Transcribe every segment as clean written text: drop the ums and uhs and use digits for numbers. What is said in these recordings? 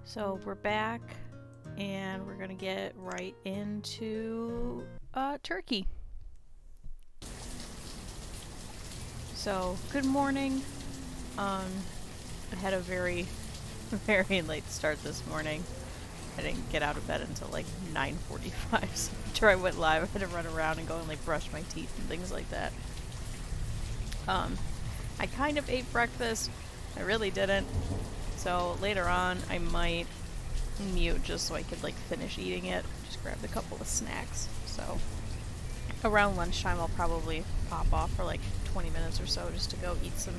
So we're back, and we're gonna get right into turkey. So good morning. I had a very, very late start this morning. I didn't get out of bed until like 9:45. So after I went live, I had to run around and go and like brush my teeth and things like that. I kind of ate breakfast. I really didn't. So later on, I might mute just so I could like finish eating it. Just grabbed a couple of snacks. So around lunchtime, I'll probably pop off for like 20 minutes or so just to go eat some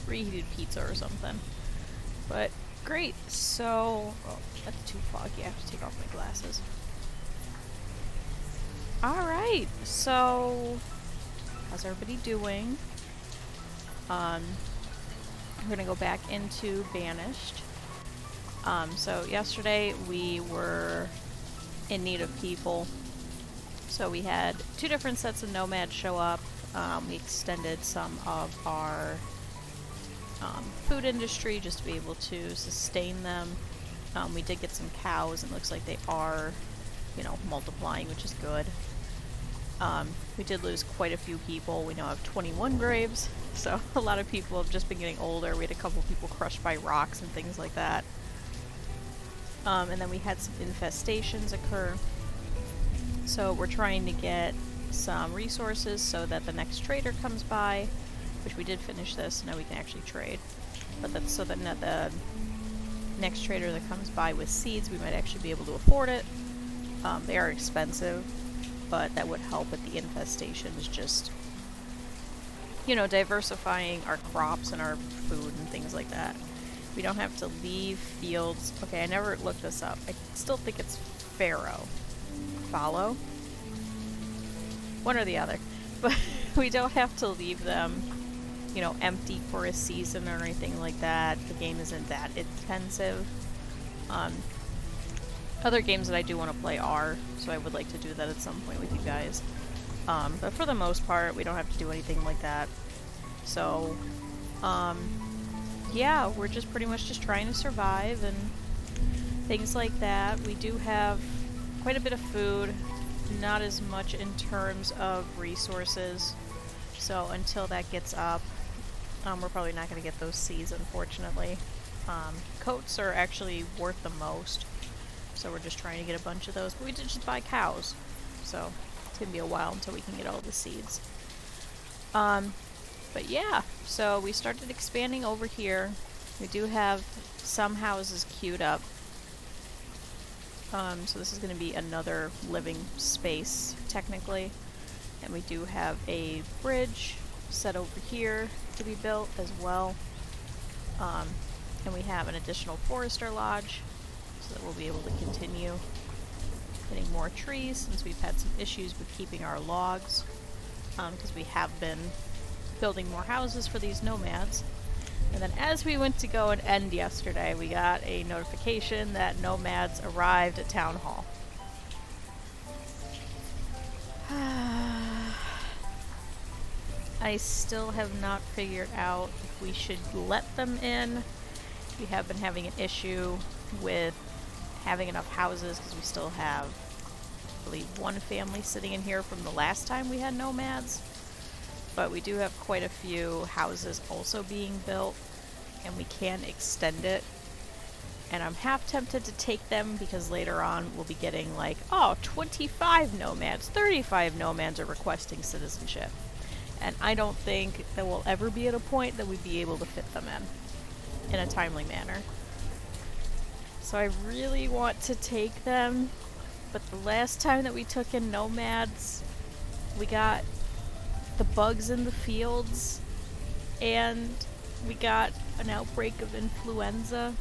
reheated pizza or something. But great. So that's too foggy. I have to take off my glasses. All right. So how's everybody doing? We're gonna go back into Banished. So yesterday we were in need of people. So we had 2 different sets of nomads show up. We extended some of our food industry just to be able to sustain them. We did get some cows, and it looks like they are, multiplying, which is good. We did lose quite a few people. We now have 21 graves, so a lot of people have just been getting older. We had a couple people crushed by rocks and things like that. And then we had some infestations occur. So we're trying to get some resources so that the next trader comes by, which we did finish this, now we can actually trade. But that's so that the next trader that comes by with seeds, we might actually be able to afford it. They are expensive, but that would help with the infestations, just, diversifying our crops and our food and things like that. We don't have to leave fields. Okay, I never looked this up. I still think it's fallow? One or the other. But we don't have to leave them, empty for a season or anything like that. The game isn't that intensive. Other games that I do want to play are, so I would like to do that at some point with you guys. But for the most part, we don't have to do anything like that. So, yeah, we're just pretty much just trying to survive and things like that. We do have quite a bit of food, not as much in terms of resources. So until that gets up, we're probably not going to get those seeds, unfortunately. Coats are actually worth the most. So we're just trying to get a bunch of those. But we did just buy cows. So it's going to be a while until we can get all the seeds. But yeah, so we started expanding over here. We do have some houses queued up. So this is going to be another living space, technically. And we do have a bridge set over here to be built as well. And we have an additional forester lodge, so that we'll be able to continue getting more trees, since we've had some issues with keeping our logs, because we have been building more houses for these nomads. And then as we went to go and end yesterday, we got a notification that nomads arrived at Town Hall. I still have not figured out if we should let them in. We have been having an issue with having enough houses because we still have, I believe, 1 family sitting in here from the last time we had nomads. But we do have quite a few houses also being built, and we can extend it. And I'm half tempted to take them because later on we'll be getting like, 25 nomads, 35 nomads are requesting citizenship. And I don't think that we'll ever be at a point that we'd be able to fit them in a timely manner. So I really want to take them, but the last time that we took in nomads, we got the bugs in the fields, and we got an outbreak of influenza.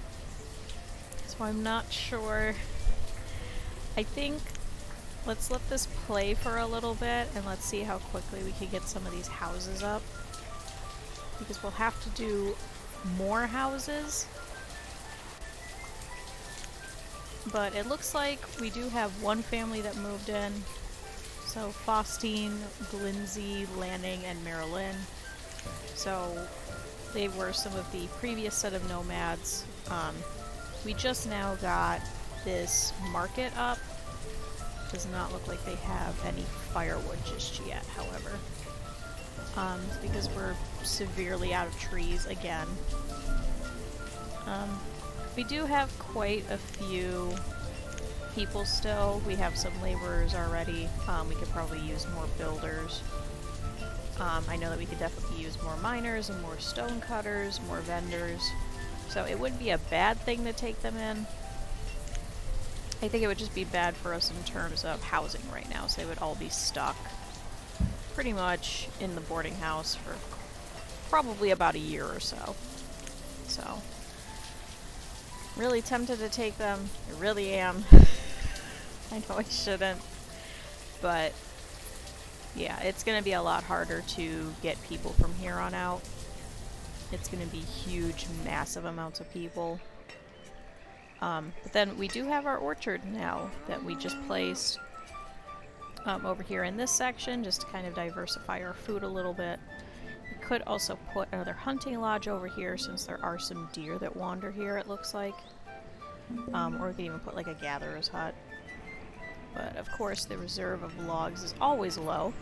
So I'm not sure. I think let's let this play for a little bit, and let's see how quickly we can get some of these houses up. Because we'll have to do more houses. But it looks like we do have 1 family that moved in. So Faustine, Glindsey, Lanning, and Marilyn. So they were some of the previous set of nomads. We just now got this market up. Does not look like they have any firewood just yet, however. It's because we're severely out of trees again. We do have quite a few people still. We have some laborers already. We could probably use more builders. I know that we could definitely use more miners and more stone cutters, more vendors. So it wouldn't be a bad thing to take them in. I think it would just be bad for us in terms of housing right now, so they would all be stuck pretty much in the boarding house for probably about a year or so. So, really tempted to take them. I really am. I know I shouldn't. But, yeah, it's going to be a lot harder to get people from here on out. It's going to be huge, massive amounts of people. But then we do have our orchard now that we just placed over here in this section, just to kind of diversify our food a little bit. We could also put another hunting lodge over here since there are some deer that wander here, it looks like. Or we could even put like a gatherer's hut. But of course the reserve of logs is always low.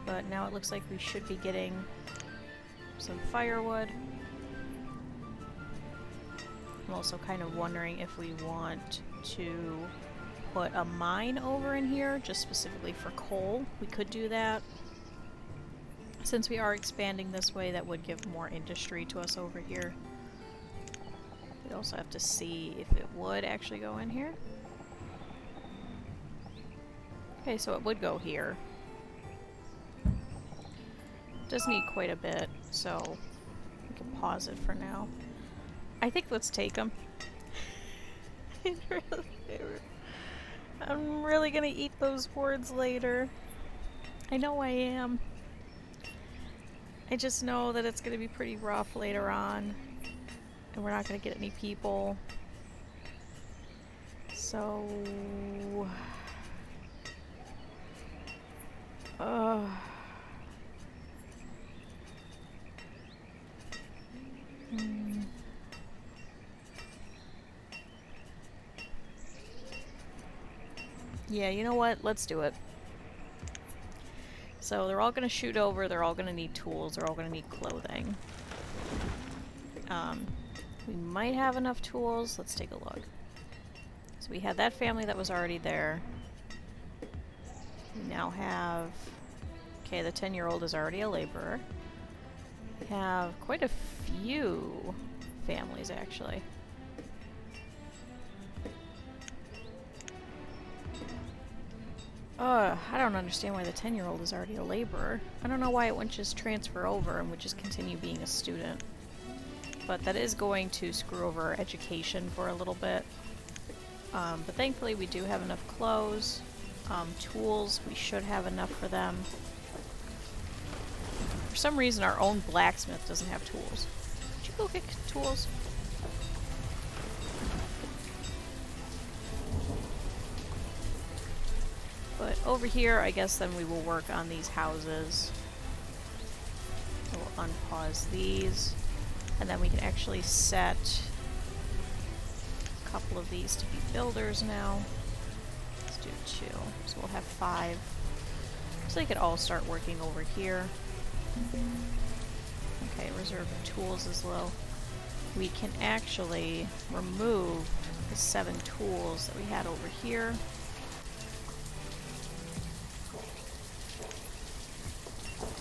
But now it looks like we should be getting some firewood. I'm also kind of wondering if we want to put a mine over in here, just specifically for coal. We could do that. Since we are expanding this way, that would give more industry to us over here. We'd also have to see if it would actually go in here. Okay, so it would go here. It does need quite a bit, so we can pause it for now. I think let's take them. I'm really gonna eat those words later. I know I am. I just know that it's gonna be pretty rough later on. And we're not gonna get any people. So... Yeah, you know what? Let's do it. So they're all gonna shoot over, they're all gonna need tools, they're all gonna need clothing. We might have enough tools. Let's take a look. So we had that family that was already there. We now have... Okay, the 10-year-old is already a laborer. We have quite a few families, actually. I don't understand why the 10-year-old is already a laborer. I don't know why it wouldn't just transfer over and would just continue being a student. But that is going to screw over our education for a little bit. But thankfully we do have enough clothes. Tools, we should have enough for them. For some reason our own blacksmith doesn't have tools. Could you go get tools? But over here, I guess then we will work on these houses. We'll unpause these. And then we can actually set a couple of these to be builders now. Let's do 2. So we'll have 5. So they could all start working over here. Okay, reserve of tools is low. We can actually remove the 7 tools that we had over here.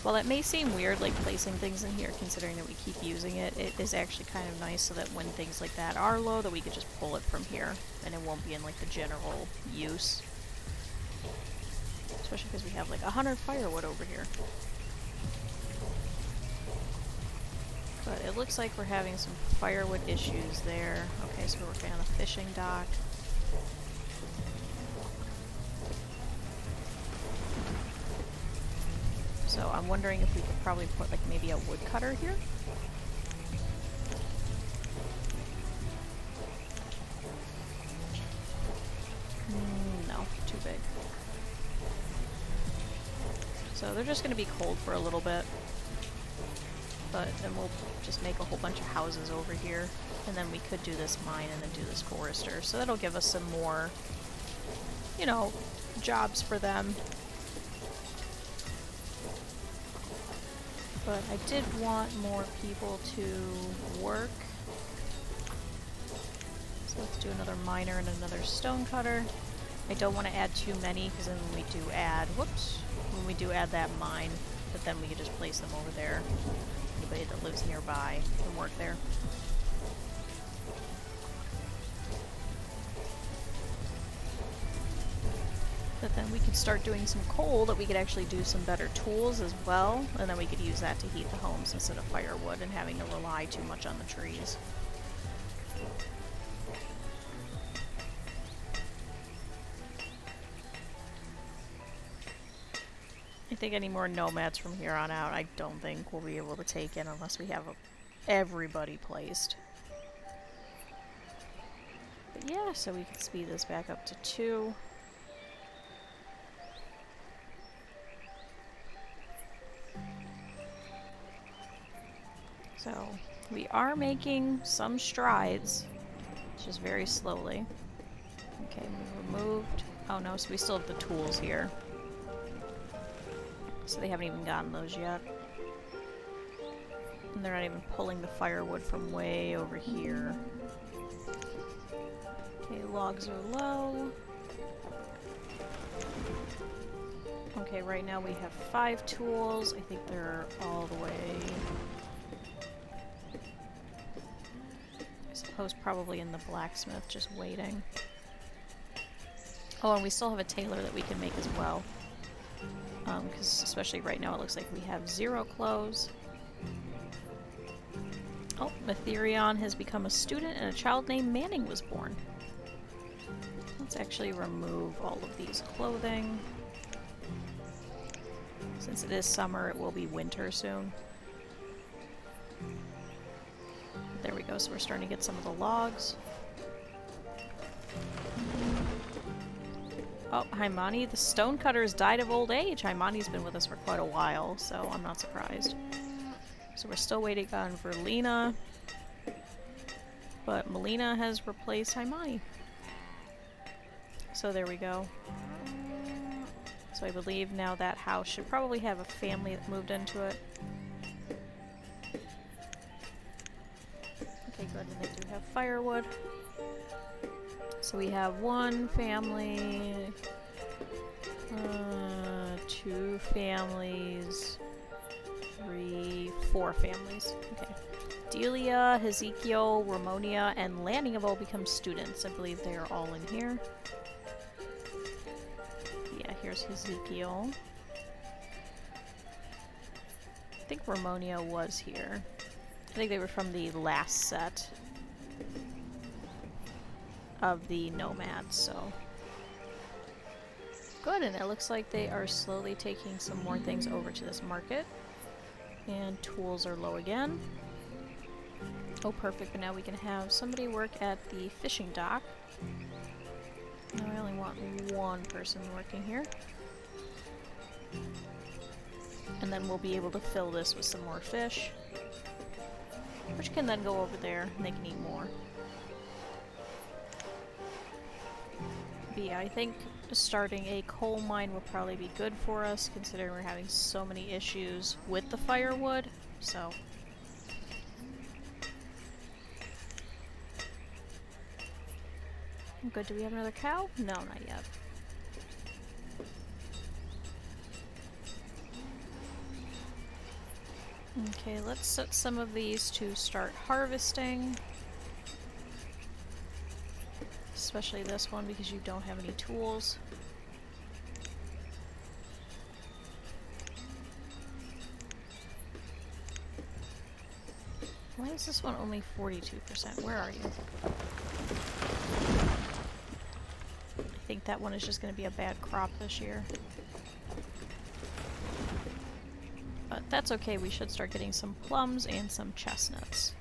While it may seem weird, like, placing things in here, considering that we keep using it, it is actually kind of nice so that when things like that are low, that we can just pull it from here, and it won't be in, like, the general use. Especially because we have, like, 100 firewood over here. But it looks like we're having some firewood issues there. Okay, so we're working on a fishing dock. So I'm wondering if we could probably put like maybe a woodcutter here. No, too big. So they're just going to be cold for a little bit. But then we'll just make a whole bunch of houses over here. And then we could do this mine and then do this forester. So that'll give us some more, you know, jobs for them. But I did want more people to work. So let's do another miner and another stonecutter. I don't want to add too many, because then when we do add, whoops, when we do add that mine, but then we could just place them over there. Anybody that lives nearby can work there. But then we could start doing some coal that we could actually do some better tools as well, and then we could use that to heat the homes instead of firewood and having to rely too much on the trees. I think any more nomads from here on out, I don't think we'll be able to take in unless we have everybody placed. But yeah, so we can speed this back up to 2. So we are making some strides, just very slowly. Okay, we removed. Oh no, so we still have the tools here. So they haven't even gotten those yet. And they're not even pulling the firewood from way over here. Okay, logs are low. Okay, right now we have 5 tools. I think they're all the way... I suppose probably in the blacksmith, just waiting. Oh, and we still have a tailor that we can make as well. Because especially right now it looks like we have 0 clothes. Oh, Metherion has become a student and a child named Manning was born. Let's actually remove all of these clothing. Since it is summer, it will be winter soon. There we go, so we're starting to get some of the logs. Oh, Haimani, the stonecutter has died of old age. Haimani's been with us for quite a while, so I'm not surprised. So we're still waiting on Verlina, but Melina has replaced Haimani. So there we go. So I believe now that house should probably have a family that moved into it. Okay, good, and they do have firewood. So we have 1 family, 2 families, 3, 4 families. Okay. Delia, Hezekiel, Ramonia, and Lanning have all become students. I believe they are all in here. Yeah, here's Hezekiel. I think Ramonia was here. I think they were from the last set of the nomads, so good. And it looks like they are slowly taking some more things over to this market, and tools are low again. Oh perfect, but now we can have somebody work at the fishing dock. Now I only want 1 person working here, and then we'll be able to fill this with some more fish, which can then go over there and they can eat more. But yeah, I think starting a coal mine will probably be good for us, considering we're having so many issues with the firewood, so... Good, do we have another cow? No, not yet. Okay, let's set some of these to start harvesting. Especially this one, because you don't have any tools. Why is this one only 42%? Where are you? I think that one is just going to be a bad crop this year. But that's okay, we should start getting some plums and some chestnuts.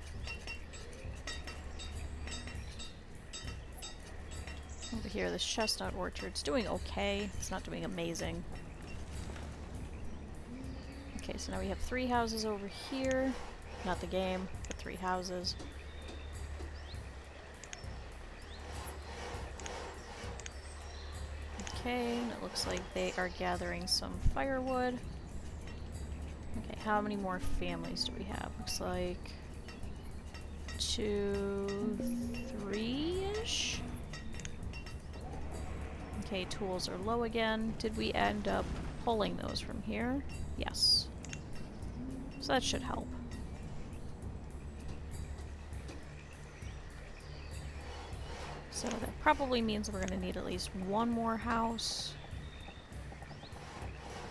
Over here, this chestnut orchard's doing okay. It's not doing amazing. Okay, so now we have 3 houses over here. Not the game, but 3 houses. Okay, and it looks like they are gathering some firewood. Okay, how many more families do we have? Looks like 2, 3-ish? Okay, tools are low again. Did we end up pulling those from here? Yes. So that should help. So that probably means we're going to need at least one more house.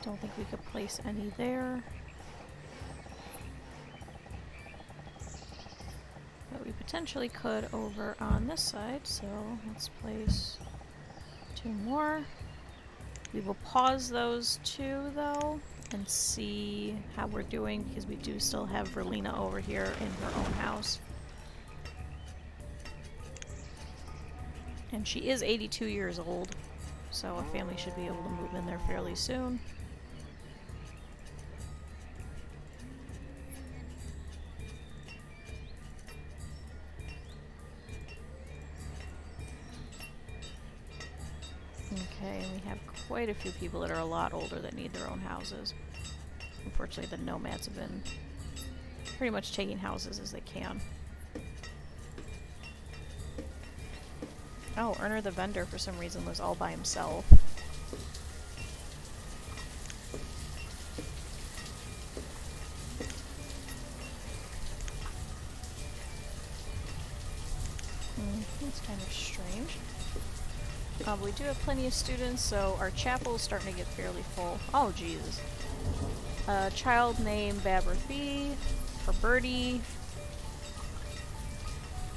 Don't think we could place any there. But we potentially could over on this side, so let's place 2 more. We will pause those 2 though and see how we're doing, because we do still have Verlina over here in her own house. And she is 82 years old, so a family should be able to move in there fairly soon. Okay, and we have quite a few people that are a lot older that need their own houses. Unfortunately, the nomads have been pretty much taking houses as they can. Oh, Erner the vendor for some reason was all by himself. That's kind of strange. We do have plenty of students, so our chapel is starting to get fairly full. Oh, Jesus. A child named Baberthy, Herberti,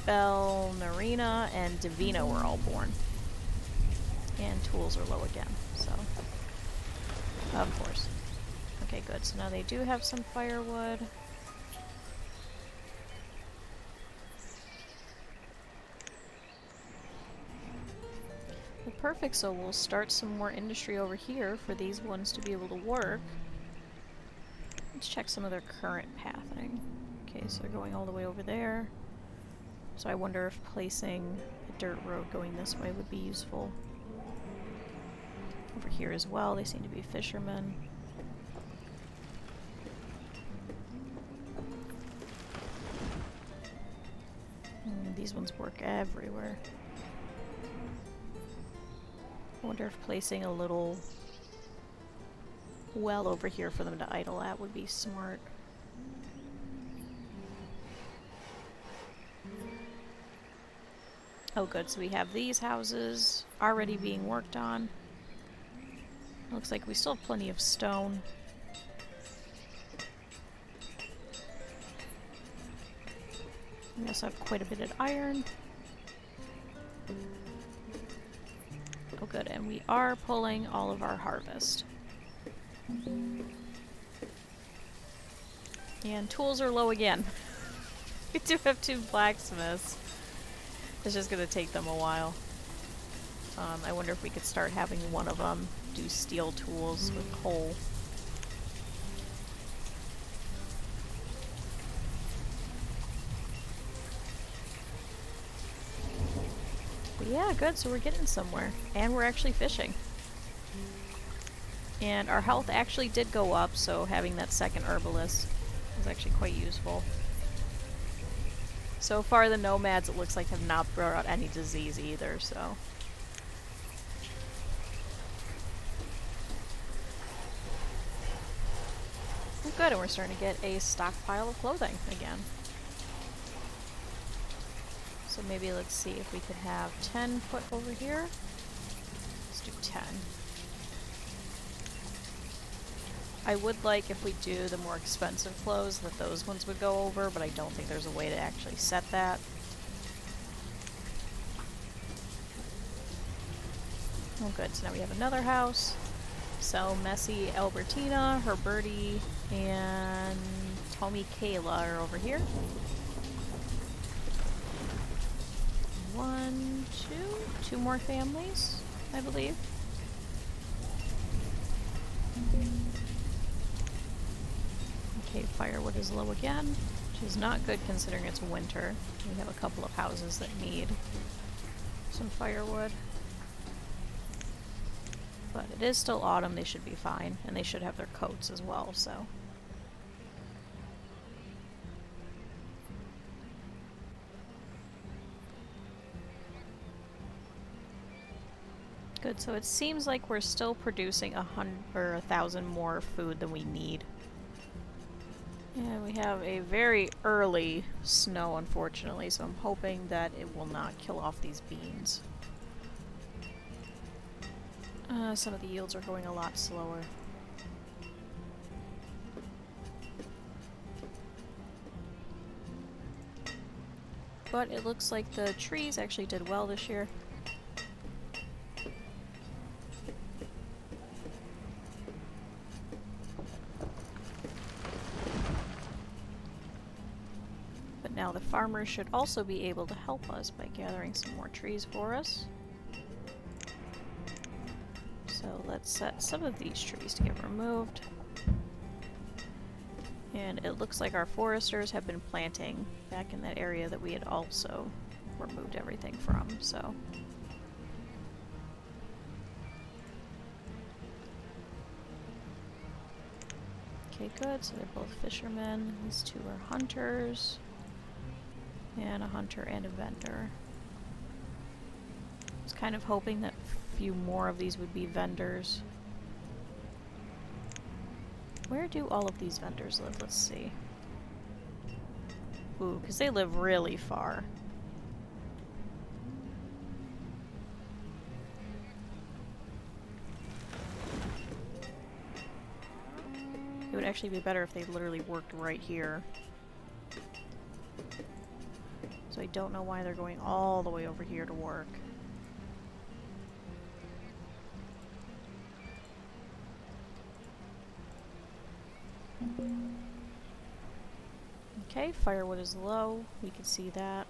Belnarina, and Divina were all born. And tools are low again, so... Of course. Okay, good. So now they do have some firewood. Well, perfect, so we'll start some more industry over here for these ones to be able to work. Let's check some of their current pathing. Okay, so they're going all the way over there. So I wonder if placing a dirt road going this way would be useful. Over here as well, they seem to be fishermen. These ones work everywhere. I wonder if placing a little well over here for them to idle at would be smart. Oh good, so we have these houses already being worked on. Looks like we still have plenty of stone. We also have quite a bit of iron. Oh good, and we are pulling all of our harvest. And tools are low again. We do have 2 blacksmiths. It's just gonna take them a while. I wonder if we could start having one of them do steel tools with coal. But yeah, good, so we're getting somewhere. And we're actually fishing. And our health actually did go up, so having that second herbalist is actually quite useful. So far the nomads, it looks like, have not brought out any disease either, so... Well, good, and we're starting to get a stockpile of clothing again. So maybe let's see if we could have 10 put over here. Let's do 10. I would like, if we do the more expensive clothes, that those ones would go over, but I don't think there's a way to actually set that. Oh good, so now we have another house. So Messi, Albertina, Herberti, and Tommy Kayla are over here. 1, 2 more families, I believe. Okay, firewood is low again, which is not good considering it's winter. We have a couple of houses that need some firewood. But it is still autumn, they should be fine, and they should have their coats as well, so. Good, so it seems like we're still producing 1,000 more food than we need. And we have a very early snow, unfortunately, so I'm hoping that it will not kill off these beans. Some of the yields are going a lot slower. But it looks like the trees actually did well this year. But now the farmers should also be able to help us by gathering some more trees for us. So let's set some of these trees to get removed. And it looks like our foresters have been planting back in that area that we had also removed everything from, so. Okay, good, so they're both fishermen. These two are hunters. And a hunter and a vendor. I was kind of hoping that a few more of these would be vendors. Where do all of these vendors live? Let's see. Ooh, because they live really far. It would actually be better if they literally worked right here. So I don't know why they're going all the way over here to work. Okay, firewood is low. We can see that.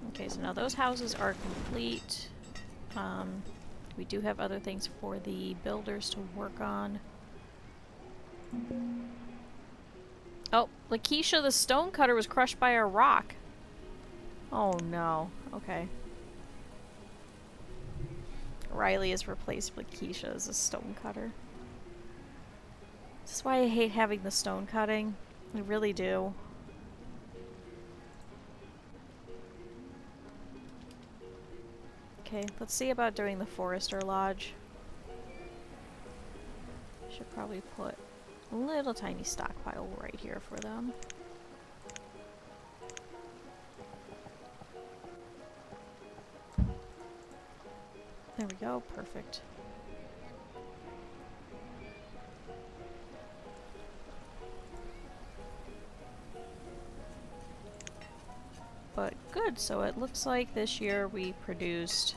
Okay, so now those houses are complete. We do have other things for the builders to work on. Oh, Lakeisha the stonecutter was crushed by a rock. Oh no. Okay. Riley has replaced Lakeisha as a stonecutter. This is why I hate having the stone cutting. I really do. Okay, let's see about doing the Forester Lodge. Should probably put a little tiny stockpile right here for them. There we go, perfect. But good, so it looks like this year we produced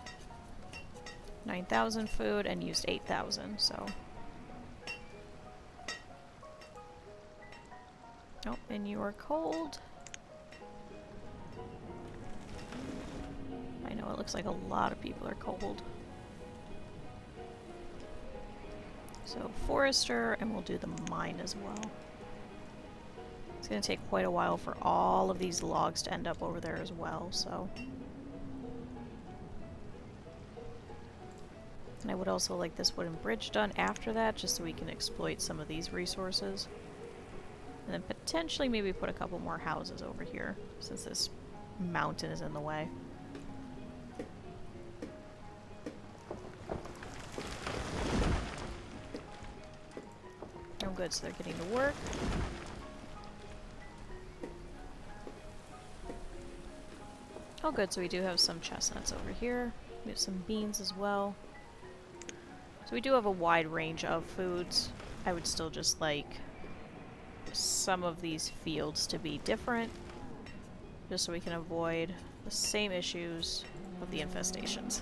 9,000 food and used 8,000, so. Oh, and you are cold. I know, it looks like a lot of people are cold. So, Forester, and we'll do the mine as well. It's going to take quite a while for all of these logs to end up over there as well, so. And I would also like this wooden bridge done after that, just so we can exploit some of these resources. And then potentially maybe put a couple more houses over here, since this mountain is in the way. Oh good, so they're getting to work. Oh good, so we do have some chestnuts over here. We have some beans as well. So we do have a wide range of foods. I would still just like some of these fields to be different, just so we can avoid the same issues of the infestations.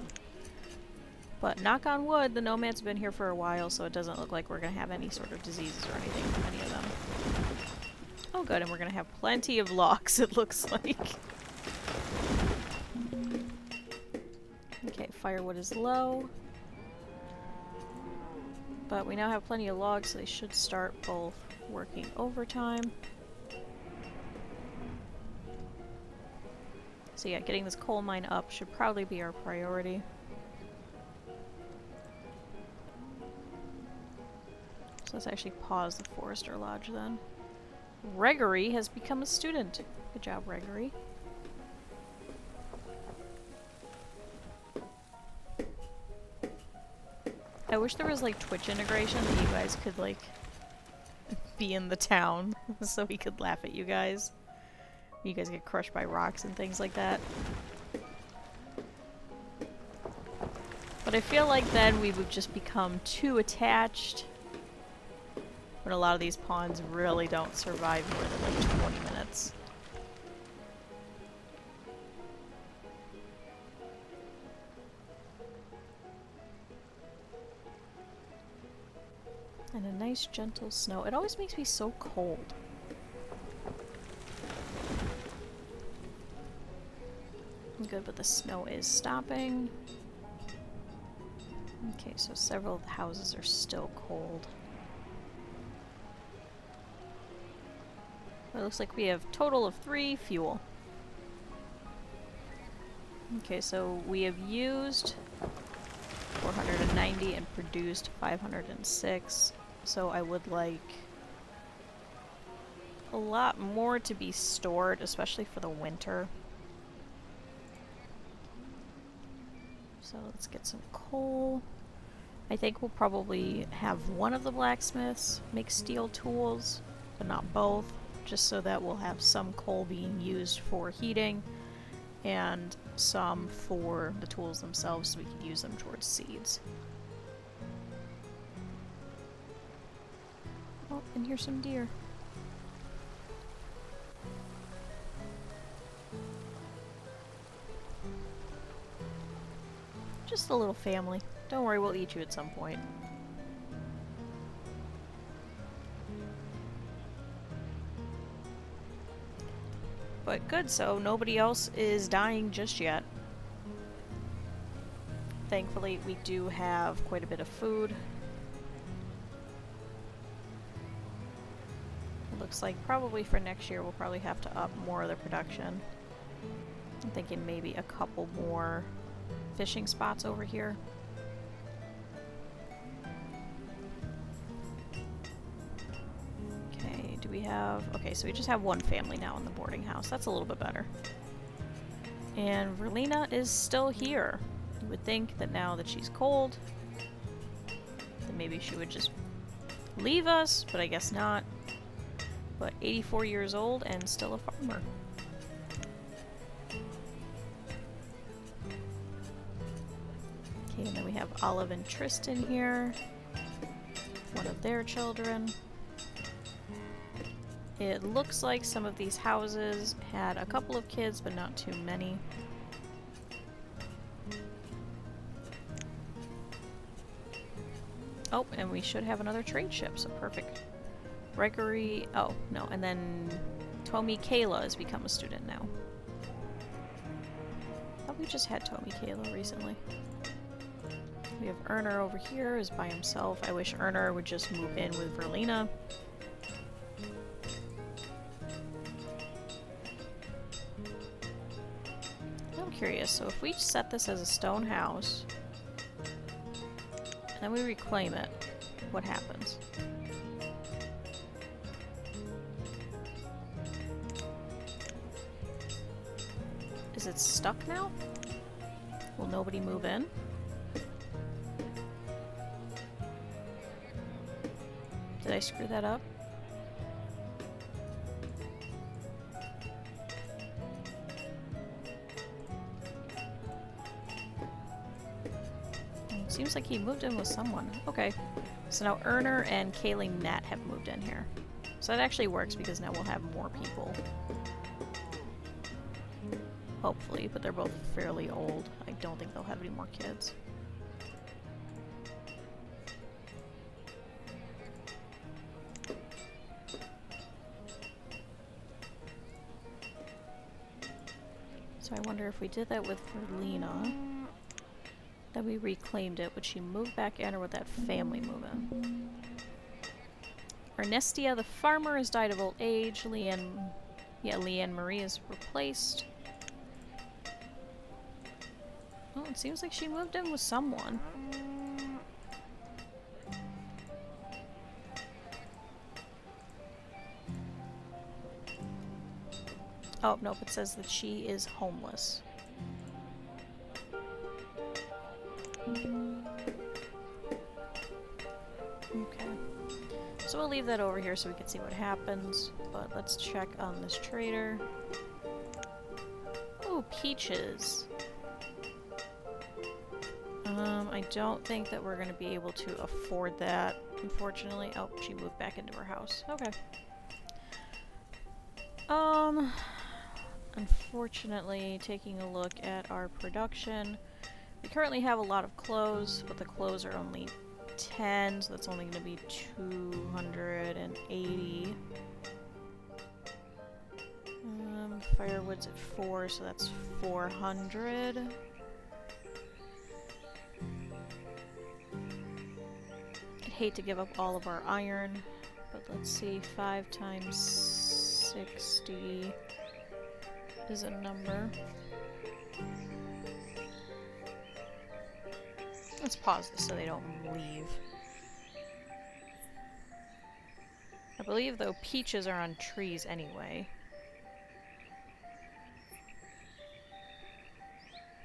But knock on wood, the nomads have been here for a while, so it doesn't look like we're going to have any sort of diseases or anything from any of them. Oh good, and we're going to have plenty of logs, it looks like. Okay, firewood is low. But we now have plenty of logs, so they should start both working overtime. So yeah, getting this coal mine up should probably be our priority. So let's actually pause the Forester Lodge then. Gregory has become a student. Good job, Gregory. I wish there was like Twitch integration that you guys could like be in the town so we could laugh at you guys. You guys get crushed by rocks and things like that. But I feel like then we would just become too attached. But a lot of these pawns really don't survive more than like 20 minutes. And a nice gentle snow. It always makes me so cold. Good, but the snow is stopping. Okay, so several of the houses are still cold. It looks like we have a total of 3 fuel. Okay, so we have used 490 and produced 506. So I would like a lot more to be stored, especially for the winter. So let's get some coal. I think we'll probably have one of the blacksmiths make steel tools, but not both, just so that we'll have some coal being used for heating and some for the tools themselves so we could use them towards seeds. Oh, and here's some deer. Just a little family. Don't worry, we'll eat you at some point. But good, so nobody else is dying just yet. Thankfully, we do have quite a bit of food. It looks like probably for next year we'll probably have to up more of the production. I'm thinking maybe a couple more fishing spots over here. Okay, do we have... Okay, so we just have one family now in the boarding house. That's a little bit better. And Verlina is still here. You would think that now that she's cold, that maybe she would just leave us, but I guess not. But 84 years old and still a farmer. Okay, and then we have Olive and Tristan here. One of their children. It looks like some of these houses had a couple of kids, but not too many. Oh, and we should have another trade ship, so perfect. Gregory... Oh, no, and then Tomi Kayla has become a student now. I thought we just had Tomi Kayla recently. We have Erner over here, is by himself. I wish Erner would just move in with Verlina. I'm curious, so if we set this as a stone house, and then we reclaim it, what happens? Is it stuck now? Will nobody move in? Did I screw that up? It seems like he moved in with someone. Okay. So now Erner and Kaylee Nat have moved in here. So that actually works because now we'll have more people. Hopefully, but they're both fairly old. I don't think they'll have any more kids. So I wonder if we did that with Verlina, that we reclaimed it, would she move back in or would that family move in? Ernestia the farmer has died of old age. Leanne Marie is replaced. Well, it seems like she moved in with someone. Oh, nope, it says that she is homeless. Okay. So we'll leave that over here so we can see what happens, but let's check on this trader. Ooh, peaches. I don't think that we're going to be able to afford that, unfortunately. Oh, she moved back into her house. Okay. Unfortunately, taking a look at our production, we currently have a lot of clothes, but the clothes are only 10, so that's only going to be 280. Firewood's at 4, so that's 400. I'd hate to give up all of our iron, but let's see, 5 times 60 is a number. Let's pause this so they don't leave. I believe, though, peaches are on trees anyway.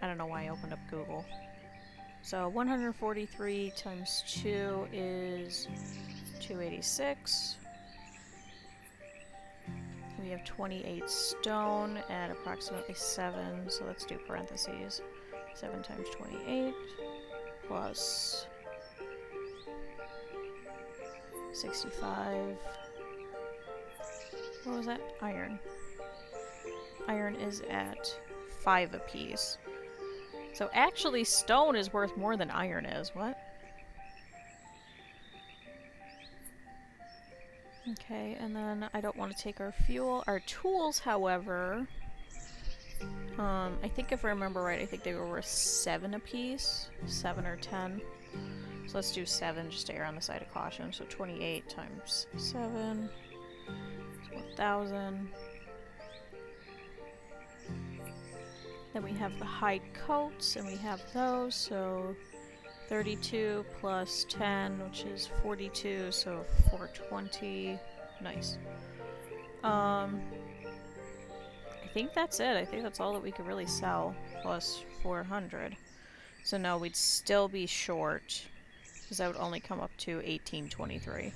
I don't know why I opened up Google. So 143 times 2 is 286. We have 28 stone at approximately 7, so let's do parentheses. 7 times 28 plus 65. What was that? Iron. Iron is at 5 apiece. So actually stone is worth more than iron is. What? Okay, and then I don't want to take our fuel. Our tools, however, I think if I remember right, I think they were worth 7 apiece. 7 or 10. So let's do 7 just to err on the side of caution. So 28 times 7 is 1,000. Then we have the hide coats, and we have those, so 32 plus 10, which is 42, so 420. Nice. I think that's it. I think that's all that we could really sell, plus 400. So no, we'd still be short, because that would only come up to 1823.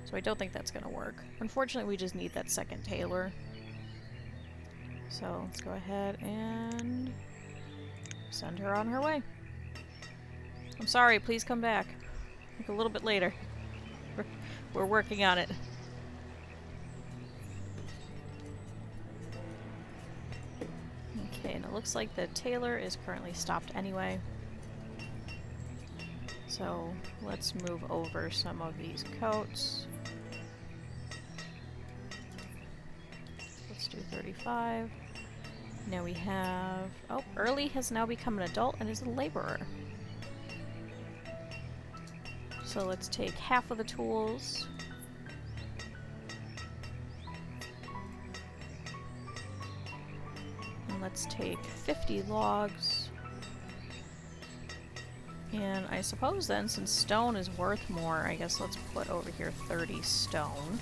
So I don't think that's going to work. Unfortunately, we just need that second tailor. So let's go ahead and send her on her way. I'm sorry, please come back. Like a little bit later. We're working on it. Okay, and it looks like the tailor is currently stopped anyway. So let's move over some of these coats. Let's do 35. Now we have... Oh, Early has now become an adult and is a laborer. So let's take half of the tools. And let's take 50 logs. And I suppose then, since stone is worth more, I guess let's put over here 30 stone.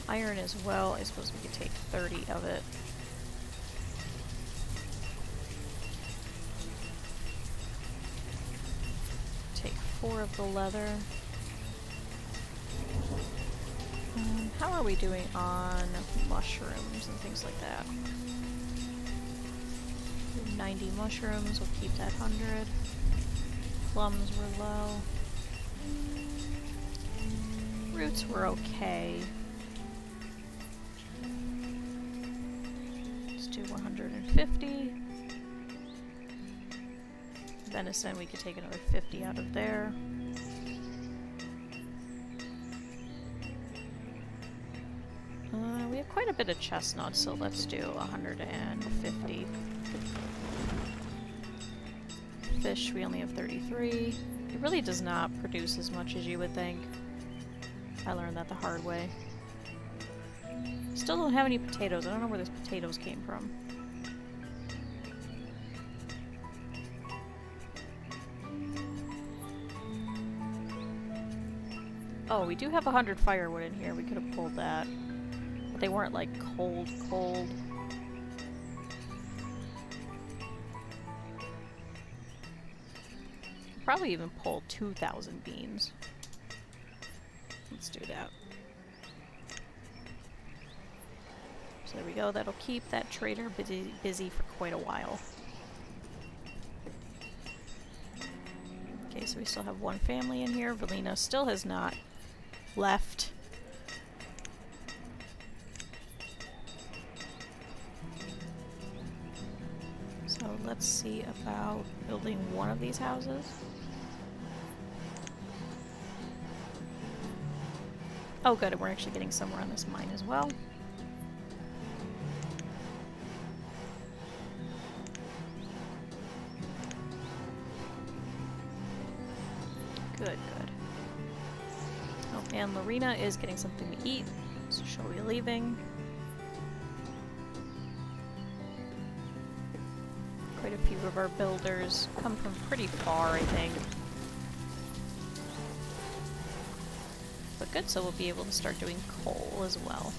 Iron as well, I suppose we could take 30 of it. Take 4 of the leather. How are we doing on mushrooms and things like that? 90 mushrooms, we'll keep that 100. Plums were low. Roots were okay. Let's do 150. Venison, we could take another 50 out of there. We have quite a bit of chestnuts, so let's do 150. Fish, we only have 33. It really does not produce as much as you would think. I learned that the hard way. Still don't have any potatoes. I don't know where those potatoes came from. Oh, we do have 100 firewood in here. We could have pulled that. But they weren't like cold. Probably even pull 2,000 beans. Let's do that. So there we go. That'll keep that trader busy for quite a while. Okay, so we still have one family in here. Velina still has not left. So let's see about building one of these houses. Oh good, we're actually getting somewhere on this mine as well. Good. Oh, and Lorena is getting something to eat, so she'll be leaving. Quite a few of our builders come from pretty far, I think. But good, so we'll be able to start doing coal as well.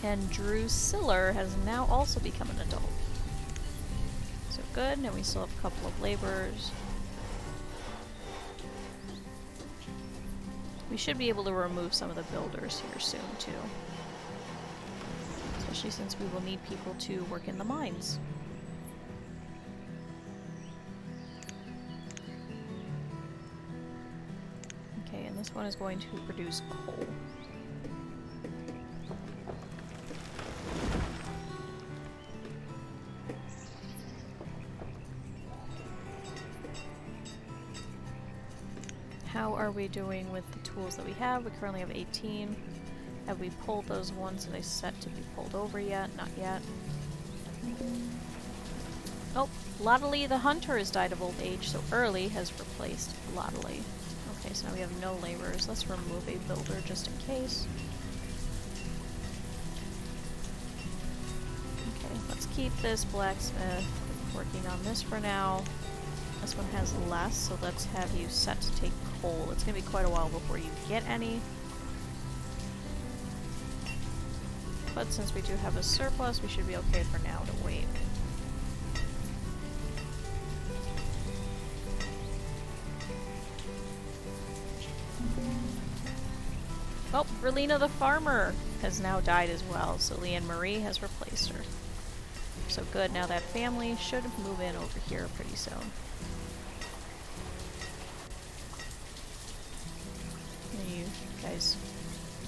And Drusilla has now also become an adult. So good, now we still have a couple of laborers. We should be able to remove some of the builders here soon, too. Especially since we will need people to work in the mines. Okay, and this one is going to produce coal. How are we doing with the tools that we have? We currently have 18. Have we pulled those ones that I set to be pulled over yet? Not yet. Oh, Lottely the Hunter has died of old age, so Early has replaced Lottely. Okay, so now we have no laborers. Let's remove a builder just in case. Okay, let's keep this blacksmith working on this for now. This one has less, so let's have you set to take coal. It's going to be quite a while before you get any. But since we do have a surplus, we should be okay for now to wait. Oh, Verlina the farmer has now died as well, so Leanne Marie has replaced her. So good, now that family should move in over here pretty soon. You guys...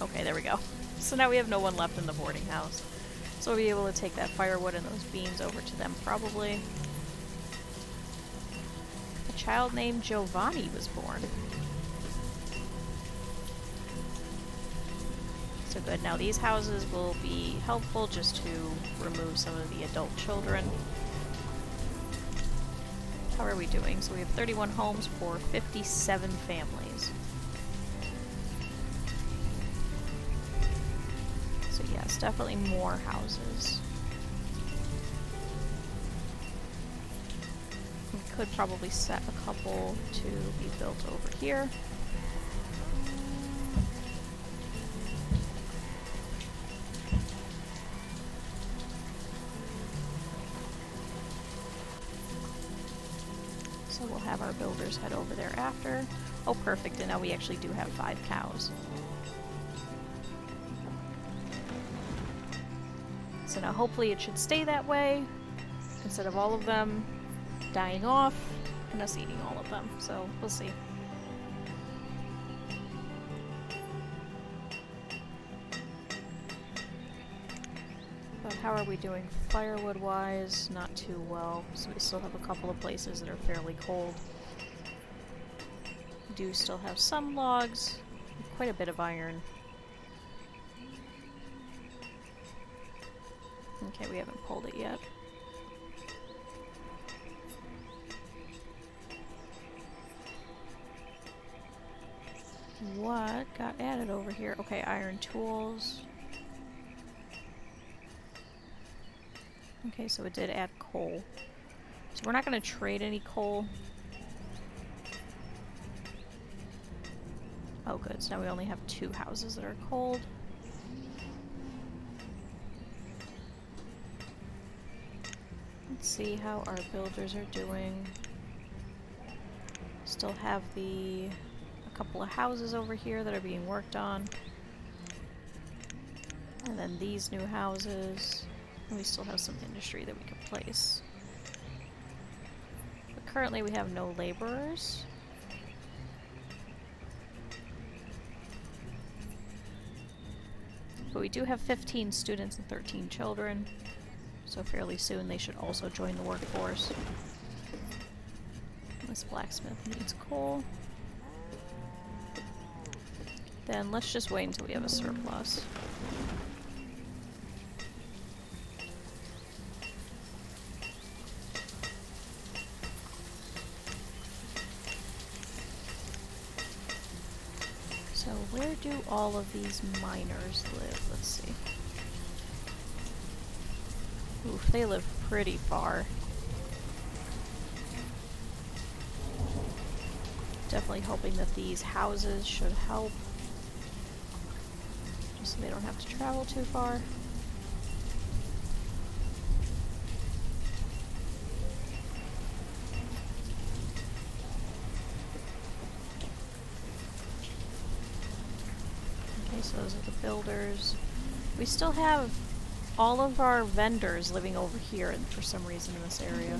Okay, there we go. So now we have no one left in the boarding house. So we'll be able to take that firewood and those beans over to them, probably. A child named Giovanni was born. So good. Now these houses will be helpful just to remove some of the adult children. How are we doing? So we have 31 homes for 57 families. So yes, definitely more houses. We could probably set a couple to be built over here. So we'll have our builders head over there after. Oh, perfect, and now we actually do have 5 cows. So now hopefully it should stay that way, instead of all of them dying off and us eating all of them. So we'll see. But how are we doing firewood-wise? Not too well. So we still have a couple of places that are fairly cold. We do still have some logs, quite a bit of iron. Okay, we haven't pulled it yet. what got added over here? Okay, iron tools. Okay, so it did add coal. So we're not going to trade any coal. Oh good, so now we only have 2 houses that are cold. Let's see how our builders are doing. Still have a couple of houses over here that are being worked on. And then these new houses. And we still have some industry that we can place. But currently we have no laborers. But we do have 15 students and 13 children, so fairly soon they should also join the workforce. This blacksmith needs coal. Then let's just wait until we have a surplus. So where do all of these miners live? Let's see. Oof, they live pretty far. Definitely hoping that these houses should help. Just so they don't have to travel too far. Okay, so those are the builders. We still have all of our vendors living over here and for some reason in this area.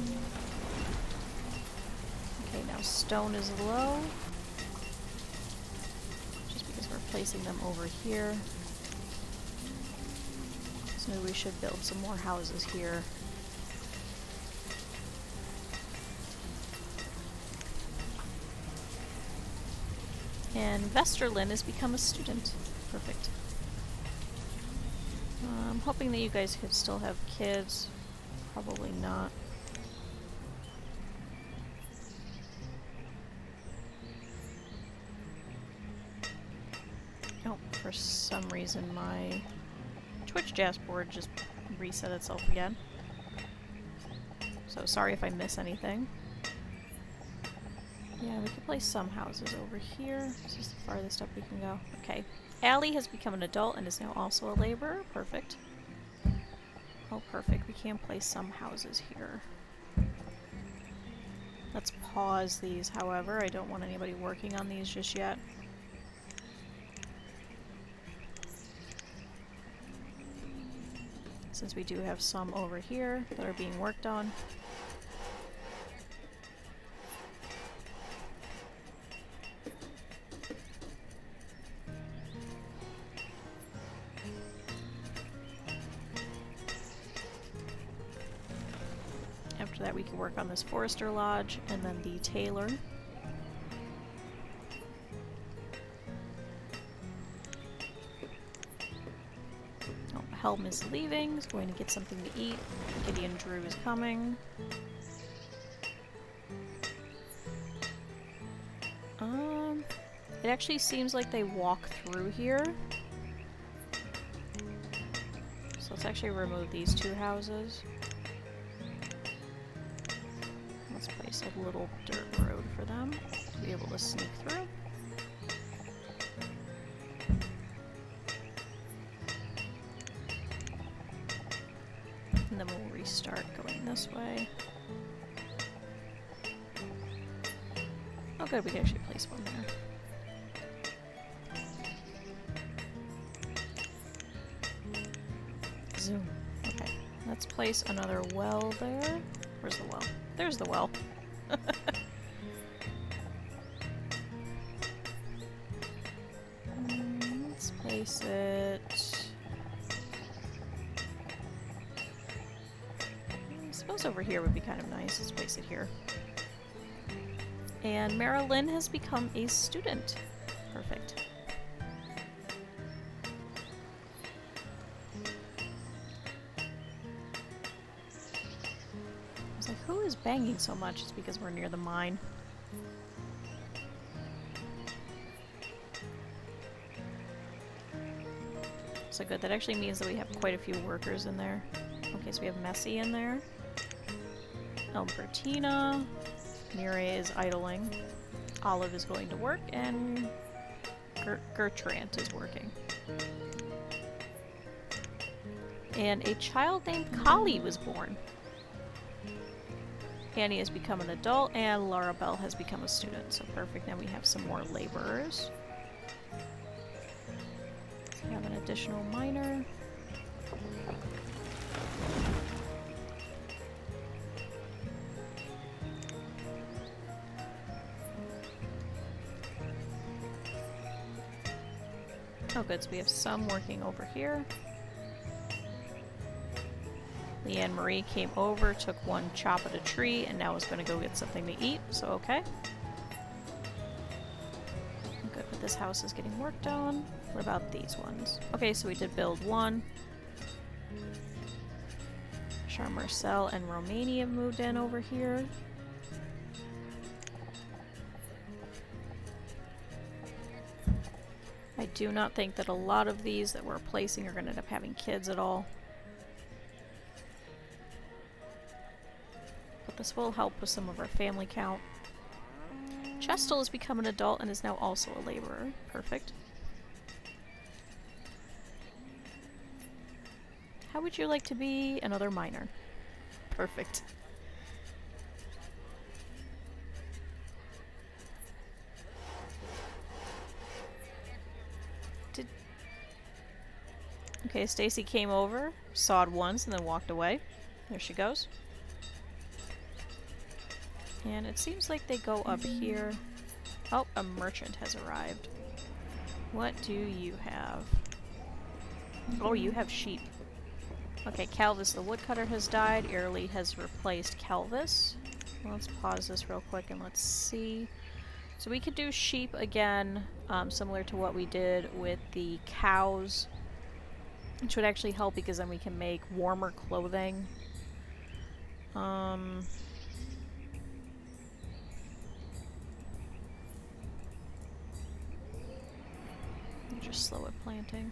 Okay, now stone is low. Just because we're placing them over here. So maybe we should build some more houses here. And Vesterlin has become a student. Perfect. I'm hoping that you guys could still have kids. Probably not. Oh, for some reason my Twitch dashboard just reset itself again. So sorry if I miss anything. Yeah, we can place some houses over here. This is the farthest up we can go. Okay. Allie has become an adult and is now also a laborer. Perfect. Oh, perfect. We can place some houses here. Let's pause these, however. I don't want anybody working on these just yet. Since we do have some over here that are being worked on. After that we can work on this Forester Lodge and then the Tailor. Oh, Helm is leaving, he's going to get something to eat. Gideon Drew is coming. It actually seems like they walk through here. So let's actually remove these 2 houses. Let's place a little dirt road for them to be able to sneak through. And then we'll restart going this way. Oh good, we can actually place one there. Zoom. Okay, let's place another well there. Where's the well? There's the well. Let's place it... I suppose over here would be kind of nice. Let's place it here. And Marilyn has become a student. Perfect. Who is banging so much? It's because we're near the mine. So good. That actually means that we have quite a few workers in there. Okay, so we have Messi in there. Albertina. Mireille is idling. Olive is going to work, and Gertrand is working. And a child named Kali was born. Annie has become an adult, and Larabelle has become a student. So perfect. Now we have some more laborers. So we have an additional miner. Oh good, so we have some working over here. Leanne Marie came over, took one chop at a tree, and now is going to go get something to eat, so okay. Good, but this house is getting worked on. What about these ones? Okay, so we did build one. Charmarcel and Romania have moved in over here. I do not think that a lot of these that we're placing are going to end up having kids at all. But this will help with some of our family count. Chestel has become an adult and is now also a laborer. Perfect. How would you like to be another miner? Perfect. Okay, Stacy came over, sawed once, and then walked away. There she goes. And it seems like they go up here. Oh, a merchant has arrived. What do you have? Oh, you have sheep. Okay, Calvis the woodcutter has died. Early has replaced Calvis. Let's pause this real quick and let's see. So we could do sheep again, similar to what we did with the cows. Which would actually help because then we can make warmer clothing. Just slow at planting.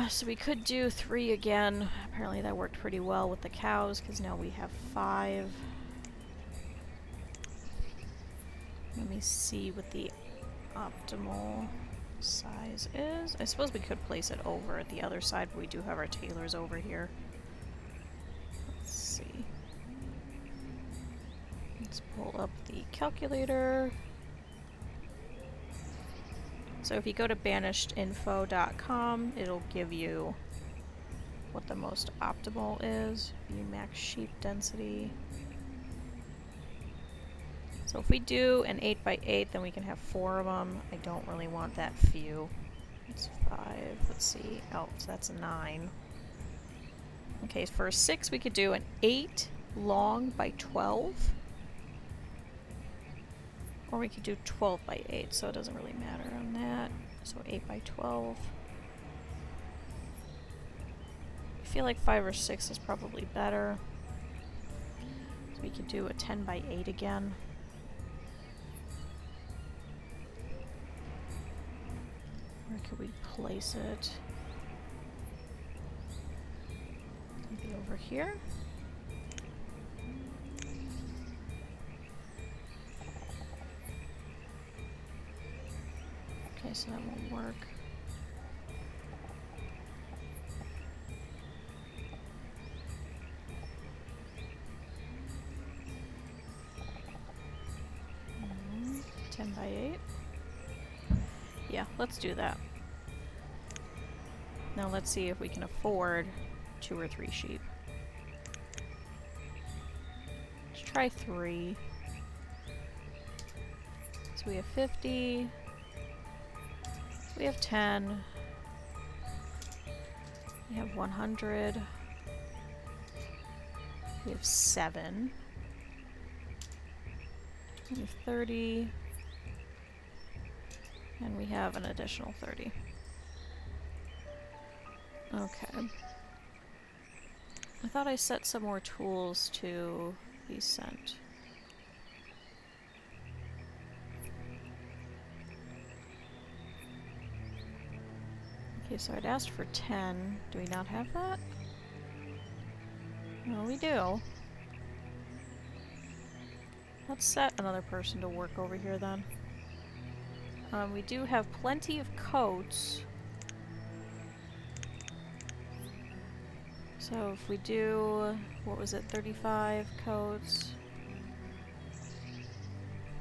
So we could do 3 again. Apparently that worked pretty well with the cows because now we have 5. Let me see what the optimal size is. I suppose we could place it over at the other side, but we do have our tailors over here. Let's see. Let's pull up the calculator. So if you go to banishedinfo.com, it'll give you what the most optimal is. View max sheep density. So if we do an 8x8, then we can have 4 of them. I don't really want that few. It's 5. Let's see. Oh, so that's 9. Okay, for a 6, we could do an 8 long by 12. Or we could do 12 by 8, so it doesn't really matter on that. So 8 by 12. I feel like 5 or 6 is probably better. So we could do a 10 by 8 again. Where could we place it? Maybe over here? Okay, so that won't work. Mm, 10 by 8. Yeah, let's do that. Now let's see if we can afford 2 or 3 sheep. Let's try 3. So we have 50. We have 10. We have 100. We have 7. We have 30. And we have an additional 30. Okay. I thought I set some more tools to be sent. Okay, so I'd asked for 10. Do we not have that? No, we do. Let's set another person to work over here then. We do have plenty of coats. So if we do, what was it, 35 coats?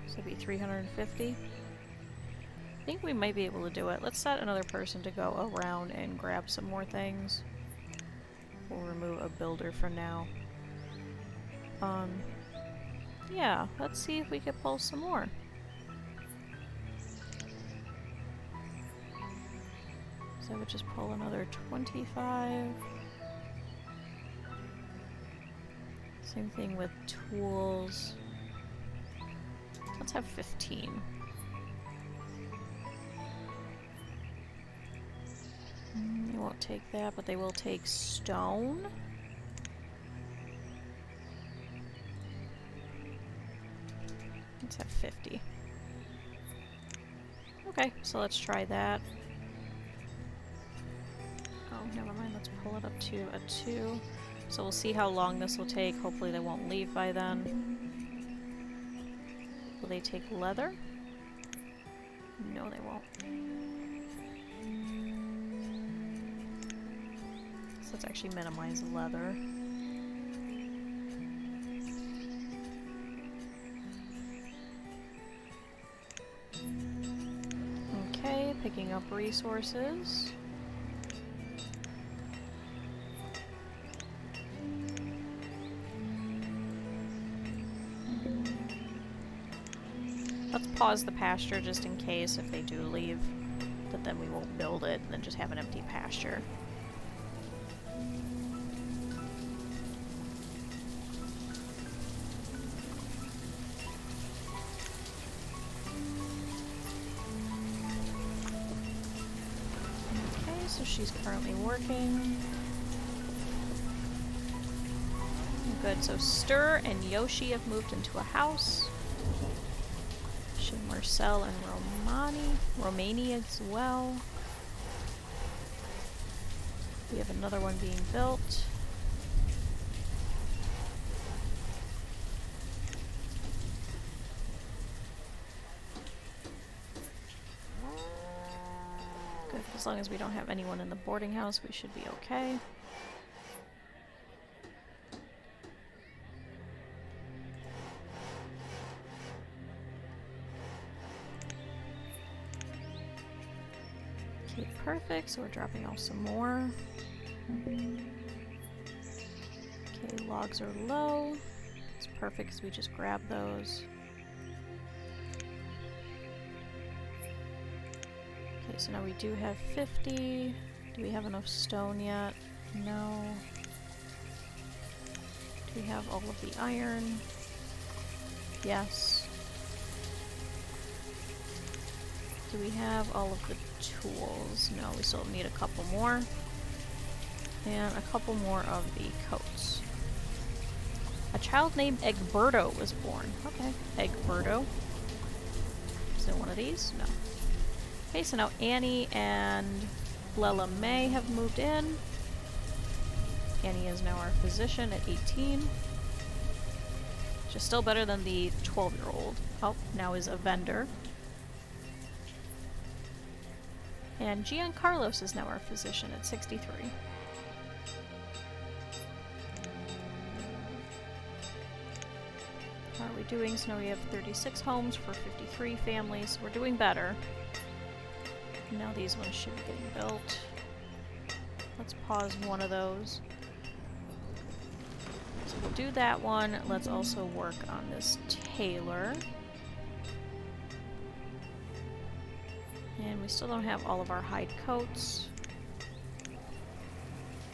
So it'd be 350. I think we might be able to do it. Let's set another person to go around and grab some more things. We'll remove a builder for now. Yeah, let's see if we can pull some more. So I would just pull another 25. Same thing with tools. Let's have 15. They won't take that, but they will take stone. Let's have 50. Okay, so let's try that. Oh, never mind. Let's pull it up to a 2. So we'll see how long this will take. Hopefully they won't leave by then. Will they take leather? No, they won't. So let's actually minimize the leather. Okay, picking up resources. Let's pause the pasture just in case if they do leave, but then we won't build it and then just have an empty pasture. Okay, so she's currently working. Good, so Stir and Yoshi have moved into a house. Marcel and Romania as well. We have another one being built. Good, as long as we don't have anyone in the boarding house, we should be okay. Okay, perfect, so we're dropping off some more. Okay, logs are low. It's perfect because we just grab those. Okay, so now we do have 50. Do we have enough stone yet? No. Do we have all of the iron? Yes. Do we have all of the tools? No, we still need a couple more. And a couple more of the coats. A child named Egberto was born. Okay, Egberto. Is there one of these? No. Okay, so now Annie and Lela May have moved in. Annie is now our physician at 18. Which is still better than the 12-year-old. Oh, now is a vendor. And Giancarlos is now our physician at 63. How are we doing? So now we have 36 homes for 53 families. We're doing better. Now these ones should be getting built. Let's pause one of those. So we'll do that one. Let's also work on this tailor. And we still don't have all of our hide coats.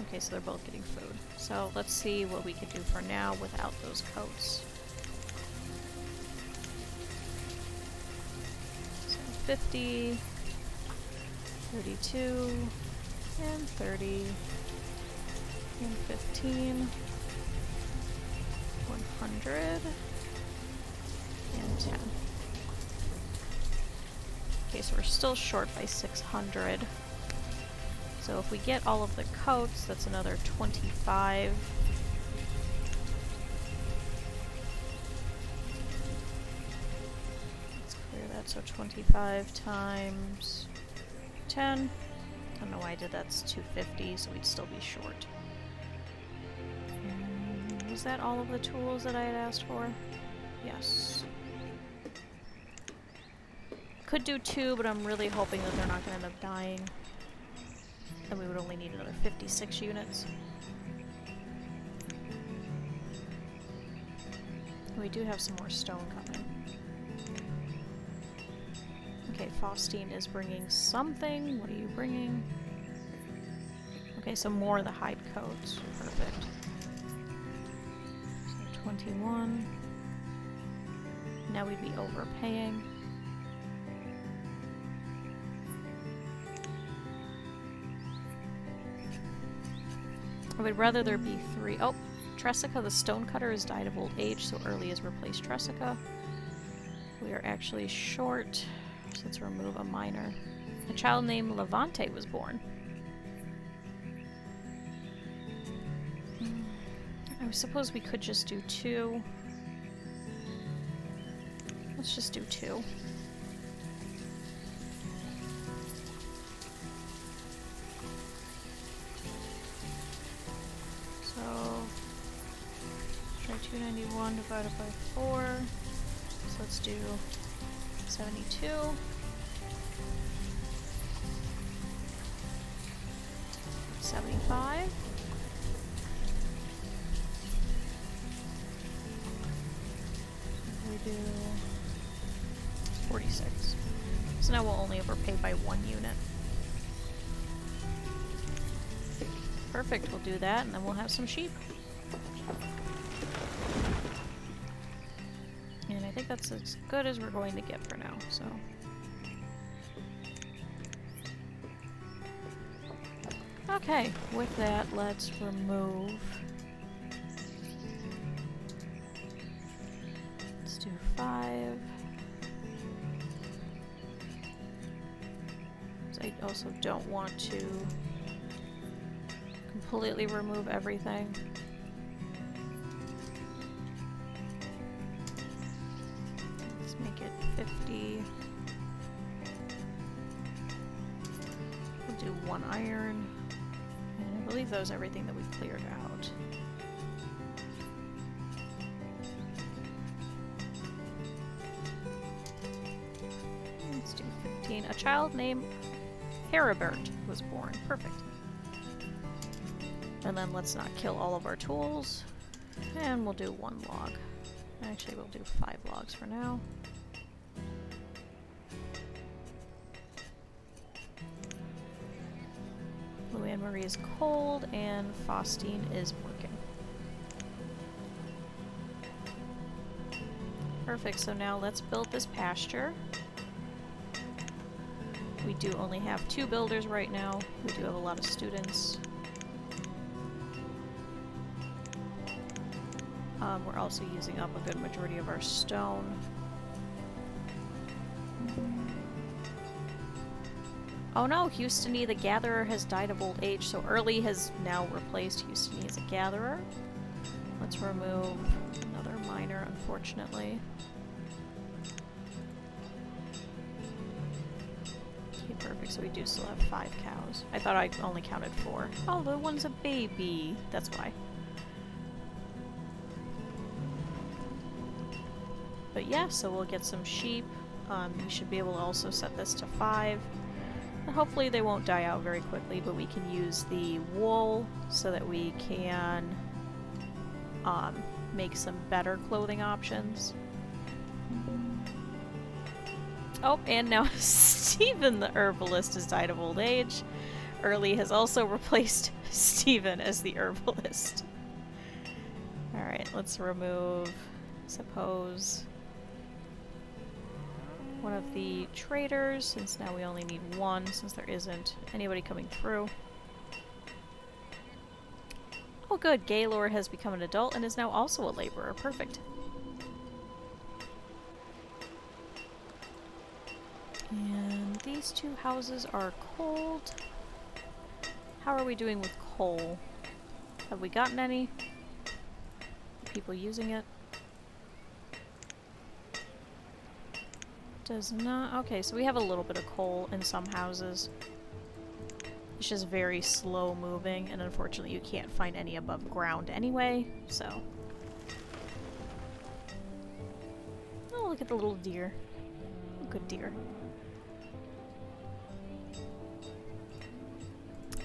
Okay, so they're both getting food. So let's see what we can do for now without those coats. So 50, 32, and 30, and 15, 100, and 10. Okay, so we're still short by 600. So if we get all of the coats, that's another 25. Let's clear that, so 25 times 10. I don't know why I did that, it's 250, so we'd still be short. Was that all of the tools that I had asked for? Yes. Could do 2, but I'm really hoping that they're not going to end up dying. Then we would only need another 56 units. We do have some more stone coming. Okay, Faustine is bringing something. What are you bringing? Okay, so more of the hide coats. Perfect. So 21. Now we'd be overpaying. I would rather there be 3. Oh, Tressica the stonecutter has died of old age, so Early has replaced Tressica. We are actually short, so let's remove a miner. A child named Levante was born. I suppose we could just do 2. Let's just do 2. So, try 291 divided by 4. So let's do 72. 75. We do 46. So now we'll only overpay by 1 unit. Perfect, we'll do that and then we'll have some sheep. And I think that's as good as we're going to get for now, so. Okay, with that, let's remove. Let's do 5. I also don't want to completely remove everything. Let's make it 50. We'll do 1 iron. And I believe that was everything that we cleared out. Let's do 15. A child named Heribert was born. Perfect. And then let's not kill all of our tools. And we'll do 1 log. Actually, we'll do 5 logs for now. Louanne Marie is cold, and Faustine is working. Perfect, so now let's build this pasture. We do only have 2 builders right now. We do have a lot of students. We're also using up a good majority of our stone. Oh no, Houstony the Gatherer has died of old age, so Early has now replaced Houstony as a Gatherer. Let's remove another miner, unfortunately. Okay, perfect, so we do still have 5 cows. I thought I only counted 4. Oh, the one's a baby. That's why. But yeah, so we'll get some sheep. We should be able to also set this to 5. And hopefully they won't die out very quickly, but we can use the wool so that we can make some better clothing options. Oh, and now Stephen the herbalist has died of old age. Early has also replaced Stephen as the herbalist. Alright, let's remove, suppose, one of the traders, since now we only need 1, since there isn't anybody coming through. Oh good, Gaylord has become an adult and is now also a laborer. Perfect. And these 2 houses are cold. How are we doing with coal? Have we gotten any? People using it? Does not. Okay, so we have a little bit of coal in some houses. It's just very slow moving, and unfortunately you can't find any above ground anyway, so. Oh, look at the little deer. Good deer.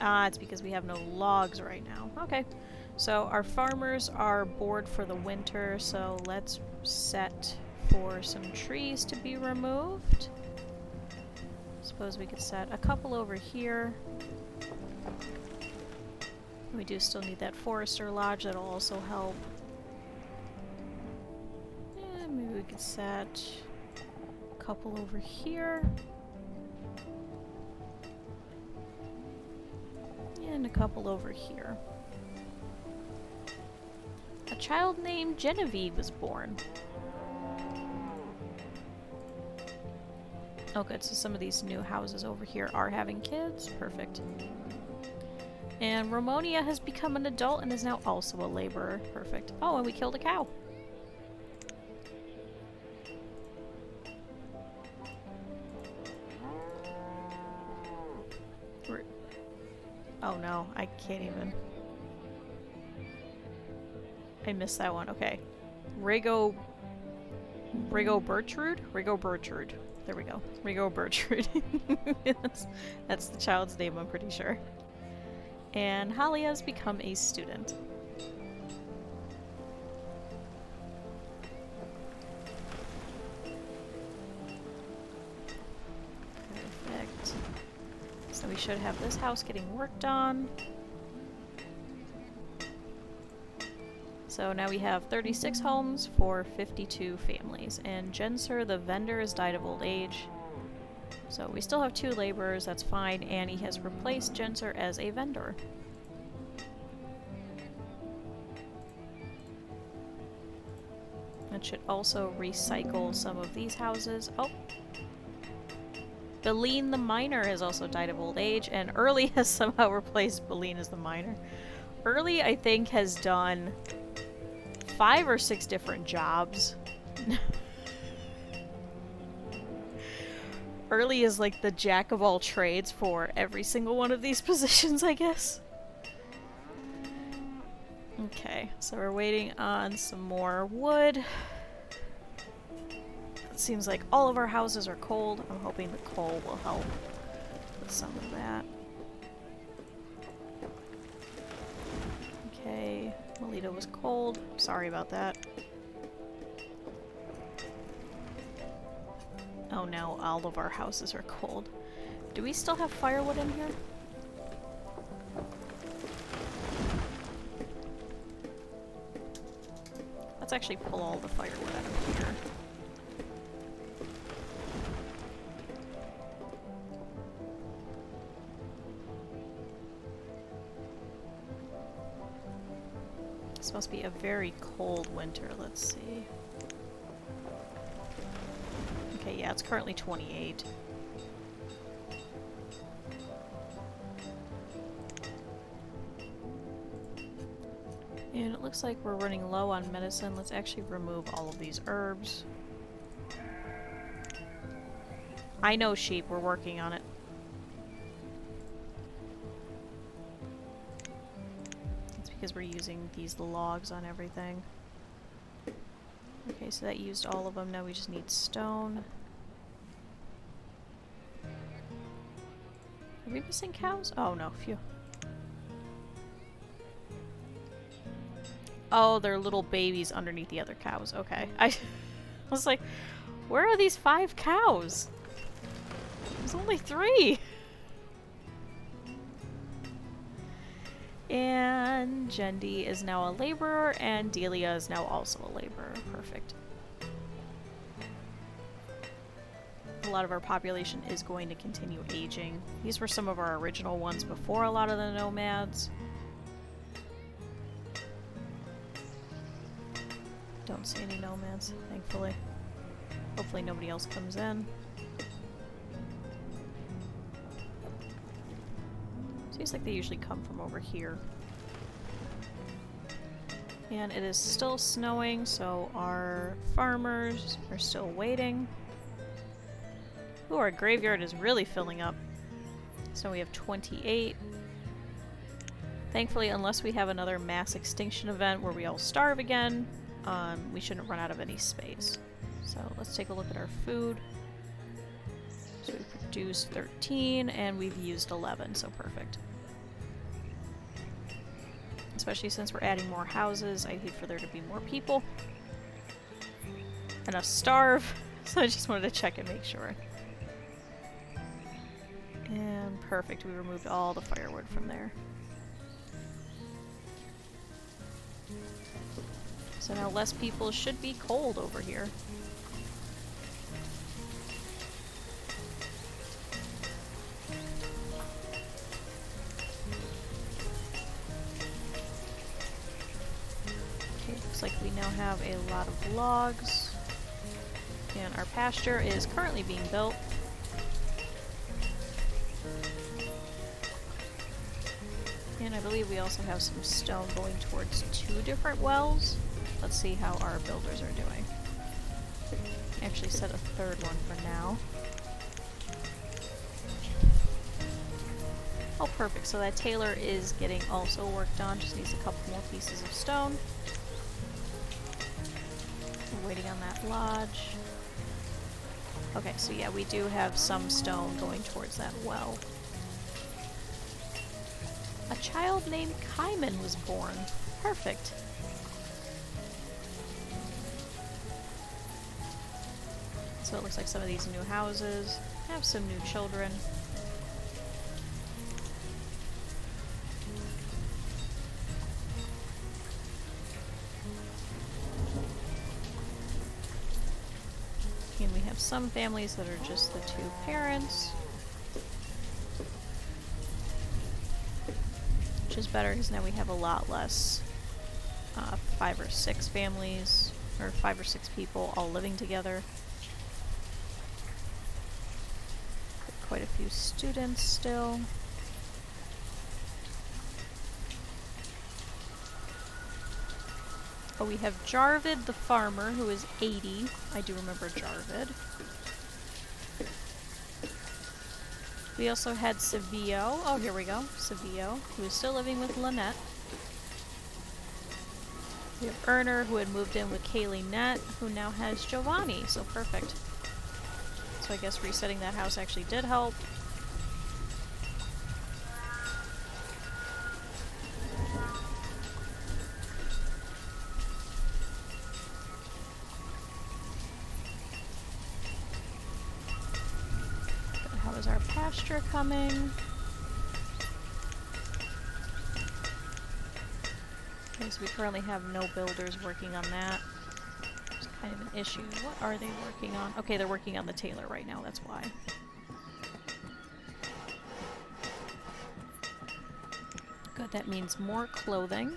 Ah, it's because we have no logs right now. Okay. So our farmers are bored for the winter, so let's set for some trees to be removed. Suppose we could set a couple over here. We do still need that forester lodge, that'll also help. And maybe we could set a couple over here. And a couple over here. A child named Genevieve was born. Oh good, so some of these new houses over here are having kids. Perfect. And Ramonia has become an adult and is now also a laborer. Perfect. Oh, and we killed a cow. Oh no, I can't even. I missed that one. Okay. Rigo Bertrude? Rigo Bertrude. There we go. Rigo Bertrude. That's the child's name, I'm pretty sure. And Halia's become a student. Perfect. So we should have this house getting worked on. So now we have 36 homes for 52 families. And Jenser, the vendor, has died of old age. So we still have 2 laborers, that's fine. Annie has replaced Jenser as a vendor. That should also recycle some of these houses. Oh! Beline the miner has also died of old age, and Early has somehow replaced Beline as the miner. Early, I think, has done 5 or 6 different jobs. Early is like the jack of all trades for every single one of these positions, I guess. Okay, so we're waiting on some more wood. It seems like all of our houses are cold. I'm hoping the coal will help with some of that. Okay, Melita was cold. Sorry about that. Oh no, all of our houses are cold. Do we still have firewood in here? Let's actually pull all the firewood out of here. This must be a very cold winter, let's see. Okay, yeah, it's currently 28. And it looks like we're running low on medicine. Let's actually remove all of these herbs. I know, sheep, we're working on it. It's because we're using these logs on everything. Okay, so that used all of them. Now we just need stone. Are we missing cows? Oh no, phew. Oh, they're little babies underneath the other cows. Okay. I was like, where are these 5 cows? There's only 3! And Jendi is now a laborer, and Delia is now also a laborer. Perfect. A lot of our population is going to continue aging. These were some of our original ones before a lot of the nomads. Don't see any nomads, thankfully. Hopefully nobody else comes in. See, Seems like they usually come from over here. And it is still snowing, so our farmers are still waiting. Ooh, our graveyard is really filling up. So we have 28. Thankfully, unless we have another mass extinction event where we all starve again, we shouldn't run out of any space. So let's take a look at our food. So we produced 13, and we've used 11, so perfect. Especially since we're adding more houses, I'd hate for there to be more people. And us starve, so I just wanted to check and make sure. And perfect, we removed all the firewood from there. So now less people should be cold over here. Okay, looks like we now have a lot of logs. And our pasture is currently being built. And I believe we also have some stone going towards 2 different wells. Let's see how our builders are doing. Actually set a 3rd one for now. Oh, perfect. So that tailor is getting also worked on. Just needs a couple more pieces of stone. We're waiting on that lodge. Okay, so yeah, we do have some stone going towards that well. A child named Kaiman was born. Perfect. So it looks like some of these new houses have some new children. And we have some families that are just the 2 parents. Which is better because now we have a lot less 5 or 6 families, or 5 or 6 people all living together. Quite a few students still. Oh, we have Jarvid the farmer, who is 80. I do remember Jarvid. We also had Sevio. Oh, here we go. Sevio, who is still living with Lynette. We have Erner, who had moved in with Kaylee Nett, who now has Giovanni, so perfect. So I guess resetting that house actually did help. How is our pasture coming? Okay, so we currently have no builders working on that. It's kind of an issue. What are they working on? Okay, they're working on the tailor right now, that's why. Good, that means more clothing.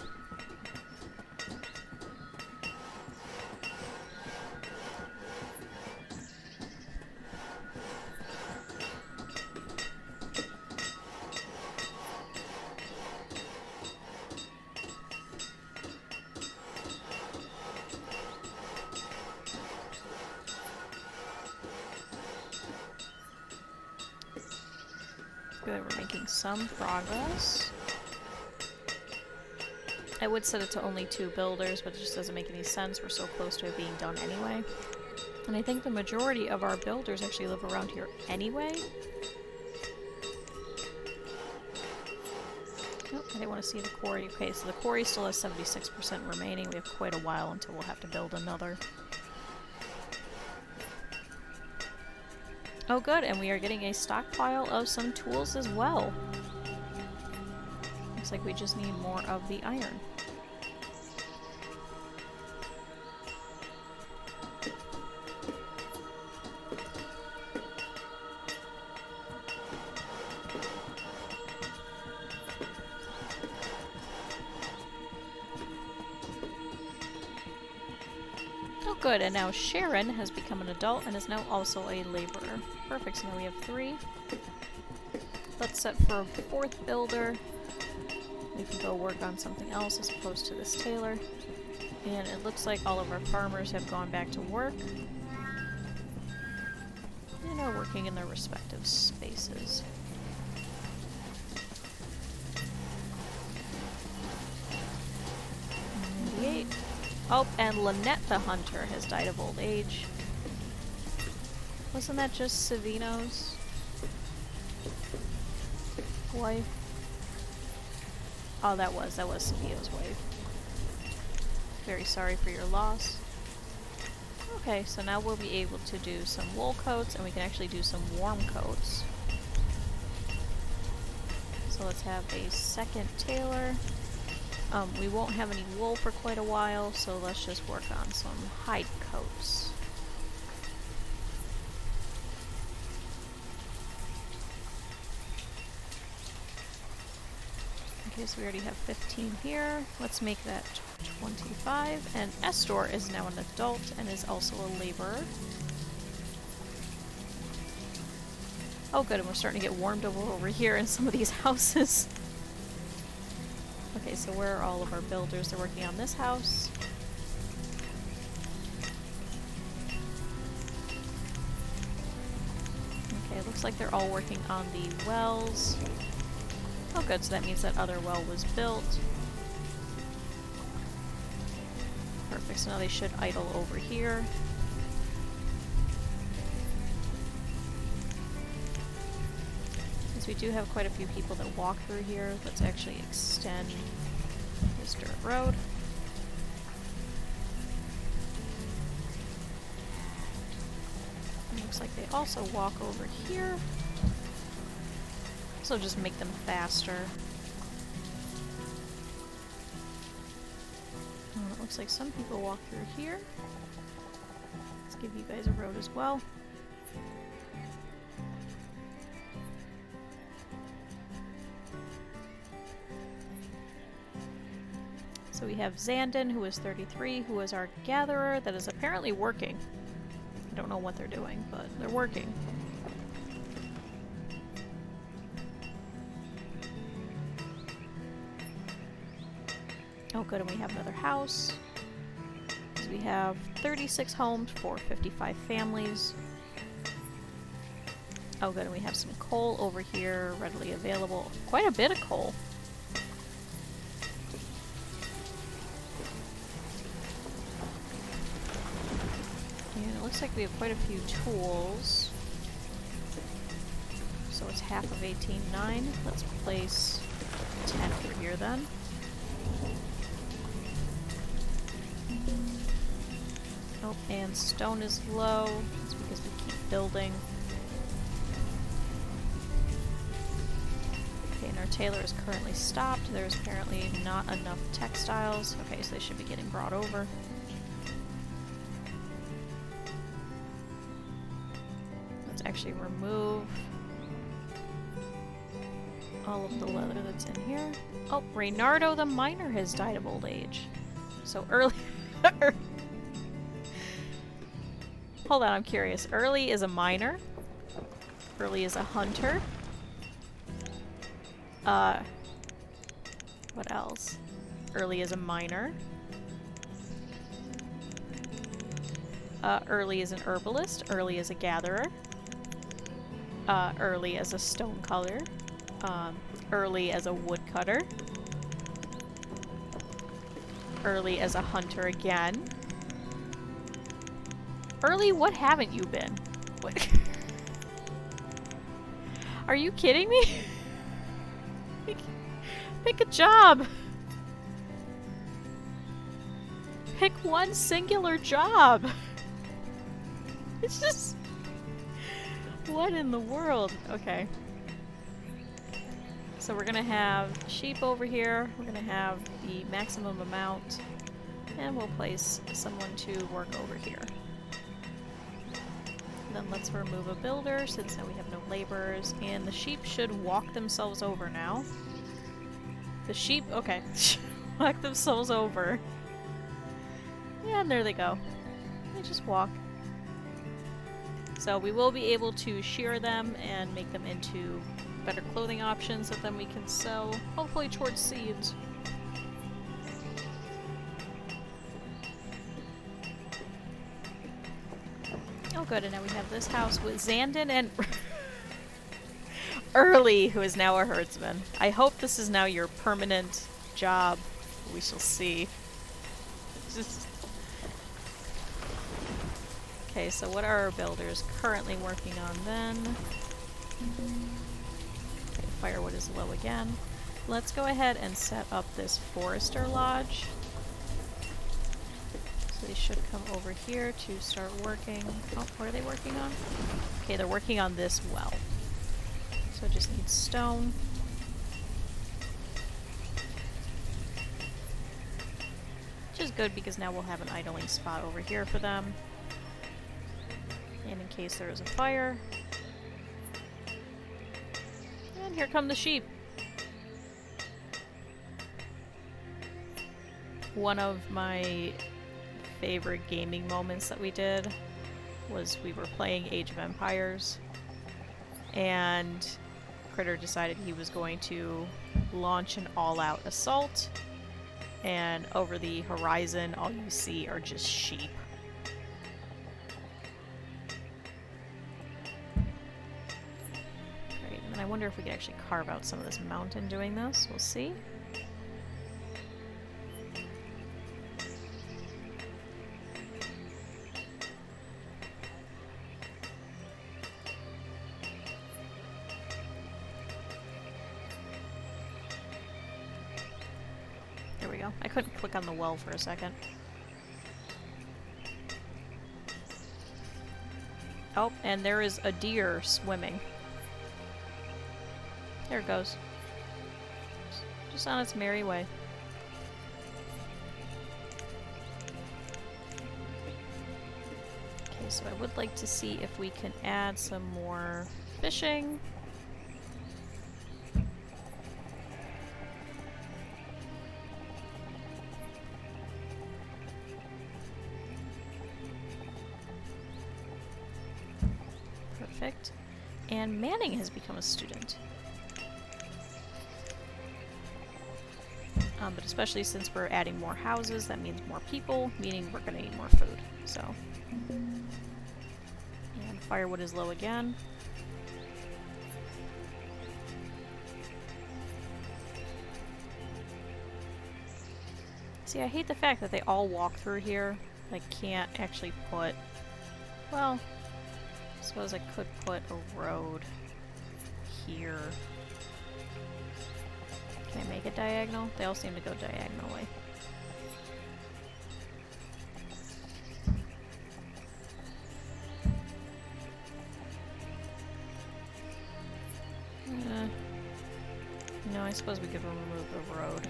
Good, we're making some progress. I would set it to only 2 builders, but it just doesn't make any sense. We're so close to it being done anyway. And I think the majority of our builders actually live around here anyway. Nope, I didn't want to see the quarry. Okay, so the quarry still has 76% remaining. We have quite a while until we'll have to build another. Oh good, and we are getting a stockpile of some tools as well. Looks like we just need more of the iron. Oh good, and now Sharon has become an adult and is now also a laborer. Perfect, so now we have 3. let's set for a 4th builder. We can go work on something else as opposed to this tailor. And it looks like all of our farmers have gone back to work and are working in their respective spaces. Oh, and Lynette the Hunter has died of old age. Wasn't that just Savino's wife? Oh, that was Savino's wife. Very sorry for your loss. Okay, so now we'll be able to do some wool coats, and we can actually do some warm coats. So let's have a 2nd tailor. We won't have any wool for quite a while, so let's just work on some hide coats. Okay, so we already have 15 here. Let's make that 25. And Estor is now an adult and is also a laborer. Oh good, and we're starting to get warmed up over here in some of these houses. Okay, so where are all of our builders? They're working on this house. Okay, looks like they're all working on the wells. Oh good, so that means that other well was built. Perfect, so now they should idle over here. Since we do have quite a few people that walk through here, let's actually extend this dirt road. It looks like they also walk over here. So just make them faster. Oh, it looks like some people walk through here. Let's give you guys a road as well. So we have Zandon, who is 33, who is our gatherer, that is apparently working. I don't know what they're doing, but they're working. Oh good, and we have another house. So we have 36 homes for 55 families. Oh good, and we have some coal over here readily available. Quite a bit of coal. And it looks like we have quite a few tools. So it's half of 18.9. Let's place 10 over here then. Oh, and stone is low. It's because we keep building. Okay, and our tailor is currently stopped. There's apparently not enough textiles. Okay, so they should be getting brought over. Let's actually remove all of the leather that's in here. Oh, Reynardo the miner has died of old age. So early... Hold on, I'm curious. Early is a miner. Early is a hunter. What else? Early is a miner. Early is an herbalist. Early is a gatherer. Early as a stonecutter. Early as a woodcutter. Early as a hunter again. Early, what haven't you been? What? Are you kidding me? Pick a job. Pick one singular job. It's just... What in the world? Okay. So we're gonna have sheep over here. We're gonna have the maximum amount. And we'll place someone to work over here. Then let's remove a builder, since now we have no laborers, and the sheep should walk themselves over now. The sheep, okay, walk themselves over. Yeah, and there they go. They just walk. So we will be able to shear them and make them into better clothing options that then we can sell, hopefully towards seeds. Oh good, and now we have this house with Zandon and Early, who is now a herdsman. I hope this is now your permanent job. We shall see. Just... Okay, so what are our builders currently working on then? Okay, firewood is low again. Let's go ahead and set up this forester lodge. So they should come over here to start working. Oh, what are they working on? Okay, they're working on this well. So it just needs stone. Which is good because now we'll have an idling spot over here for them. And in case there is a fire. And here come the sheep. One of my favorite gaming moments that we did was we were playing Age of Empires, and Critter decided he was going to launch an all-out assault, and over the horizon all you see are just sheep. Great, and then I wonder if we could actually carve out some of this mountain doing this. We'll see. There we go. I couldn't click on the well for a second. Oh, and there is a deer swimming. There it goes. Just on its merry way. Okay, so I would like to see if we can add some more fishing. Perfect. And Manning has become a student. But especially since we're adding more houses, that means more people, meaning we're going to need more food. So, and firewood is low again. See, I hate the fact that they all walk through here. I can't actually put... Well, I suppose I could put a road here. Can I make it diagonal? They all seem to go diagonally. No, I suppose we could remove the road.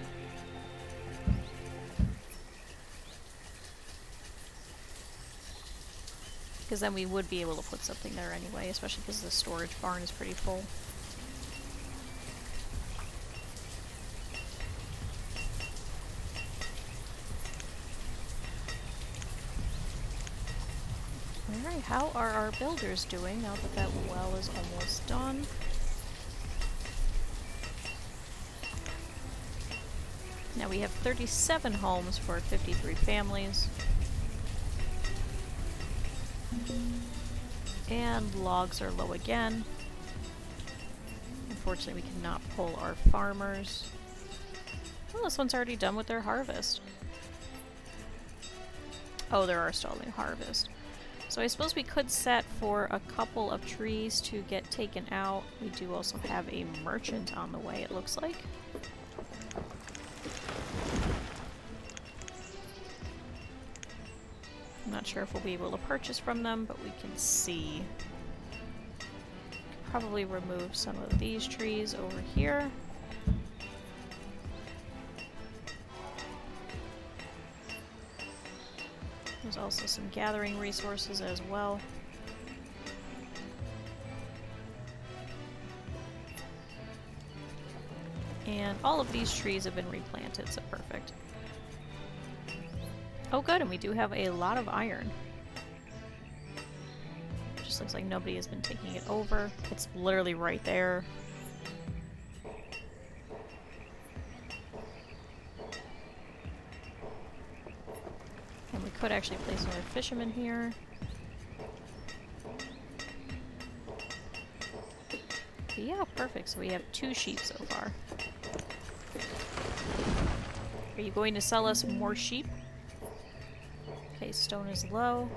Because then we would be able to put something there anyway, especially because the storage barn is pretty full. Alright, how are our builders doing now that that well is almost done? Now we have 37 homes for 53 families. And logs are low again. Unfortunately, we cannot pull our farmers. Well, this one's already done with their harvest. Oh, there are still in harvest. So I suppose we could set for a couple of trees to get taken out. We do also have a merchant on the way, it looks like. I'm not sure if we'll be able to purchase from them, but we can see. Could probably remove some of these trees over here. There's also some gathering resources as well. And all of these trees have been replanted, so perfect. Oh good, and we do have a lot of iron. Just Looks like nobody has been taking it over. It's literally right there. And we could actually place another fisherman here. But yeah, perfect. So we have 2 sheep so far. Are you going to sell us more sheep? Okay, stone is low.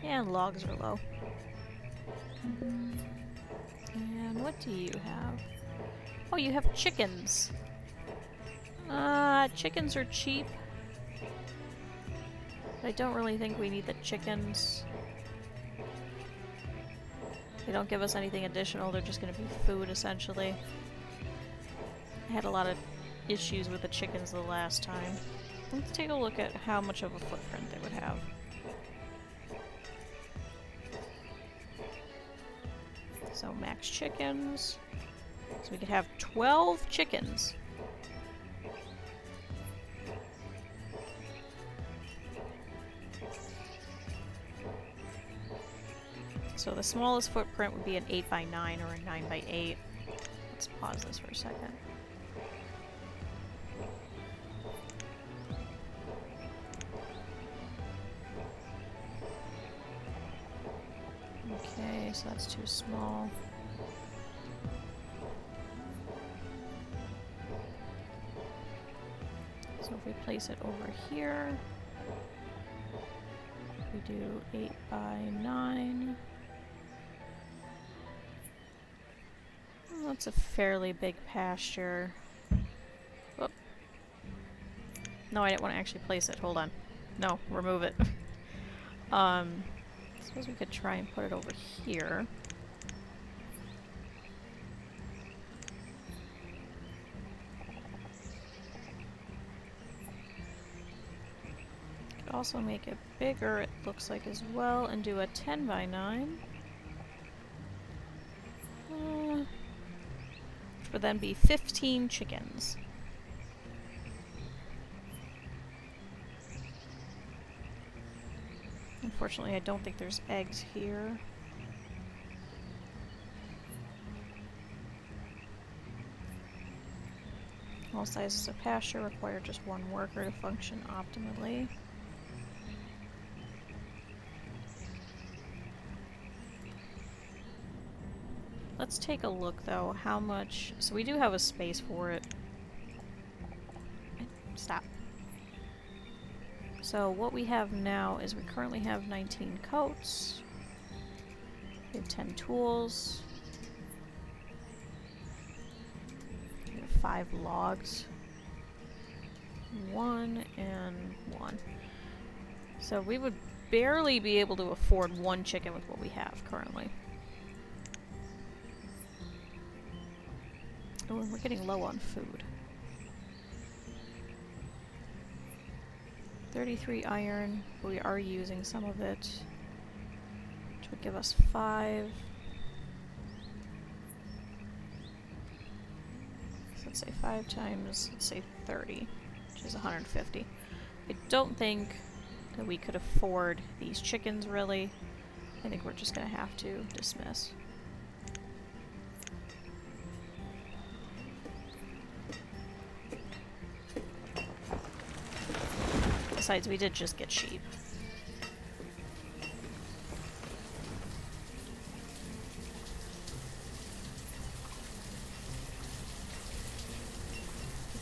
And logs are low. And what do you have? Oh, you have chickens. Chickens are cheap. But I don't really think we need the chickens. They don't give us anything additional, they're just gonna be food, essentially. I had a lot of issues with the chickens the last time. Let's take a look at how much of a footprint they would have. So max chickens. So we could have 12 chickens. So the smallest footprint would be an 8x9 or a 9x8. Let's pause this for a second. Okay, so that's too small. So if we place it over here, we do 8x9. Well, that's a fairly big pasture. Oh. No, I didn't want to actually place it. Hold on. No, remove it. I suppose we could try and put it over here. Could also make it bigger, it looks like, as well, and do a 10x9. Which would then be 15 chickens. Unfortunately, I don't think there's eggs here. All sizes of pasture require just 1 worker to function optimally. Let's take a look, though, how much... So we do have a space for it. Stop. So what we have now is we currently have 19 coats. We have 10 tools. We have 5 logs. 1 and 1. So we would barely be able to afford 1 chicken with what we have currently. Oh, and we're getting low on food. 33 iron, but we are using some of it, which would give us 5. So let's say 5 times, let's say 30, which is 150. I don't think that we could afford these chickens, really. I think we're just gonna have to dismiss. Besides, we did just get sheep.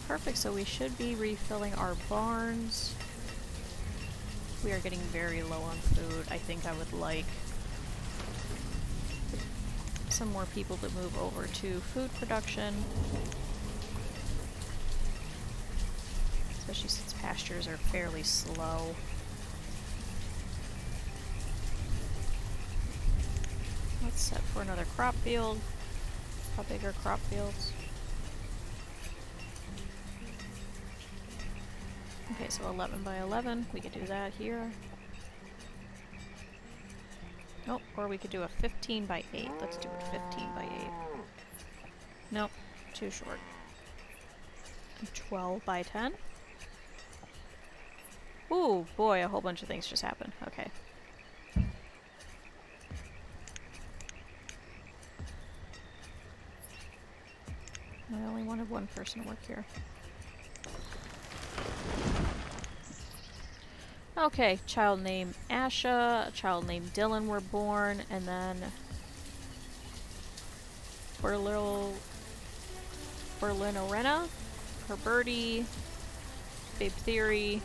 Perfect, so we should be refilling our barns. We are getting very low on food. I think I would like some more people to move over to food production. Especially since pastures are fairly slow. Let's set for another crop field. How big are crop fields? Okay, so 11 by 11. We could do that here. Nope, or we could do a 15 by 8. Let's do it 15 by 8. Nope, too short. 12 by 10. Ooh, boy, a whole bunch of things just happened. Okay. I only wanted one person to work here. Okay, child named Asha, a child named Dylan were born, and then Berlinorena, Herberti, Babe Theory,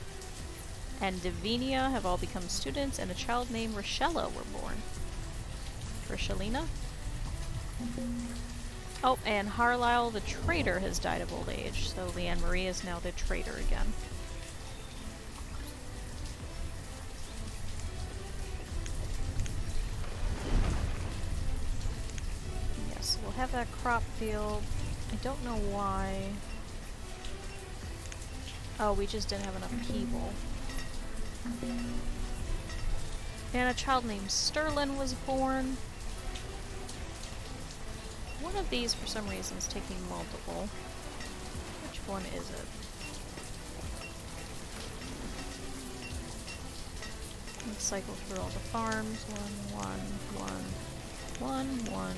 and Divinia have all become students, and a child named Rochella were born. Rochelina? Oh, and Harlisle the Traitor has died of old age, so Leanne Marie is now the Traitor again. Yes, we'll have that crop field. I don't know why. Oh, we just didn't have enough people. And a child named Sterling was born. One of these, for some reason, is taking multiple. Which one is it? Let's cycle through all the farms. 1, 1, 1, 1, 1, 1,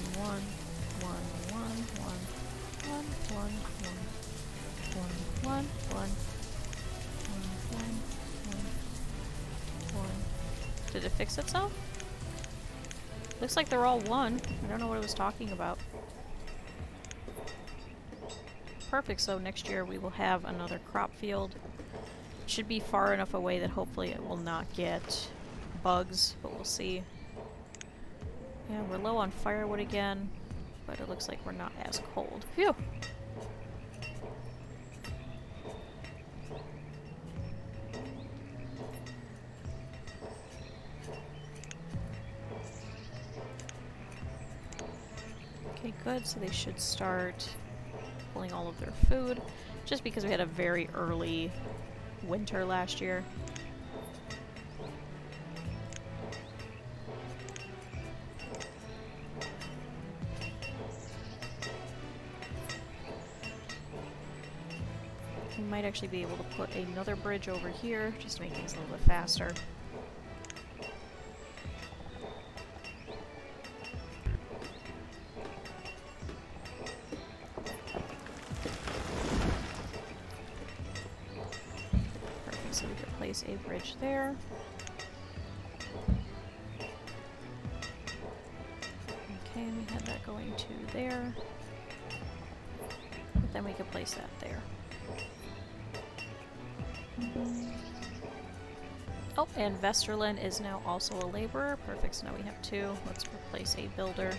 1, 1, 1, 1, 1, 1, 1, 1, 1. Did it fix itself? Looks like they're all 1. I don't know what it was talking about. Perfect, so next year we will have another crop field. It should be far enough away that hopefully it will not get bugs, but we'll see. Yeah, we're low on firewood again, but it looks like we're not as cold. Phew! Okay, good, so they should start pulling all of their food, just because we had a very early winter last year. We might actually be able to put another bridge over here, just to make things a little bit faster. So we could place a bridge there. Okay, and we had that going to there. But then we could place that there. Oh, and Vesterlin is now also a laborer. Perfect, so now we have 2. Let's replace a builder.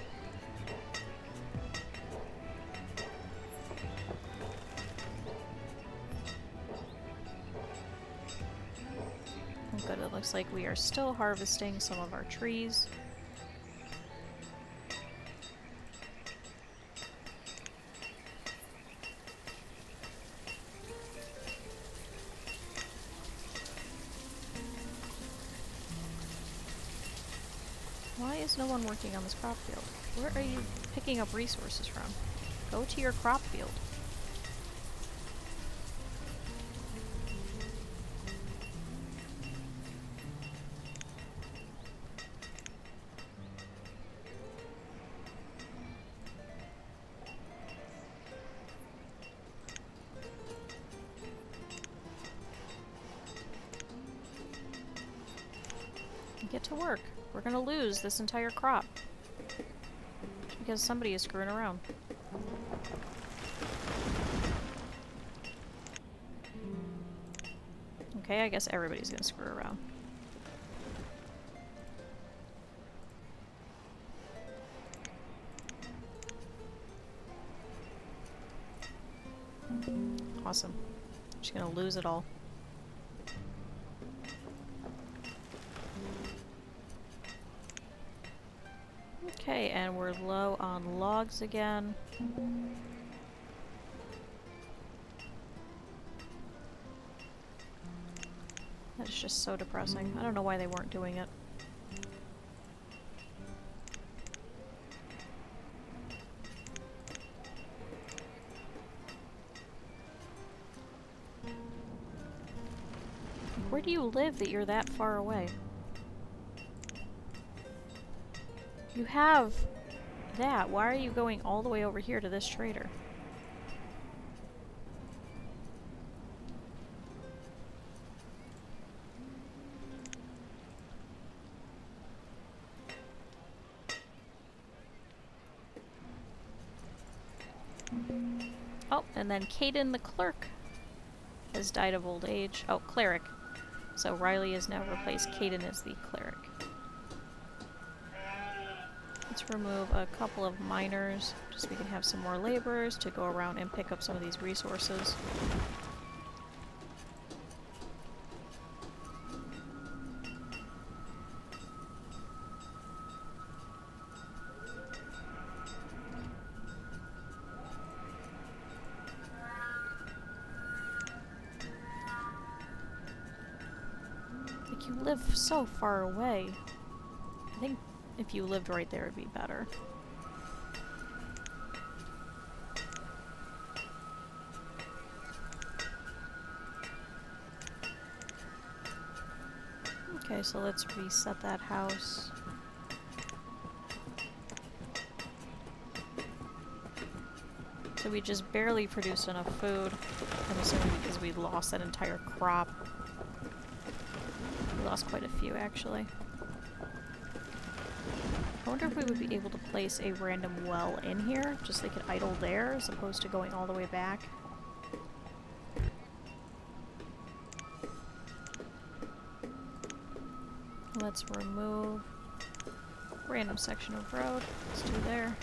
Good, it looks like we are still harvesting some of our trees. Why is no one working on this crop field? Where are you picking up resources from? Go to your crop field. Get to work. We're gonna lose this entire crop. Because somebody is screwing around. Okay, I guess everybody's gonna screw around. Awesome. Just gonna lose it all. Okay, and we're low on logs again. That is just so depressing. I don't know why they weren't doing it. Where do you live that you're that far away? You have that. Why are you going all the way over here to this trader? Oh, and then Caden the clerk has died of old age. Oh, cleric. So Riley has now replaced Caden as the cleric. Let's remove a couple of miners, just so we can have some more laborers to go around and pick up some of these resources. Like, you live so far away. I think if you lived right there, it'd be better. Okay, so let's reset that house. So we just barely produced enough food. I'm assuming because we lost that entire crop. We lost quite a few, actually. I wonder if we would be able to place a random well in here, just so they could idle there, as opposed to going all the way back. Let's remove random section of road. Let's do there.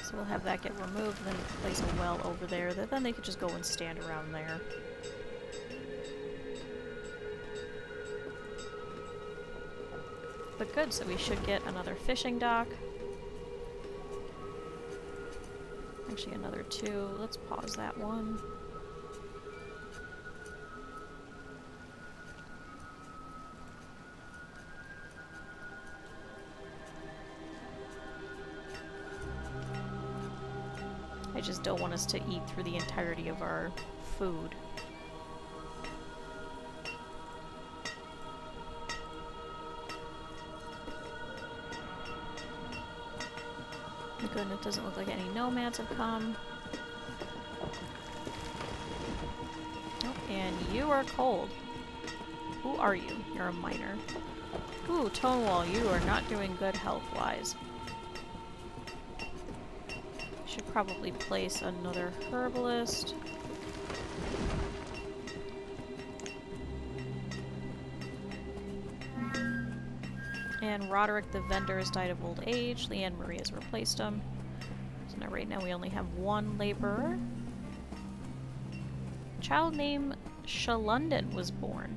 So we'll have that get removed, and then place a well over there, that then they could just go and stand around there. But good, so we should get another fishing dock. Actually, another 2. Let's pause that one. I just don't want us to eat through the entirety of our food. Good, and it doesn't look like any nomads have come. Oh, and you are cold. Who are you? You're a miner. Ooh, Tonewall, you are not doing good health-wise. Should probably place another herbalist. And Roderick the vendor has died of old age. Leanne Marie has replaced him. So now right now we only have 1 laborer. A child named Shalundon was born.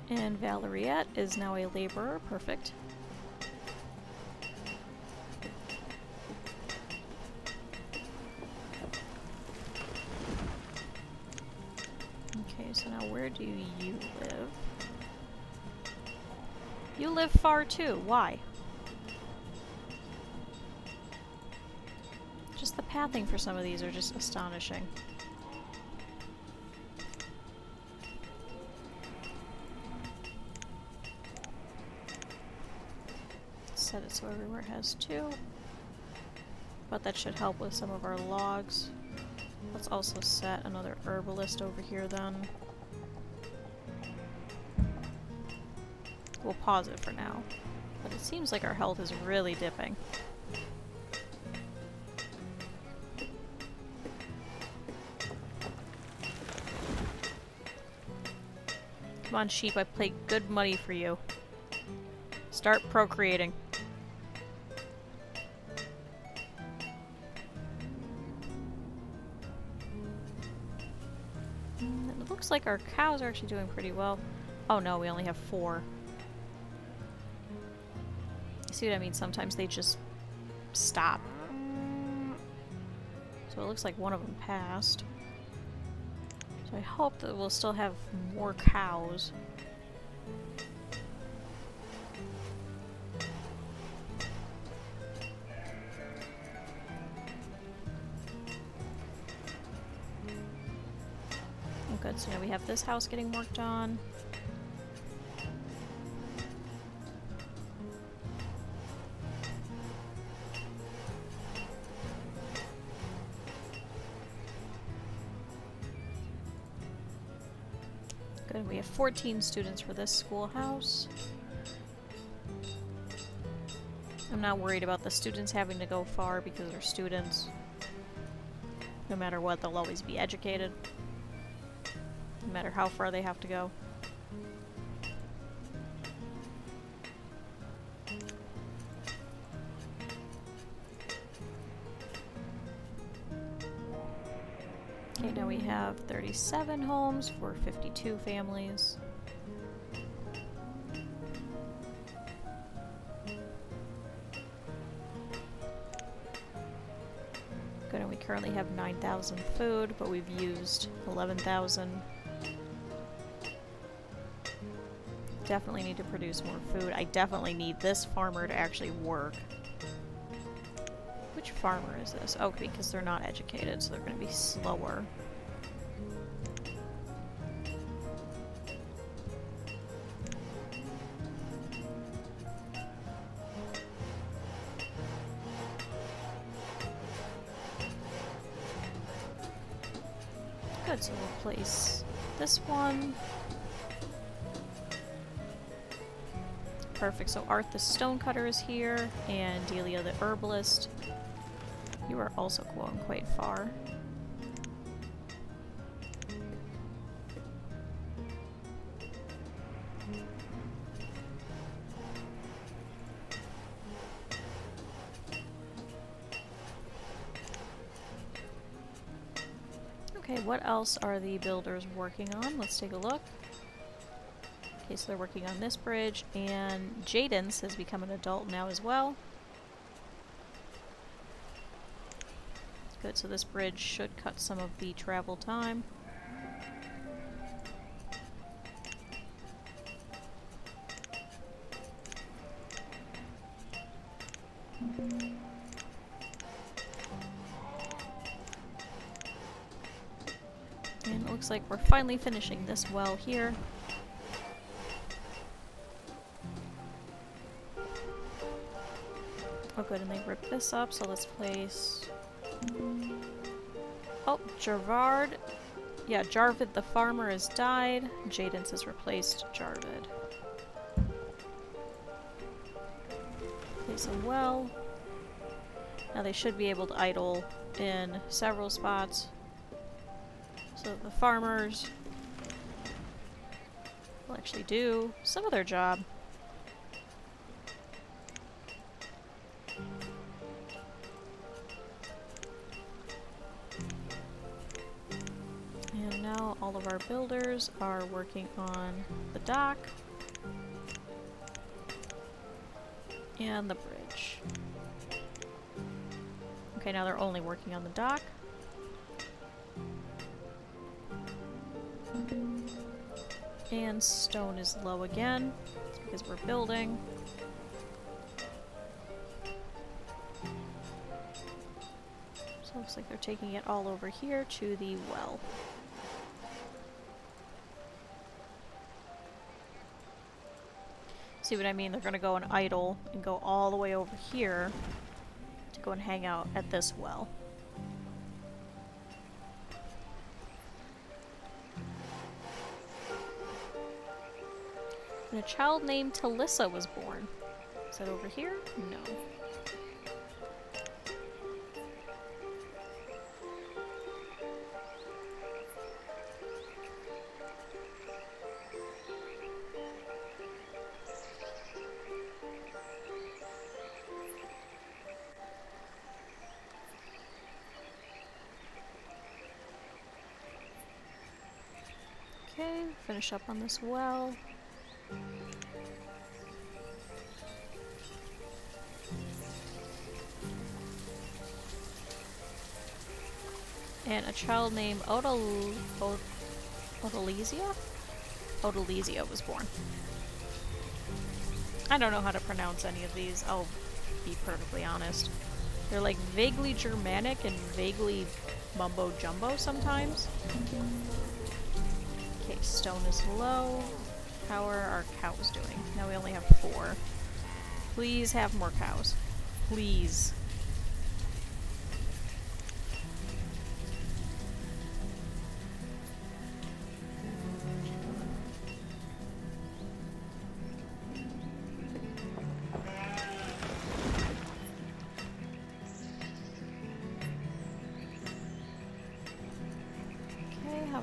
And Valeriette is now a laborer. Perfect. Okay, so now where do you live? You live far too. Why? Just the pathing for some of these are just astonishing. Set it so everywhere has 2. But that should help with some of our logs. Let's also set another herbalist over here then. We'll pause it for now. But it seems like our health is really dipping. Come on, sheep, I paid good money for you. Start procreating. It looks like our cows are actually doing pretty well. Oh no, we only have 4. You see what I mean? Sometimes they just stop. So it looks like one of them passed. So I hope that we'll still have more cows. Oh, good. So now we have this house getting worked on. Good. We have 14 students for this schoolhouse. I'm not worried about the students having to go far because they're students. No matter what, they'll always be educated. No matter how far they have to go. Okay, now we have 37 homes for 52 families. Good, and we currently have 9,000 food, but we've used 11,000. Definitely need to produce more food. I definitely need this farmer to actually work. Which farmer is this? Oh, because they're not educated, so they're going to be slower. Good, so we'll place this one. Perfect, so Art the Stonecutter is here, and Delia the Herbalist. You are also going quite far. Okay, what else are the builders working on? Let's take a look. Okay, so they're working on this bridge, and Jadens has become an adult now as well. Good, so this bridge should cut some of the travel time. And it looks like we're finally finishing this well here. Oh good, and they ripped this up, so let's place... Oh, Jarvard. Yeah, Jarvid the farmer has died. Jadens has replaced Jarvid. Place a well. Now they should be able to idle in several spots. So the farmers will actually do some of their job. And now all of our builders are working on the dock and the bridge. Okay, now they're only working on the dock. And stone is low again, because we're building. So it looks like they're taking it all over here to the well. See what I mean? They're gonna go and idle and go all the way over here to go and hang out at this well. And a child named Talissa was born. Is that over here? No. Okay, finish up on this well. And a child named Odalesia was born. I don't know how to pronounce any of these, I'll be perfectly honest. They're like vaguely Germanic and vaguely mumbo-jumbo sometimes. Okay, stone is low. How are our cows doing? Now we only have 4. Please have more cows. Please.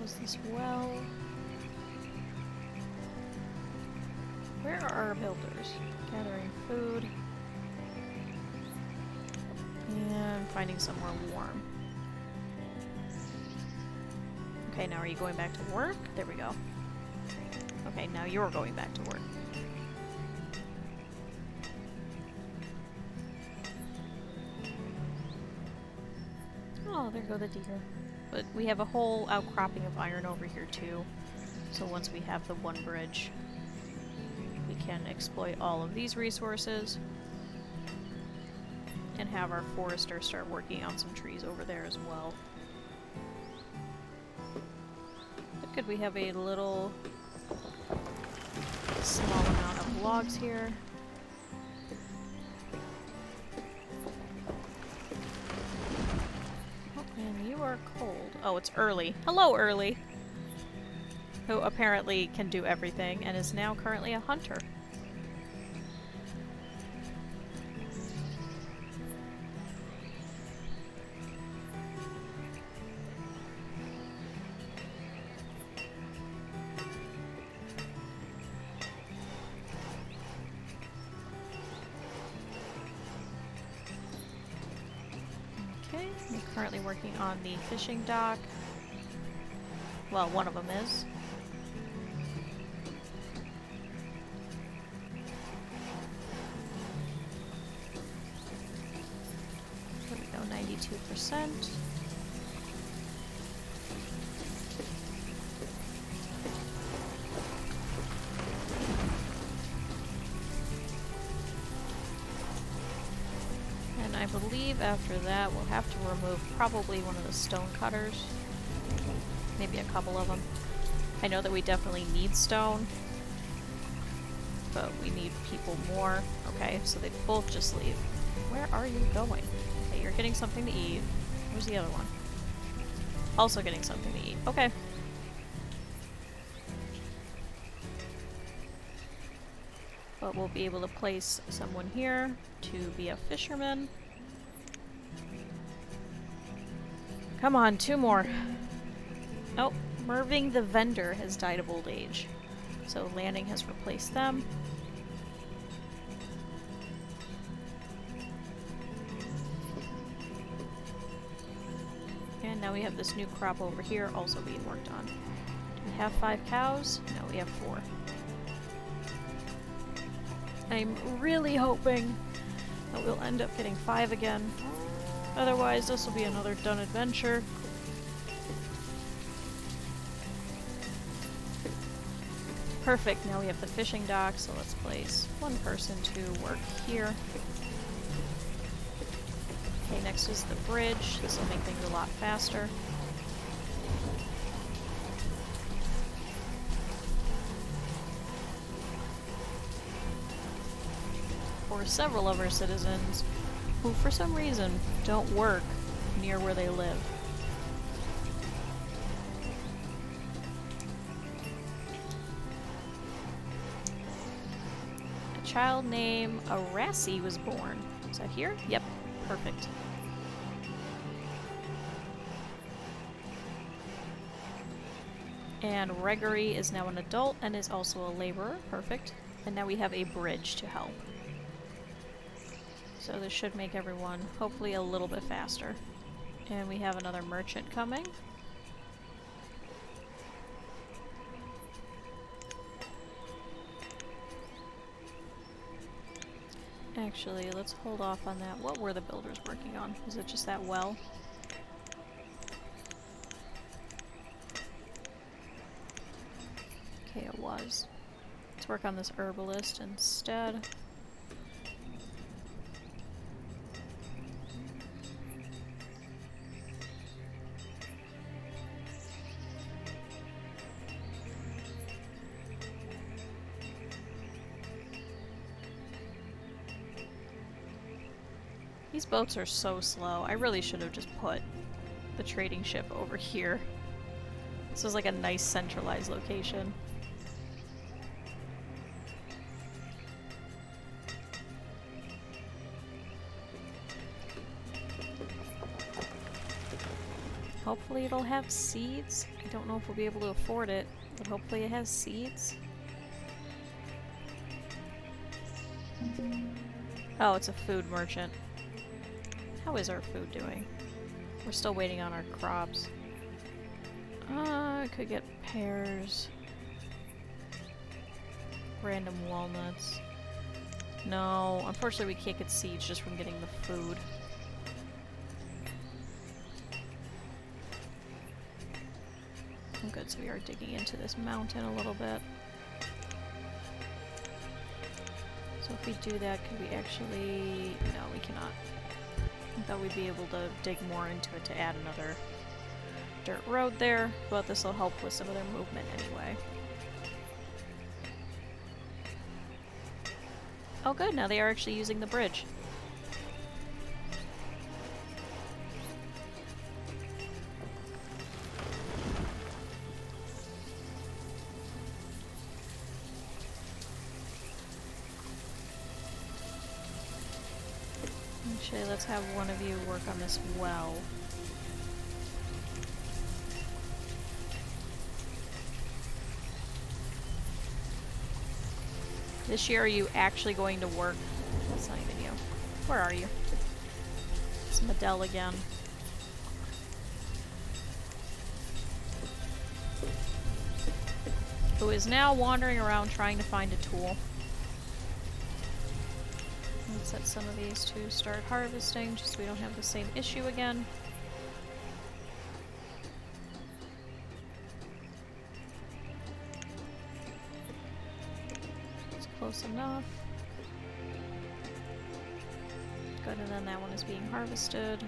close this well. Where are our builders? Gathering food. And finding somewhere warm. Okay, now are you going back to work? There we go. Okay, now you're going back to work. Oh, there go the deer. But we have a whole outcropping of iron over here too. So once we have the one bridge, we can exploit all of these resources and have our forester start working on some trees over there as well. But could we have a little small amount of logs here? Oh, and you are cold. Oh, it's Early. Hello, Early! Who apparently can do everything and is now currently a hunter. I'm currently working on the fishing dock. Well, one of them is. There we go, 92%. And I believe after that we'll have to remove probably one of the stone cutters. Maybe a couple of them. I know that we definitely need stone, but we need people more. Okay, so they both just leave. Where are you going? Okay, you're getting something to eat. Where's the other one? Also getting something to eat. Okay. But we'll be able to place someone here to be a fisherman. Come on, 2 more. Oh, Merving the vendor has died of old age. So Lanning has replaced them. And now we have this new crop over here also being worked on. Do we have 5 cows? No, we have 4. I'm really hoping that we'll end up getting 5 again. Otherwise, this will be another done adventure. Perfect, now we have the fishing dock, so let's place one person to work here. Okay, next is the bridge. This will make things a lot faster. For several of our citizens who, for some reason, don't work near where they live. A child named Arasi was born. Is that here? Yep. Perfect. And Gregory is now an adult and is also a laborer. Perfect. And now we have a bridge to help. So this should make everyone hopefully a little bit faster. And we have another merchant coming. Actually, let's hold off on that. What were the builders working on? Was it just that well? Okay, it was. Let's work on this herbalist instead. These boats are so slow. I really should have just put the trading ship over here. This is like a nice centralized location. hopefully it'll have seeds. I don't know if we'll be able to afford it, but hopefully it has seeds. Oh, it's a food merchant. How is our food doing? We're still waiting on our crops. I could get pears. Random walnuts. No, unfortunately we can't get seeds just from getting the food. Oh, good, so we are digging into this mountain a little bit. So if we do that, could we actually... No, we cannot. I thought we'd be able to dig more into it to add another dirt road there, but this will help with some of their movement anyway. Oh good, now they are actually using the bridge. Actually, let's have one of you work on this well. This year, are you actually going to work? That's not even you. Where are you? It's Medell again. Who is now wandering around trying to find a tool. Let's set some of these to start harvesting, just so we don't have the same issue again. It's close enough. Good, and then that one is being harvested.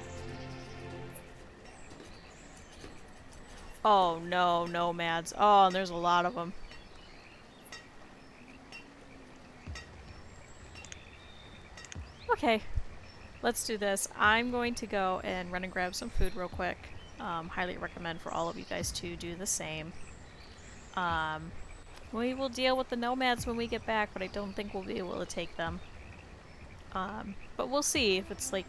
Oh no, nomads. Oh, and there's a lot of them. Okay, let's do this. I'm going to go and run and grab some food real quick. Highly recommend for all of you guys to do the same. We will deal with the nomads when we get back, but I don't think we'll be able to take them. But we'll see if it's like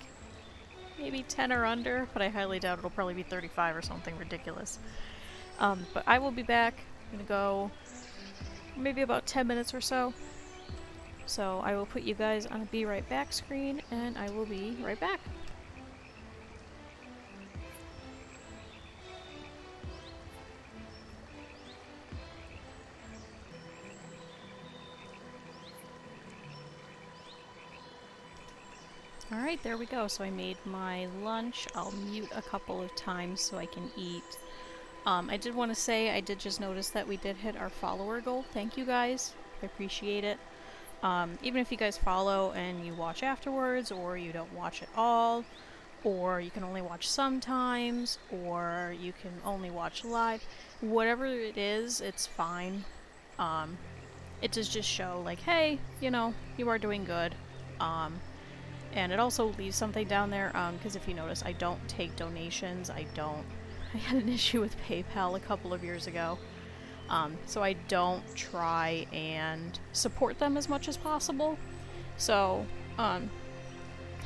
maybe 10 or under, but I highly doubt it'll probably be 35 or something ridiculous. But I will be back. I'm gonna go maybe about 10 minutes or so. So I will put you guys on a be right back screen, and I will be right back. Alright, there we go. So I made my lunch. I'll mute a couple of times so I can eat. I did want to say, I did just notice that we did hit our follower goal. Thank you guys. I appreciate it. Even if you guys follow and you watch afterwards, or you don't watch at all, or you can only watch sometimes, or you can only watch live, whatever it is, it's fine. It does just show like, hey, you know, you are doing good. And it also leaves something down there, because if you notice, I don't take donations. I had an issue with PayPal a couple of years ago. So I don't try and support them as much as possible. So,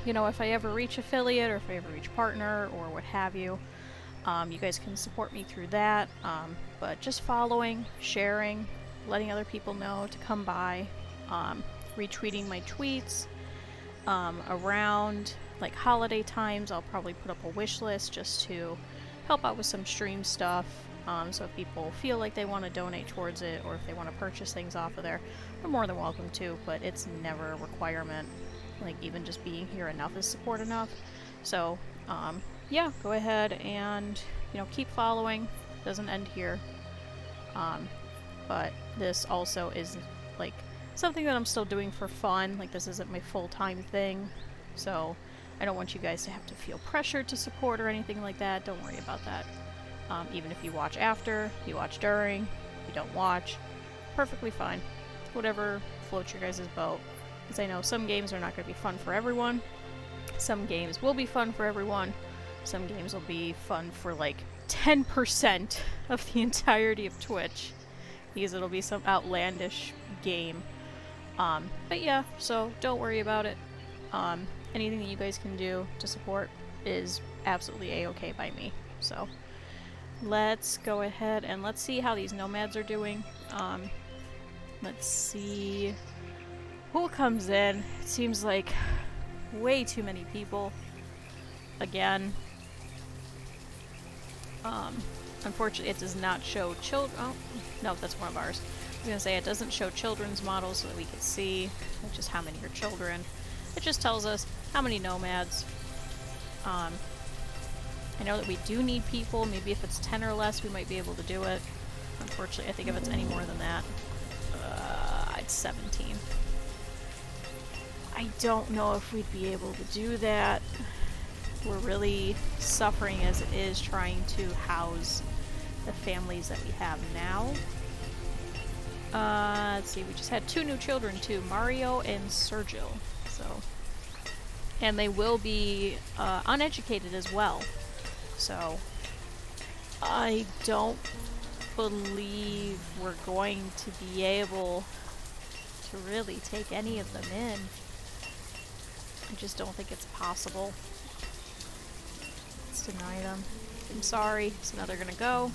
you know, if I ever reach affiliate, or if I ever reach partner, or what have you, you guys can support me through that. But just following, sharing, letting other people know to come by, retweeting my tweets. Around like holiday times, I'll probably put up a wish list just to help out with some stream stuff. So if people feel like they want to donate towards it, or if they want to purchase things off of there, they're more than welcome to, but it's never a requirement. Like, even just being here enough is support enough. So, yeah, go ahead and, you know, keep following. Doesn't end here. But this also is, like, something that I'm still doing for fun. Like, this isn't my full-time thing. So, I don't want you guys to have to feel pressured to support or anything like that. Don't worry about that. Even if you watch after, you watch during, you don't watch, perfectly fine. Whatever floats your guys' boat. Because I know some games are not going to be fun for everyone. Some games will be fun for everyone. Some games will be fun for like 10% of the entirety of Twitch. Because it'll be some outlandish game. But yeah, so don't worry about it. Anything that you guys can do to support is absolutely a-okay by me. So, let's go ahead and let's see how these nomads are doing. Let's see who comes in. It seems like way too many people. Again. Unfortunately, it does not show children. Oh, no, that's one of ours. I was gonna say it doesn't show children's models so that we can see just how many are children. It just tells us how many nomads. I know that we do need people. Maybe if it's 10 or less, we might be able to do it. Unfortunately, I think if it's any more than that, it's 17. I don't know if we'd be able to do that. We're really suffering as it is trying to house the families that we have now. Let's see, we just had 2 new children too, Mario and Sergio. So, and they will be uneducated as well. So, I don't believe we're going to be able to really take any of them in. I just don't think it's possible. Let's deny them. I'm sorry. So now they're gonna go.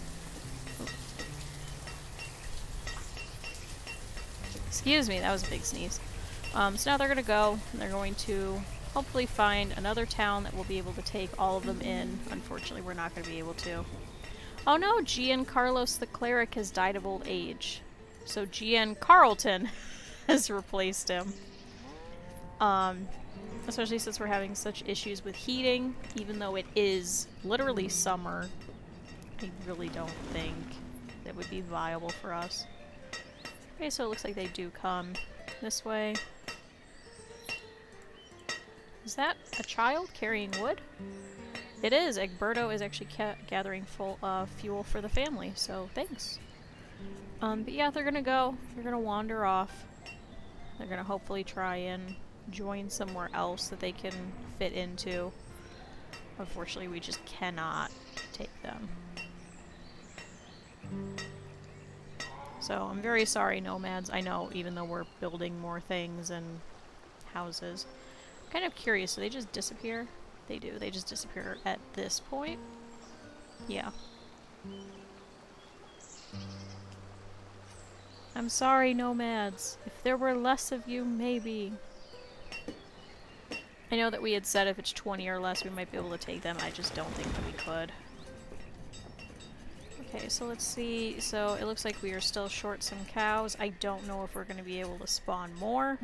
Excuse me, that was a big sneeze. So now they're gonna go, and they're going to hopefully find another town that will be able to take all of them in. Unfortunately, we're not gonna be able to. Oh no, Giancarlos the cleric has died of old age. So Gian Carlton has replaced him. Especially since we're having such issues with heating, even though it is literally summer, I really don't think that would be viable for us. Okay, so it looks like they do come this way. Is that a child carrying wood? It is. Egberto is actually gathering full fuel for the family, so thanks. But yeah, they're gonna go. They're gonna wander off. They're gonna hopefully try and join somewhere else that they can fit into. Unfortunately, we just cannot take them. So I'm very sorry, nomads. I know, even though we're building more things and houses. I'm kind of curious, do they just disappear? They do. They just disappear at this point. Yeah. I'm sorry, nomads. If there were less of you, maybe. I know that we had said if it's 20 or less, we might be able to take them. I just don't think that we could. Okay, so let's see. So it looks like we are still short some cows. I don't know if we're going to be able to spawn more.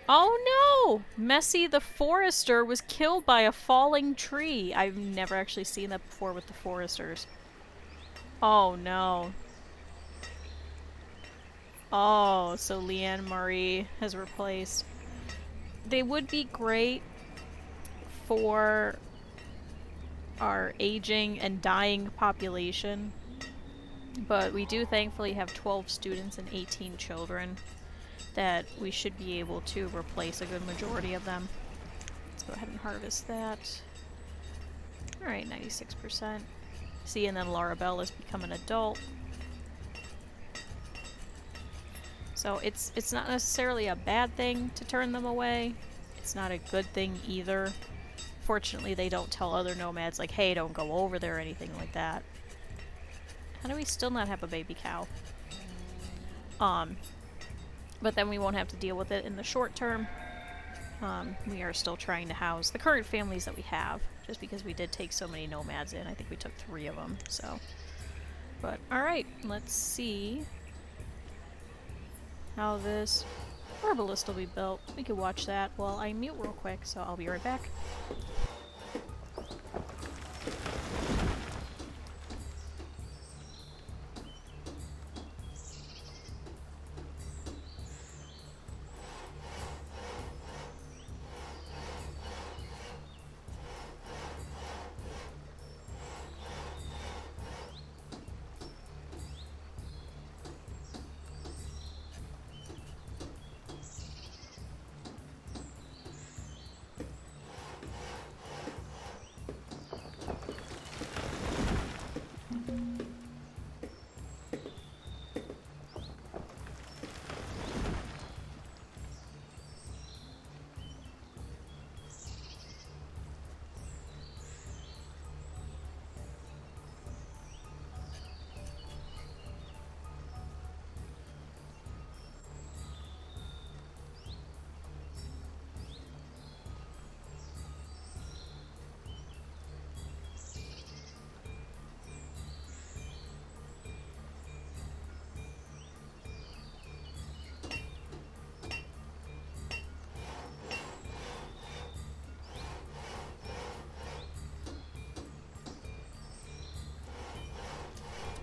Oh no! Messy the Forester was killed by a falling tree. I've never actually seen that before with the Foresters. Oh no. Oh, so Leanne Marie has replaced. They would be great for our aging and dying population, but we do thankfully have 12 students and 18 children that we should be able to replace a good majority of them. Let's go ahead and harvest that. Alright, 96%. See, and then Laura Bell has become an adult. So it's not necessarily a bad thing to turn them away. It's not a good thing either. Fortunately, they don't tell other nomads like, hey, don't go over there or anything like that. How do we still not have a baby cow? But then we won't have to deal with it in the short term. We are still trying to house the current families that we have, just because we did take so many nomads in. I think we took 3 of them, so. But, alright, let's see how this herbalist will be built. We could watch that while I mute real quick, so I'll be right back.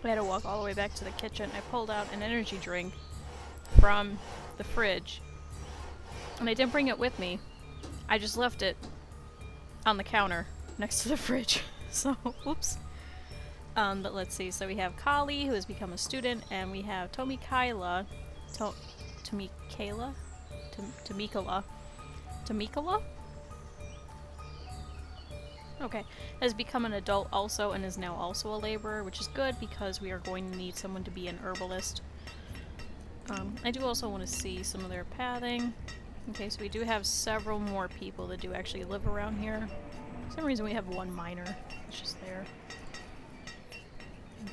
I had to walk all the way back to the kitchen. I pulled out an energy drink from the fridge, and I didn't bring it with me. I just left it on the counter next to the fridge. So, oops. But let's see. So we have Kali, who has become a student, and we have Tomikala. Tomikala? Okay. Has become an adult also, and is now also a laborer, which is good because we are going to need someone to be an herbalist. I do also want to see some of their pathing. Okay, so we do have several more people that do actually live around here. For some reason we have one miner. It's just there.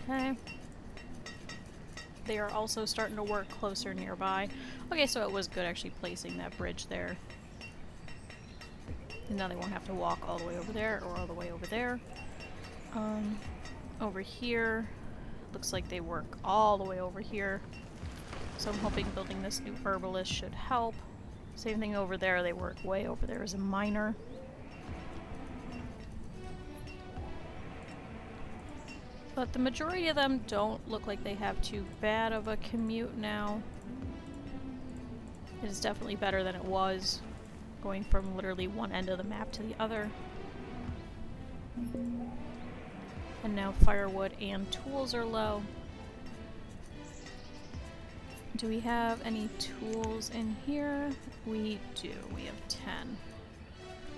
Okay. They are also starting to work closer nearby. Okay, so it was good actually placing that bridge there. And now they won't have to walk all the way over there or all the way over there. Over here, looks like they work all the way over here. So I'm hoping building this new herbalist should help. Same thing over there, they work way over there as a miner. But the majority of them don't look like they have too bad of a commute now. It is definitely better than it was, going from literally one end of the map to the other. And now firewood and tools are low. Do we have any tools in here? We do. We have 10.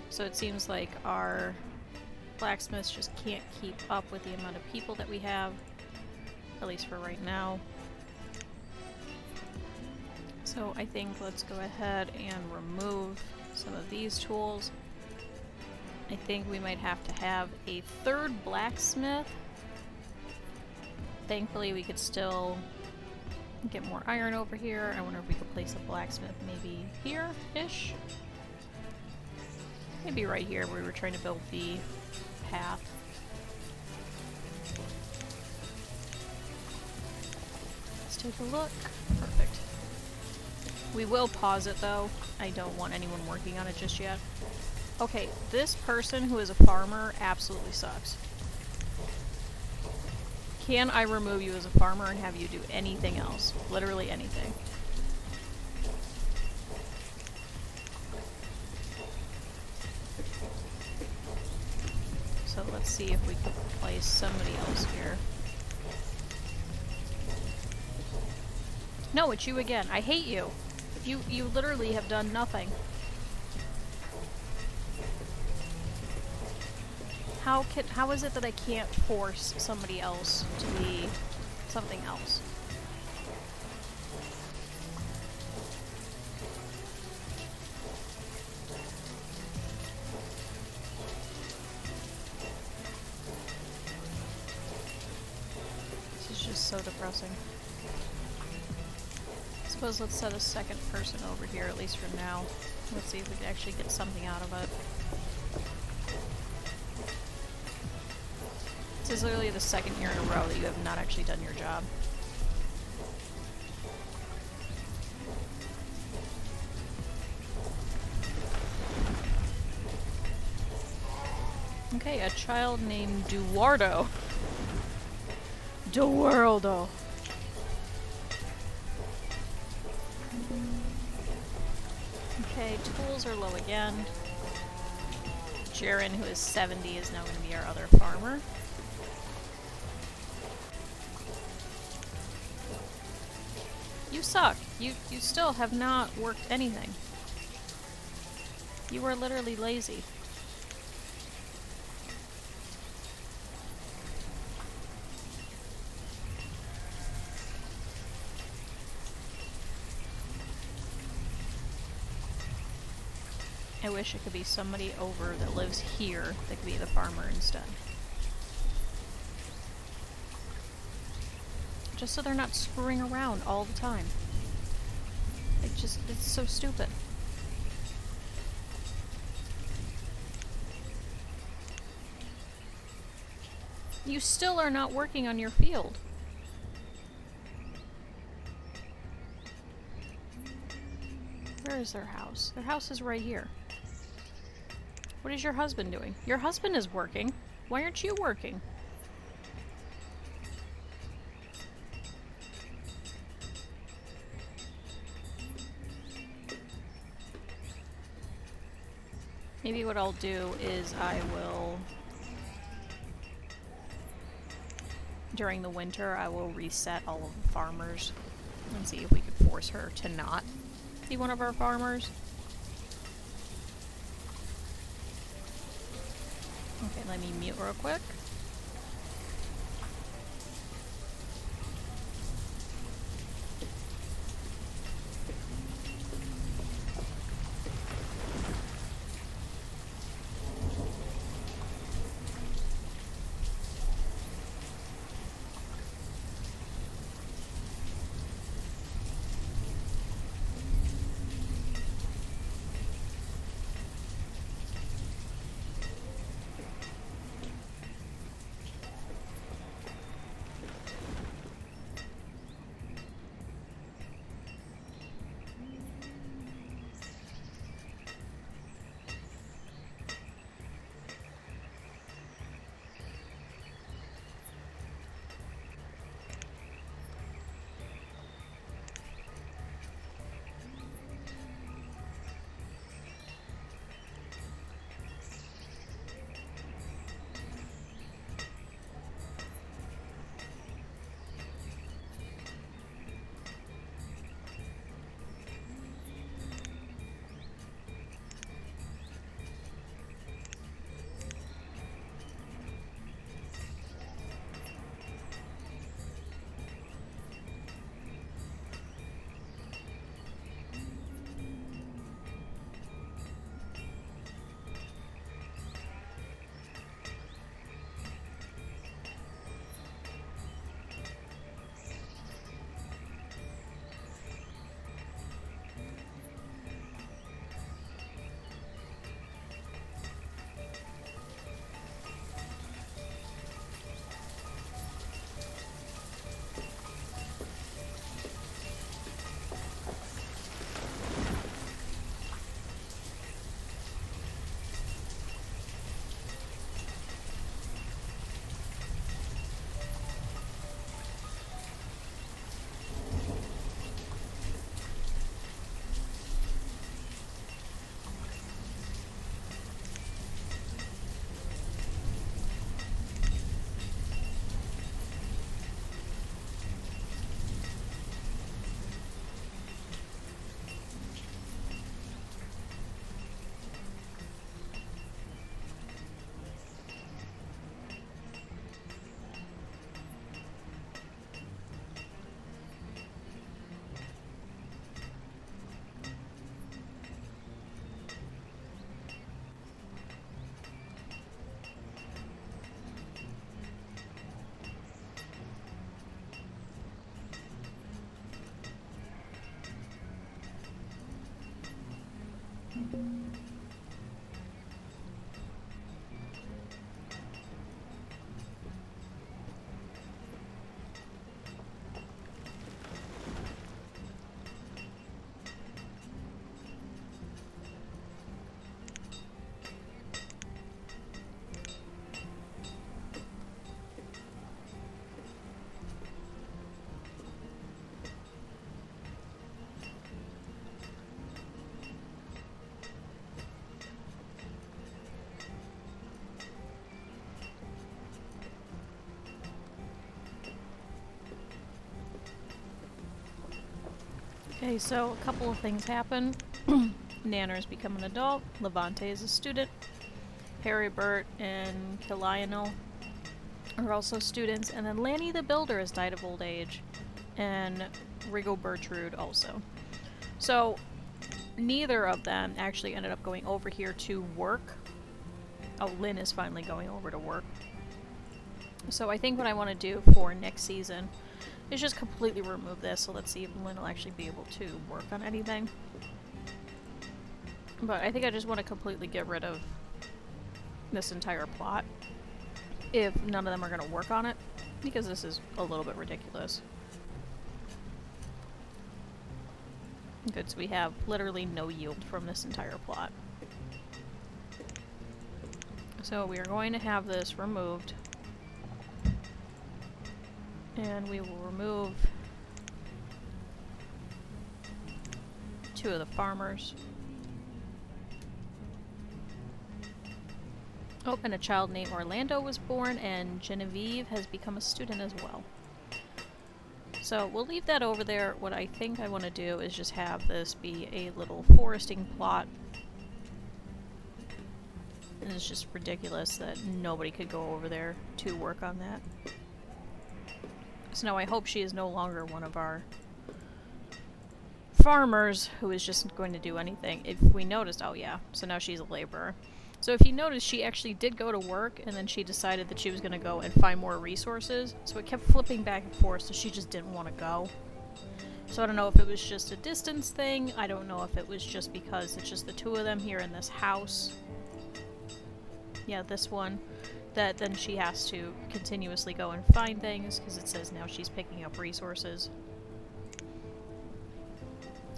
So it seems like our blacksmiths just can't keep up with the amount of people that we have, at least for right now. So I think let's go ahead and remove some of these tools. I think we might have to have a third blacksmith. Thankfully we could still get more iron over here. I wonder if we could place a blacksmith maybe here-ish? Maybe right here where we were trying to build the path. Let's take a look. Perfect. We will pause it though. I don't want anyone working on it just yet. Okay, this person who is a farmer absolutely sucks. Can I remove you as a farmer and have you do anything else? Literally anything. So let's see if we can place somebody else here. No, it's you again. I hate you. You literally have done nothing. How is it that I can't force somebody else to be something else? This is just so depressing. I suppose let's set a second person over here, at least for now. Let's see if we can actually get something out of it. This is literally the second year in a row that you have not actually done your job. Okay, a child named Duardo. Duardo. Okay, tools are low again. Jaren, who is 70, is now going to be our other farmer. You suck. You still have not worked anything. You are literally lazy. I wish it could be somebody over that lives here that could be the farmer instead. Just so they're not screwing around all the time. It's so stupid. You still are not working on your field. Where is their house? Their house is right here. What is your husband doing? Your husband is working. Why aren't you working? Maybe what I'll do is I will, during the winter, I will reset all of the farmers and see if we could force her to not be one of our farmers. Okay, let me mute real quick. Okay, so a couple of things happen. Nanner's become an adult, Levante is a student, Harry Bert and Lionel are also students, and then Lanny the Builder has died of old age, and Rigo Bertrude also. So, neither of them actually ended up going over here to work. Oh, Lynn is finally going over to work. So I think what I want to do for next season is just completely remove this, so let's see if Lynn will actually be able to work on anything. But I think I just want to completely get rid of this entire plot if none of them are going to work on it, because this is a little bit ridiculous. Good, so we have literally no yield from this entire plot. So we are going to have this removed. And we will remove 2 of the farmers. Oh, and a child named Orlando was born, and Genevieve has become a student as well. So we'll leave that over there. What I think I want to do is just have this be a little foresting plot. And it's just ridiculous that nobody could go over there to work on that. So now I hope she is no longer one of our farmers who is just going to do anything. If we noticed, oh yeah, so now she's a laborer. So if you notice, she actually did go to work, and then she decided that she was going to go and find more resources. So it kept flipping back and forth, so she just didn't want to go. So I don't know if it was just a distance thing. I don't know if it was just because it's just the two of them here in this house. Yeah, this one. That then she has to continuously go and find things, because it says now she's picking up resources.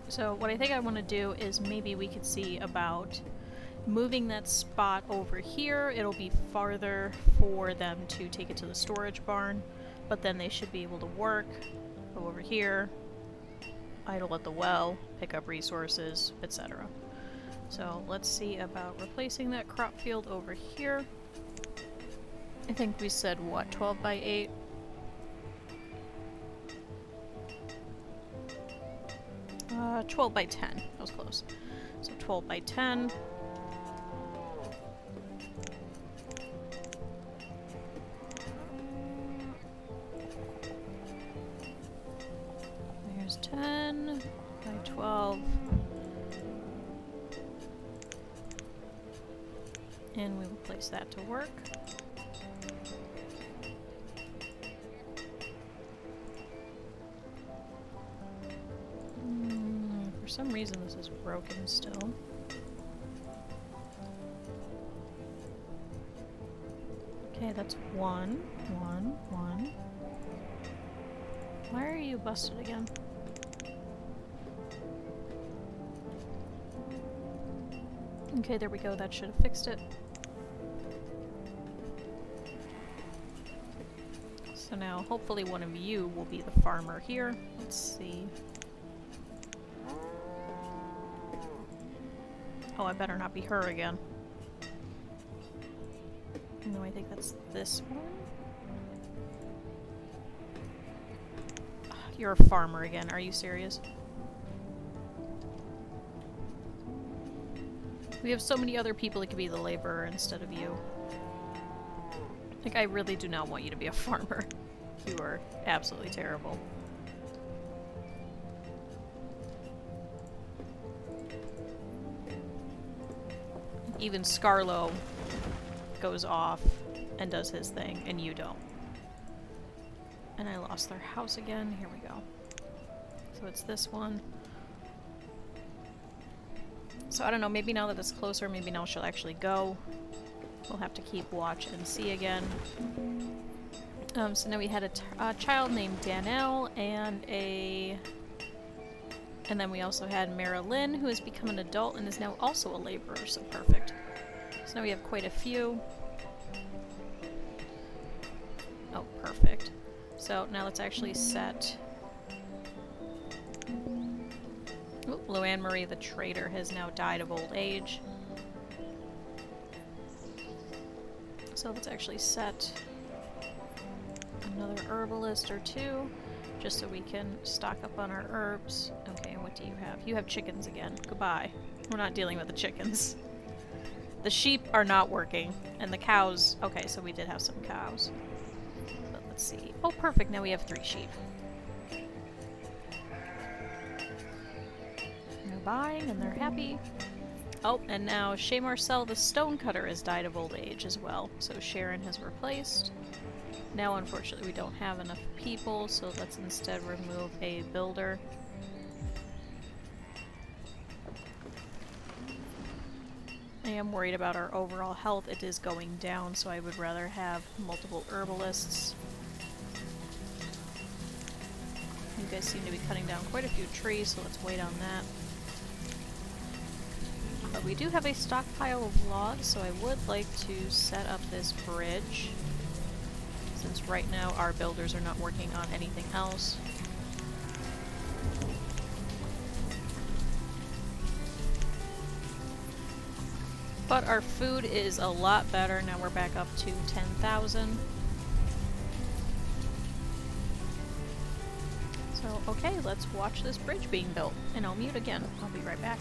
So what I think I want to do is maybe we could see about moving that spot over here. It'll be farther for them to take it to the storage barn, but then they should be able to work, go over here, idle at the well, pick up resources, etc. So let's see about replacing that crop field over here. I think we said, what, 12 by 8? Uh, 12 by 10. That was close. So 12 by 10. There's 10 by 12. And we will place that to work. For some reason this is broken still. Okay, that's 1, 1, 1. Why are you busted again? Okay, there we go. That should have fixed it. So now, hopefully one of you will be the farmer here. Let's see. Oh, I better not be her again. No, I think that's this one. You're a farmer again. Are you serious? We have so many other people that could be the laborer instead of you. Like, I really do not want you to be a farmer. You are absolutely terrible. Even Scarlo goes off and does his thing, and you don't. And I lost their house again. Here we go. So it's this one. So I don't know, maybe now that it's closer, maybe now she'll actually go. We'll have to keep watch and see again. So now we had a child named Danelle and and then we also had Marilyn, who has become an adult and is now also a laborer, so perfect. So now we have quite a few. Oh, perfect. So now let's actually set... Oh, Luanne Marie the Trader has now died of old age. So let's actually set another herbalist or two, just so we can stock up on our herbs. Okay, what do you have? You have chickens again. Goodbye. We're not dealing with the chickens. The sheep are not working, and the cows... Okay, so we did have some cows. But let's see. Oh, perfect. Now we have 3 sheep. They're buying, and they're happy. Oh, and now Shay Marcel, the stonecutter, has died of old age as well. So Sharon has replaced. Now, unfortunately, we don't have enough people, so let's instead remove a builder. I am worried about our overall health. It is going down, so I would rather have multiple herbalists. You guys seem to be cutting down quite a few trees, so let's wait on that. But we do have a stockpile of logs, so I would like to set up this bridge. Since right now our builders are not working on anything else. But our food is a lot better. Now we're back up to 10,000. So, okay, let's watch this bridge being built. And I'll mute again. I'll be right back.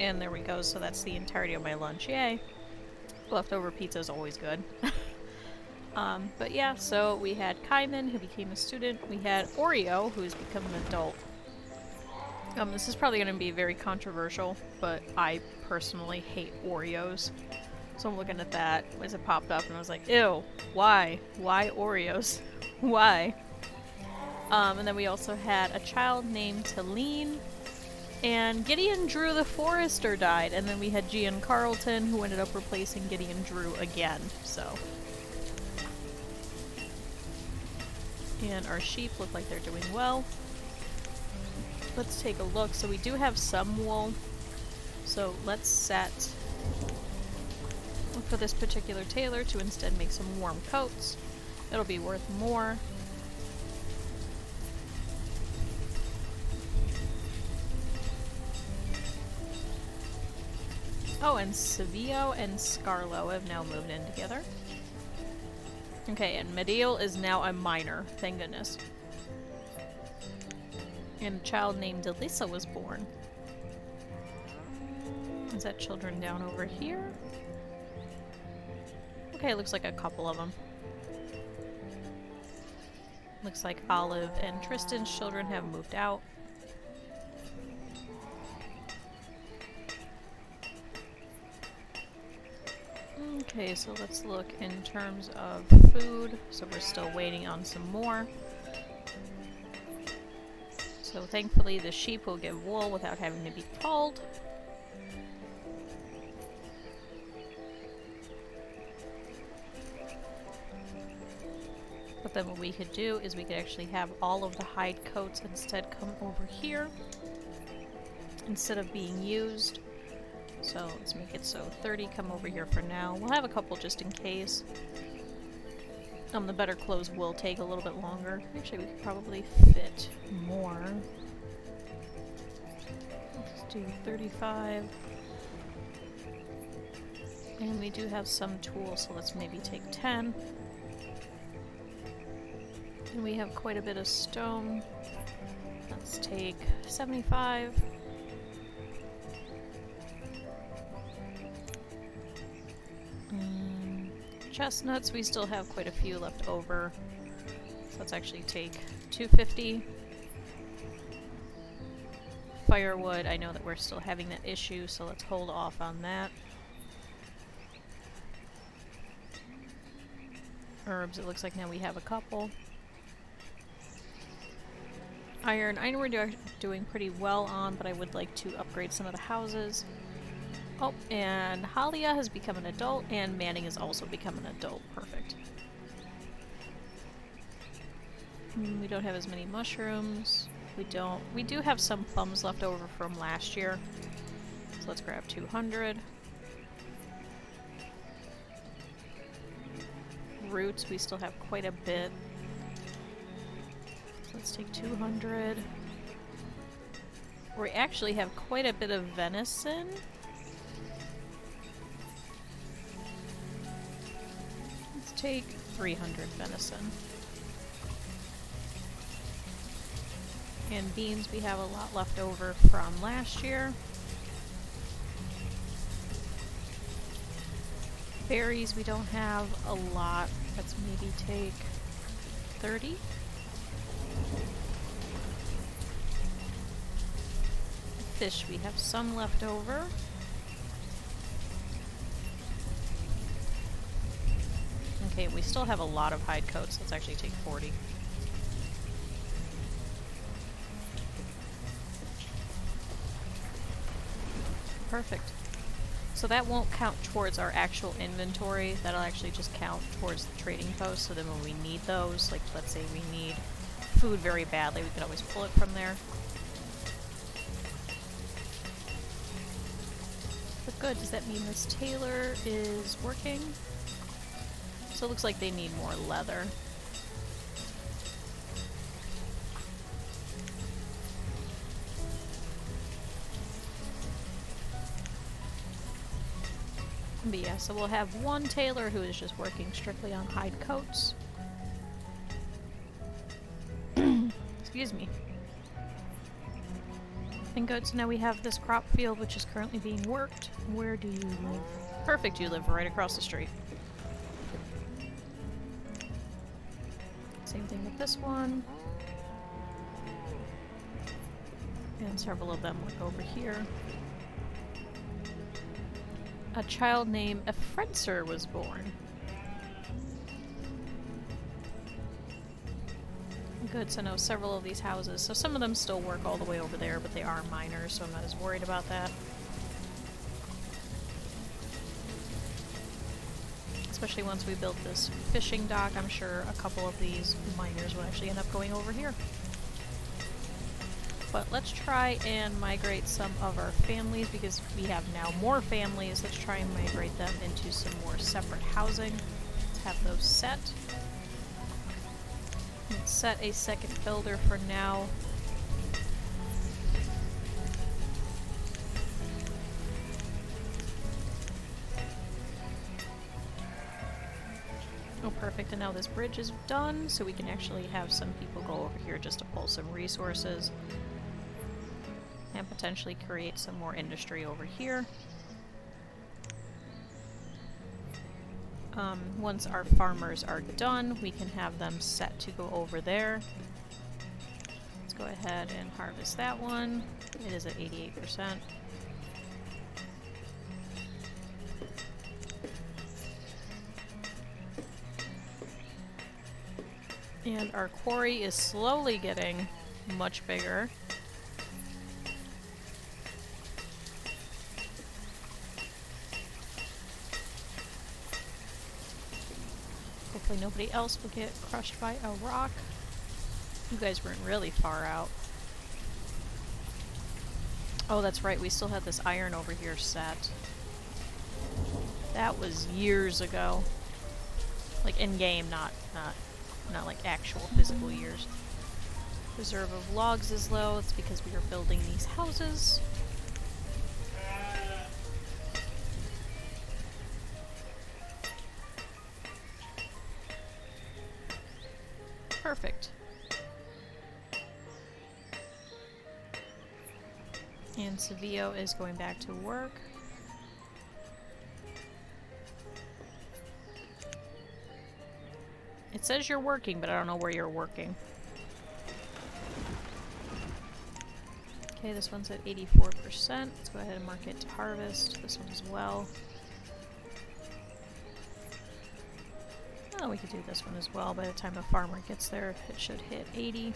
And there we go, so that's the entirety of my lunch. Yay! Leftover pizza is always good. But yeah, so we had Kaiman, who became a student. We had Oreo, who's become an adult. This is probably going to be very controversial, but I personally hate Oreos. So I'm looking at that as it popped up, and I was like, ew, why? Why Oreos? Why? And then we also had a child named Talene, and Gideon Drew the Forester died, and then we had Gian Carlton, who ended up replacing Gideon Drew again, so. And our sheep look like they're doing well. Let's take a look. So we do have some wool, so let's set for this particular tailor to instead make some warm coats. It'll be worth more. Oh, and Savio and Scarlo have now moved in together. Okay, and Mediel is now a minor, thank goodness. And a child named Alyssa was born. Is that children down over here? Okay, looks like a couple of them. Looks like Olive and Tristan's children have moved out. Okay, so let's look in terms of food. So we're still waiting on some more. So thankfully the sheep will give wool without having to be culled. But then what we could do is we could actually have all of the hide coats instead come over here instead of being used. So let's make it so 30 come over here for now. We'll have a couple just in case. The better clothes will take a little bit longer. Actually, we could probably fit more. Let's do 35. And we do have some tools, so let's maybe take 10. And we have quite a bit of stone. Let's take 75. Chestnuts, we still have quite a few left over. So let's actually take 250. Firewood, I know that we're still having that issue, so let's hold off on that. Herbs, it looks like now we have a couple. Iron, I know we're doing pretty well on, but I would like to upgrade some of the houses. Oh, and Halia has become an adult, and Manning has also become an adult. Perfect. We don't have as many mushrooms. We do have some plums left over from last year. So let's grab 200. Roots, we still have quite a bit. So let's take 200. We actually have quite a bit of venison. Take 300 venison. And beans, we have a lot left over from last year. Berries, we don't have a lot. Let's maybe take 30. Fish, we have some left over. Okay, we still have a lot of hide coats. Let's actually take 40. Perfect. So that won't count towards our actual inventory. That'll actually just count towards the trading post. So then when we need those, like let's say we need food very badly, we can always pull it from there. But good, does that mean this tailor is working? So it looks like they need more leather. But yeah, so we'll have one tailor who is just working strictly on hide coats. Excuse me. And good, so now we have this crop field which is currently being worked. Where do you live? Perfect, you live right across the street. Same thing with this one. And several of them look over here. A child named Efrenser was born. Good, so now several of these houses. So some of them still work all the way over there, but they are minors, so I'm not as worried about that. Especially once we build this fishing dock, I'm sure a couple of these miners will actually end up going over here. But let's try and migrate some of our families, because we have now more families. Let's try and migrate them into some more separate housing. Let's have those set. Let's set a second builder for now. Oh, perfect. And now this bridge is done, so we can actually have some people go over here just to pull some resources. And potentially create some more industry over here. Once our farmers are done, we can have them set to go over there. Let's go ahead and harvest that one. It is at 88%. And our quarry is slowly getting much bigger. Hopefully nobody else will get crushed by a rock. You guys weren't really far out. Oh, that's right, we still had this iron over here set. That was years ago. Like in-game, not like actual physical years. Reserve of logs is low. It's because we are building these houses. Perfect. And Seville is going back to work. It says you're working, but I don't know where you're working. Okay, this one's at 84%. Let's go ahead and mark it to harvest. This one as well. Oh, we could do this one as well. By the time the farmer gets there, it should hit 80.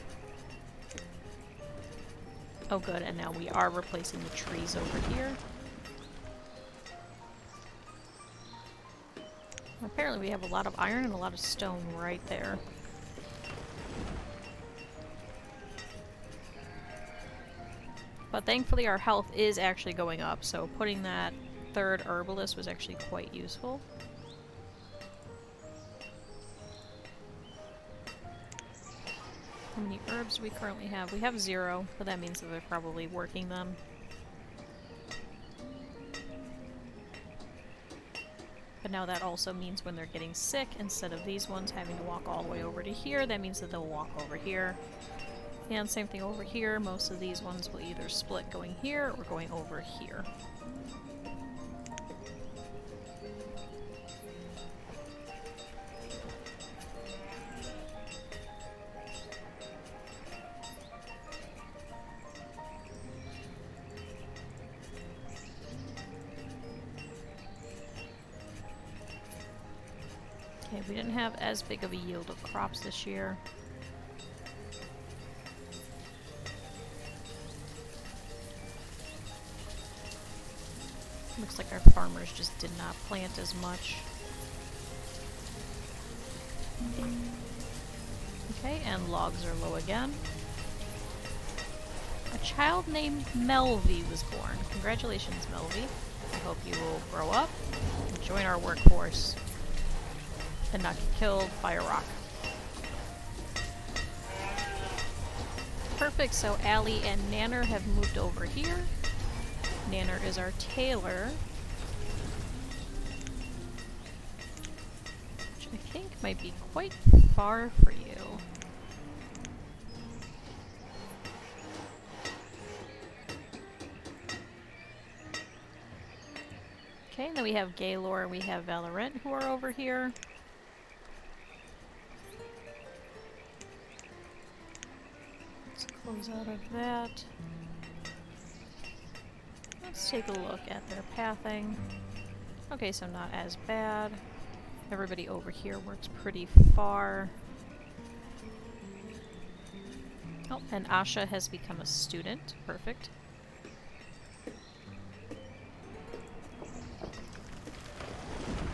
Oh good, and now we are replacing the trees over here. Apparently we have a lot of iron and a lot of stone right there. But thankfully our health is actually going up, so putting that third herbalist was actually quite useful. How many herbs do we currently have? We have 0, but that means that they're probably working them. But now that also means when they're getting sick, instead of these ones having to walk all the way over to here, that means that they'll walk over here. And same thing over here, most of these ones will either split going here or going over here. Okay, we didn't have as big of a yield of crops this year. Looks like our farmers just did not plant as much. Okay, and logs are low again. A child named Melvie was born. Congratulations, Melvie. I hope you will grow up and join our workforce and not get killed by a rock. Perfect, so Allie and Nanner have moved over here. Nanner is our tailor, which I think might be quite far for you. we have Gaylor and we have Valorant who are over here. Let's close out of that. Let's take a look at their pathing. Okay, so not as bad. Everybody over here works pretty far. Oh, and Asha has become a student. Perfect.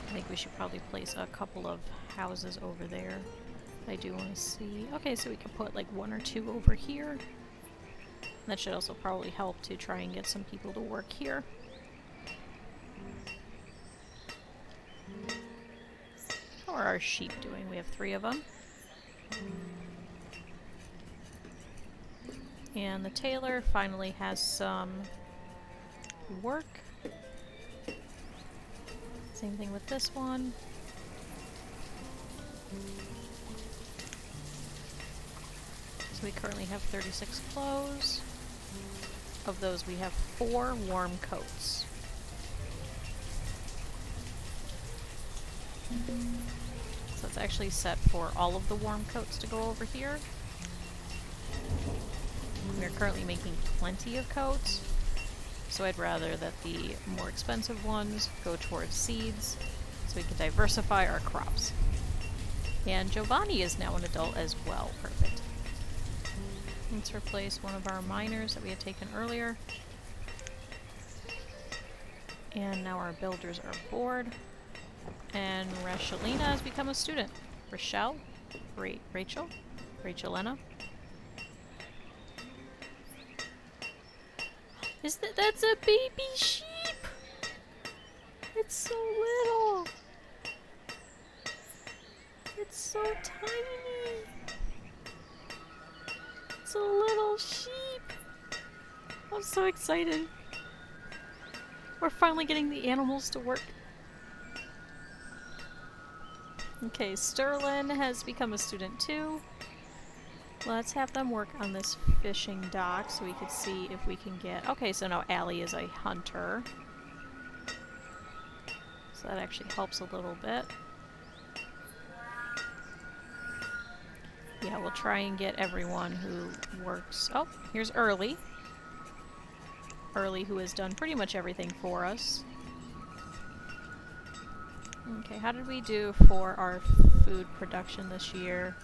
I think we should probably place a couple of houses over there. I do want to see... Okay, so we can put like 1 or 2 over here. That should also probably help to try and get some people to work here. How are our sheep doing? We have 3 of them. And the tailor finally has some work. Same thing with this one. So we currently have 36 clothes. Of those we have 4 warm coats. So it's actually set for all of the warm coats to go over here. We're currently making plenty of coats, so I'd rather that the more expensive ones go towards seeds, so we can diversify our crops. And Giovanni is now an adult as well. Perfect. Let's replace one of our miners that we had taken earlier. And now our builders are bored. And Rachelina has become a student. Rachel? Rachel? Rachelena? That's a baby sheep! It's so little! It's so tiny! It's a little sheep! I'm so excited! We're finally getting the animals to work. Okay, Sterling has become a student too. Let's have them work on this fishing dock so we could see if we can get... Okay, so now Allie is a hunter. So that actually helps a little bit. Yeah, we'll try and get everyone who works... Oh, here's Early. Early, who has done pretty much everything for us. Okay, how did we do for our food production this year?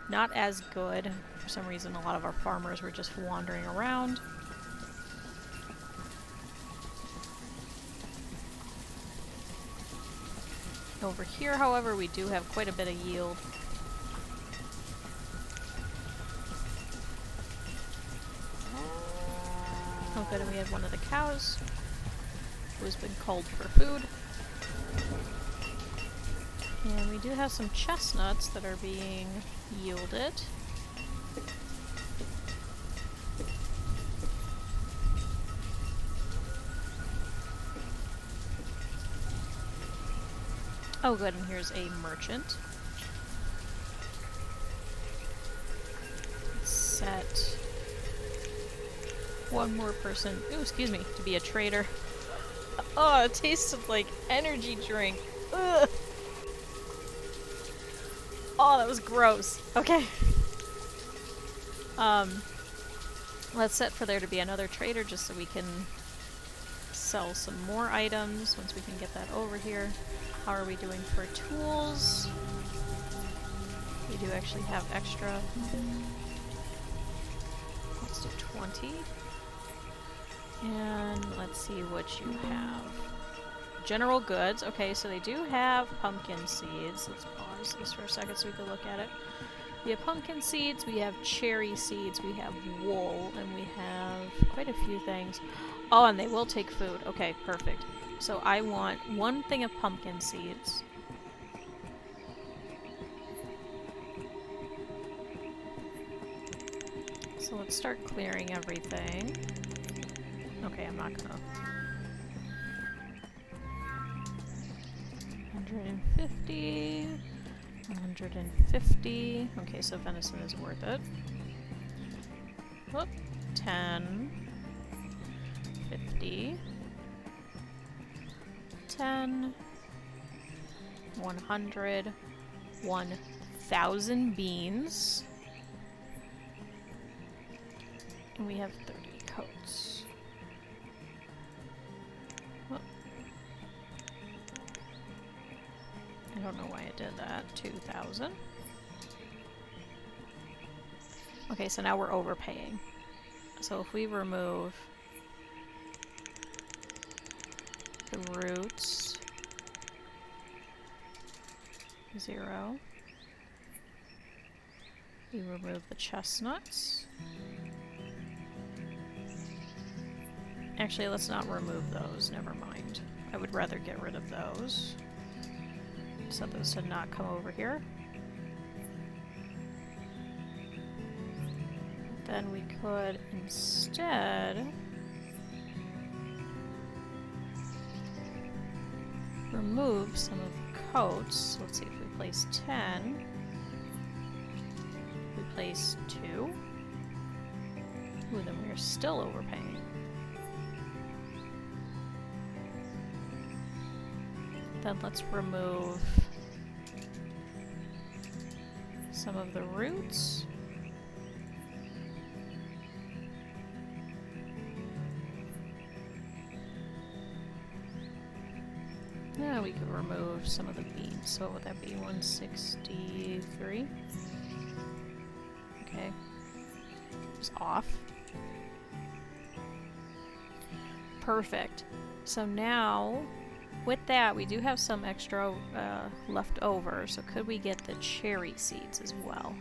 Not as good. For some reason, a lot of our farmers were just wandering around. Over here, however, we do have quite a bit of yield. Oh good, and we had one of the cows who has been culled for food. And we do have some chestnuts that are being yielded. Oh good, and here's a merchant. Let's set one more person, ooh, excuse me, to be a trader. Oh, it tasted like energy drink. Ugh. Oh, that was gross. Okay. Let's set for there to be another trader just so we can sell some more items once we can get that over here. How are we doing for tools? We do actually have extra. Let's do 20. And let's see what you have. General goods. Okay, so they do have pumpkin seeds. Let's pause this for a second so we can look at it. We have pumpkin seeds, we have cherry seeds, we have wool, and we have quite a few things. Oh, and they will take food. Okay, perfect. So I want 1 thing of pumpkin seeds. So let's start clearing everything. Okay, I'm not gonna... 150... 150. Okay, so venison is worth it. Whoop. 10. 50. 10, 100, 1,000 beans. And we have 30 coats. Oh. I don't know why it did that. 2,000. Okay, so now we're overpaying. So if we remove the roots, 0. We remove the chestnuts. Actually, let's not remove those, never mind. I would rather get rid of those. So those did not come over here. Then we could instead remove some of the coats. Let's see if we place 10. We place 2. Ooh, then we're still overpaying. Then let's remove some of the roots. Yeah, we could remove some of the beans. So what would that be? 163? Okay. It's off. Perfect. So now, with that, we do have some extra left over. So could we get the cherry seeds as well?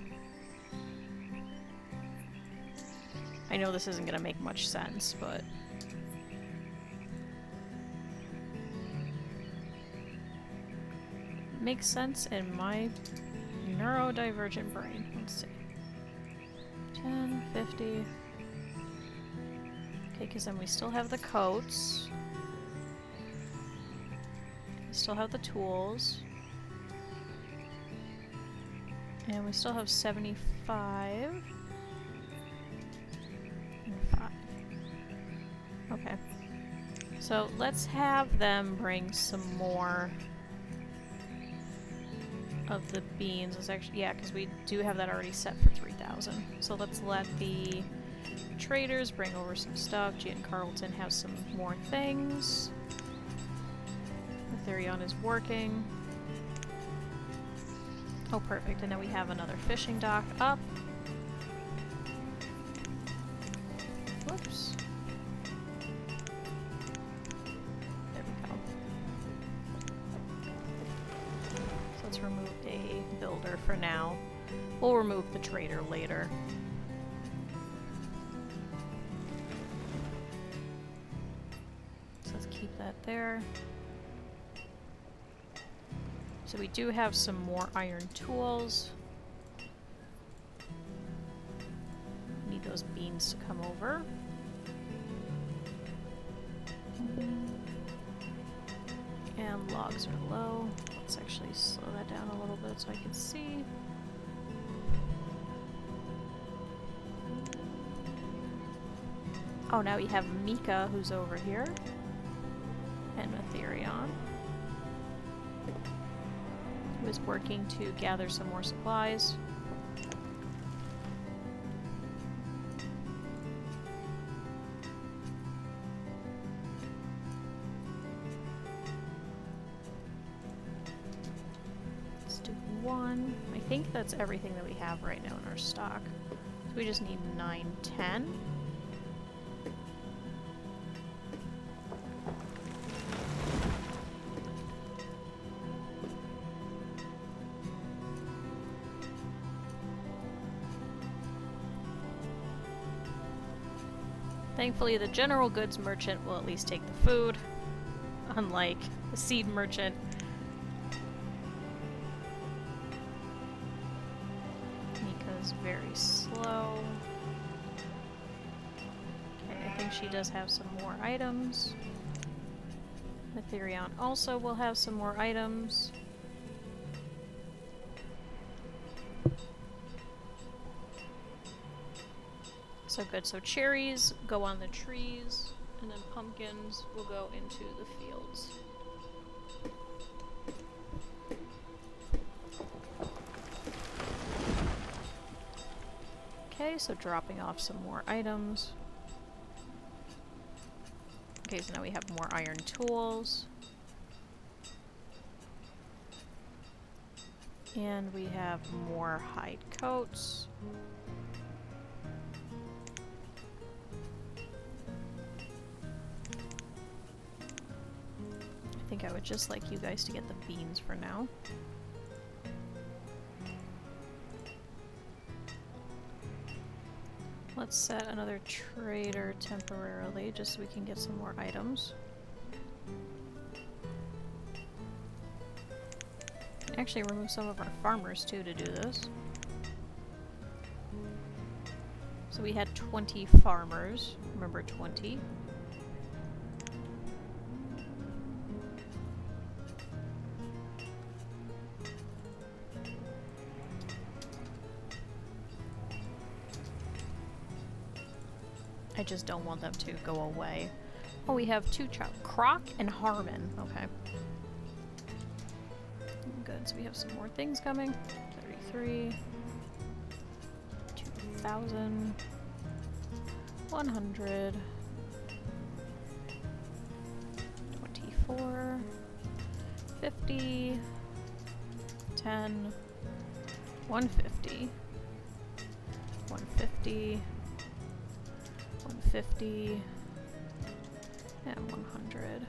I know this isn't going to make much sense, but... makes sense in my neurodivergent brain. Let's see. 10, 50. Okay, because then we still have the coats. We still have the tools. And we still have 75. And 5. Okay. So let's have them bring some more of the beans. Is actually, yeah, because we do have that already set for 3,000. So let's let the traders bring over some stuff. G and Carlton have some more things. Ethereon is working. Oh, perfect. And then we have another fishing dock up. Whoops. Remove a builder for now. We'll remove the trader later. So let's keep that there. So we do have some more iron tools. Need those beans to come over. And logs are low. Let's actually slow that down a little bit so I can see. Oh, now we have Mika who's over here. And Ethereon, who is working to gather some more supplies. I think that's everything that we have right now in our stock. So we just need 9, 10. Thankfully, the general goods merchant will at least take the food, unlike the seed merchant. Very slow. Okay, I think she does have some more items. Ethereon also will have some more items. So good. So cherries go on the trees, and then pumpkins will go into the fields. Okay, so dropping off some more items. Okay, so now we have more iron tools. And we have more hide coats. I think I would just like you guys to get the beans for now. Let's set another trader temporarily just so we can get some more items. Actually remove some of our farmers too to do this. So we had 20 farmers. Remember 20. I just don't want them to go away. Oh, we have two Croc and Harmon. Okay. Good, so we have some more things coming. 33. 2,000. 100. 24. 50. 10. 150. 150. 150 and 100.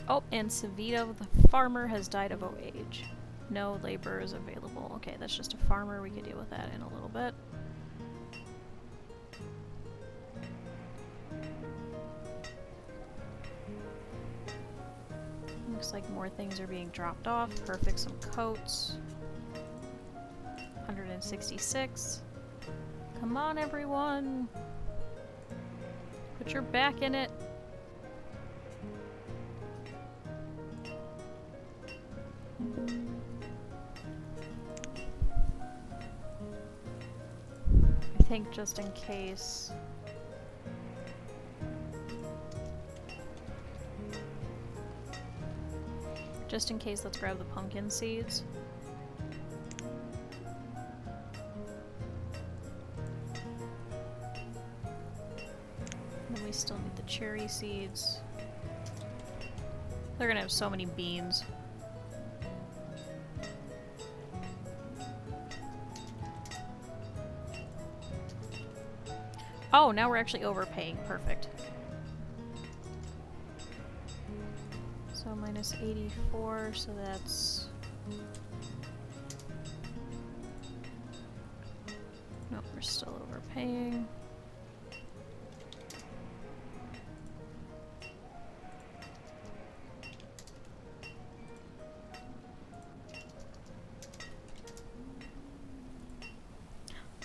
Oh, and Savito the farmer has died of old age. No laborers available. Okay, that's just a farmer. We could deal with that in a little bit. Looks like more things are being dropped off. Perfect, some coats. 166. Come on, everyone! Put your back in it. I think just in case... Just in case, let's grab the pumpkin seeds. And then we still need the cherry seeds. They're gonna have so many beans. Oh, now we're actually overpaying. Perfect. So minus 84, so that's... Nope, we're still overpaying.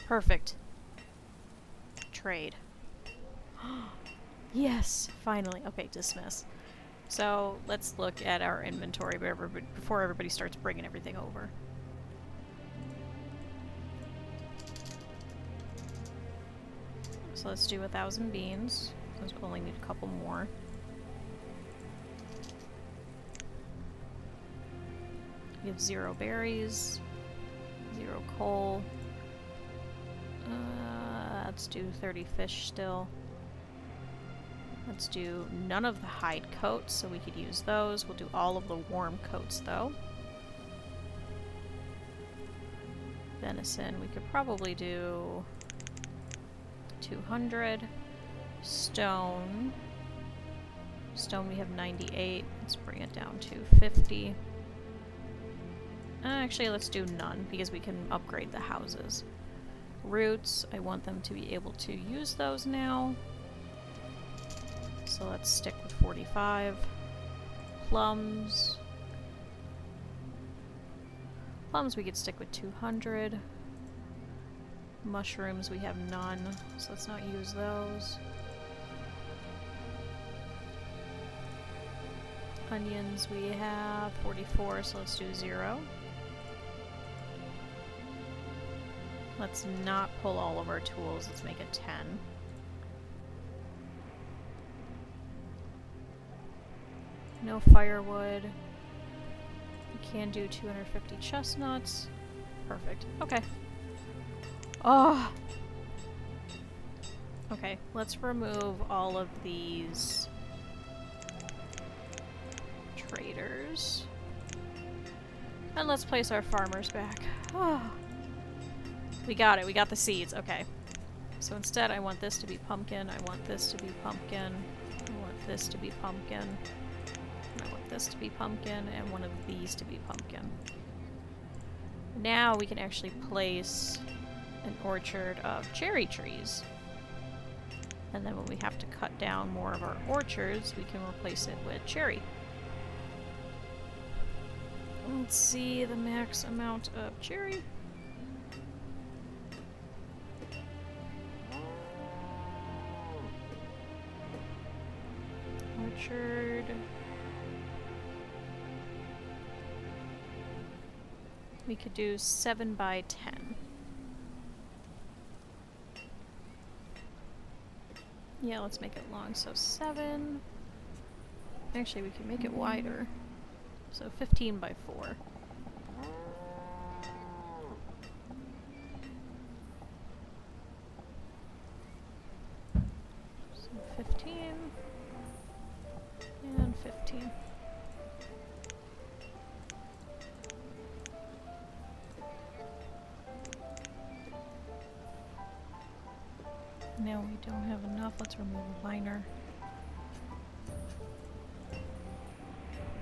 Perfect. Trade. Yes, finally. Okay, dismiss. So let's look at our inventory before everybody starts bringing everything over. So let's do 1,000 beans, since we only need a couple more. We have 0 berries, 0 coal. Let's do 30 fish still. Let's do none of the hide coats, so we could use those. We'll do all of the warm coats, though. Venison, we could probably do 200. Stone. Stone, we have 98. Let's bring it down to 50. Actually, let's do none, because we can upgrade the houses. Roots, I want them to be able to use those now. So let's stick with 45. Plums. Plums we could stick with 200. Mushrooms we have none, so let's not use those. Onions we have 44, so let's do 0. Let's not pull all of our tools, let's make it 10. No firewood. We can do 250 chestnuts. Perfect. Okay. Oh! Okay, let's remove all of these traders. And let's place our farmers back. Oh. We got it. We got the seeds. Okay. So instead, I want this to be pumpkin. I want this to be pumpkin. I want this to be pumpkin. I want this to be pumpkin. And one of these to be pumpkin. Now we can actually place an orchard of cherry trees. And then when we have to cut down more of our orchards, we can replace it with cherry. Let's see the max amount of cherry. Orchard. We could do 7 by 10. Yeah, let's make it long. So 7. Actually, we can make it wider. So 15 by 4. So 15. And 15. Now we don't have enough. Let's remove a liner.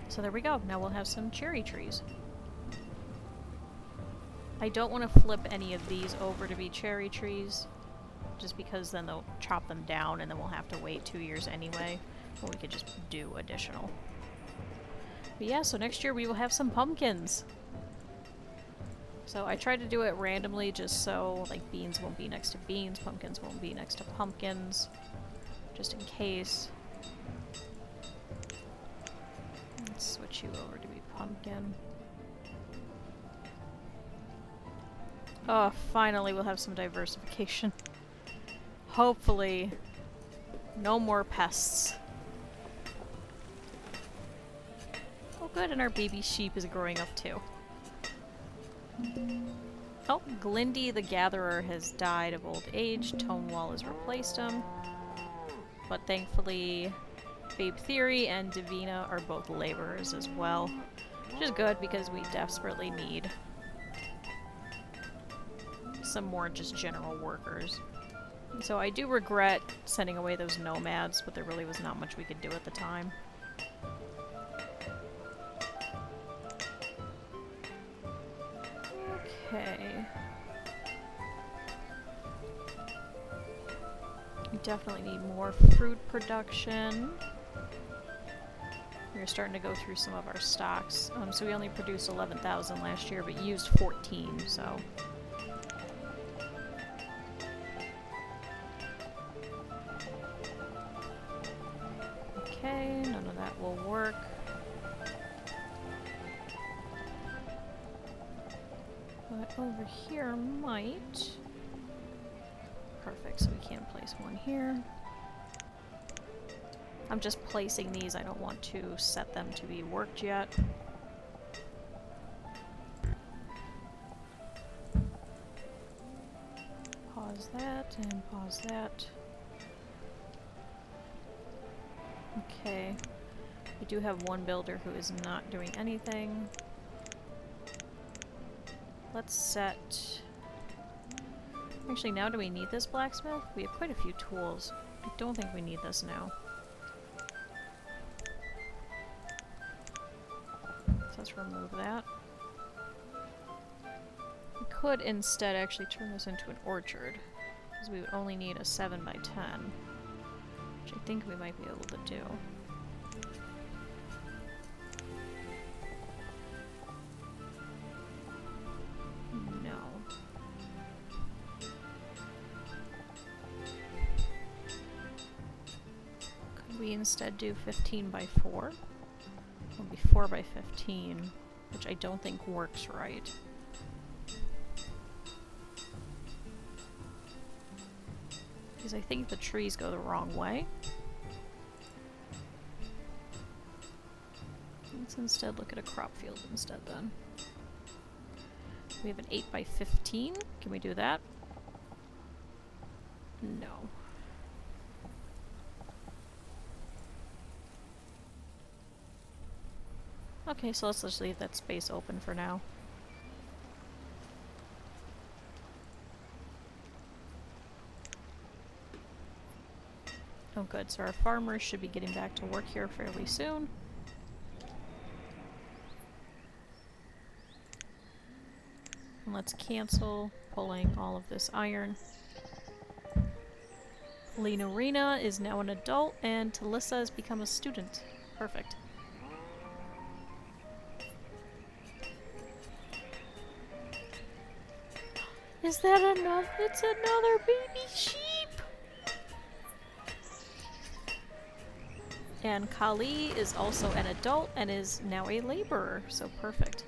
So there we go. Now we'll have some cherry trees. I don't want to flip any of these over to be cherry trees, just because then they'll chop them down and then we'll have to wait 2 years anyway. Or we could just do additional. But yeah, so next year we will have some pumpkins. So I tried to do it randomly just so like beans won't be next to beans, pumpkins won't be next to pumpkins, just in case. Let's switch you over to be pumpkin. Oh, finally we'll have some diversification. Hopefully, no more pests. Oh good, and our baby sheep is growing up too. Oh, Glindy the Gatherer has died of old age. Tonewall has replaced him. But thankfully, Babe Theory and Divina are both laborers as well. Which is good because we desperately need some more just general workers. So I do regret sending away those nomads, but there really was not much we could do at the time. Okay. We definitely need more fruit production. We're starting to go through some of our stocks. So we only produced 11,000 last year, but used 14, so... Okay, none of that will work. But over here might... Perfect, so we can't place one here. I'm just placing these, I don't want to set them to be worked yet. Pause that, and pause that. Okay. We do have one builder who is not doing anything. Let's set... Actually, now do we need this blacksmith? We have quite a few tools. I don't think we need this now. So let's remove that. We could instead actually turn this into an orchard, because we would only need a 7 by 10, which I think we might be able to do. We instead do 15 by 4. It'll be 4 by 15, which I don't think works right. Because I think the trees go the wrong way. instead look at a crop field instead then. We have an 8x15. Can we do that? No. Okay, so let's just leave that space open for now. Oh good, so our farmers should be getting back to work here fairly soon. And let's cancel pulling all of this iron. Lenorina is now an adult, and Talissa has become a student. Perfect. Is that another? It's another baby sheep! And Kali is also an adult and is now a laborer, so perfect.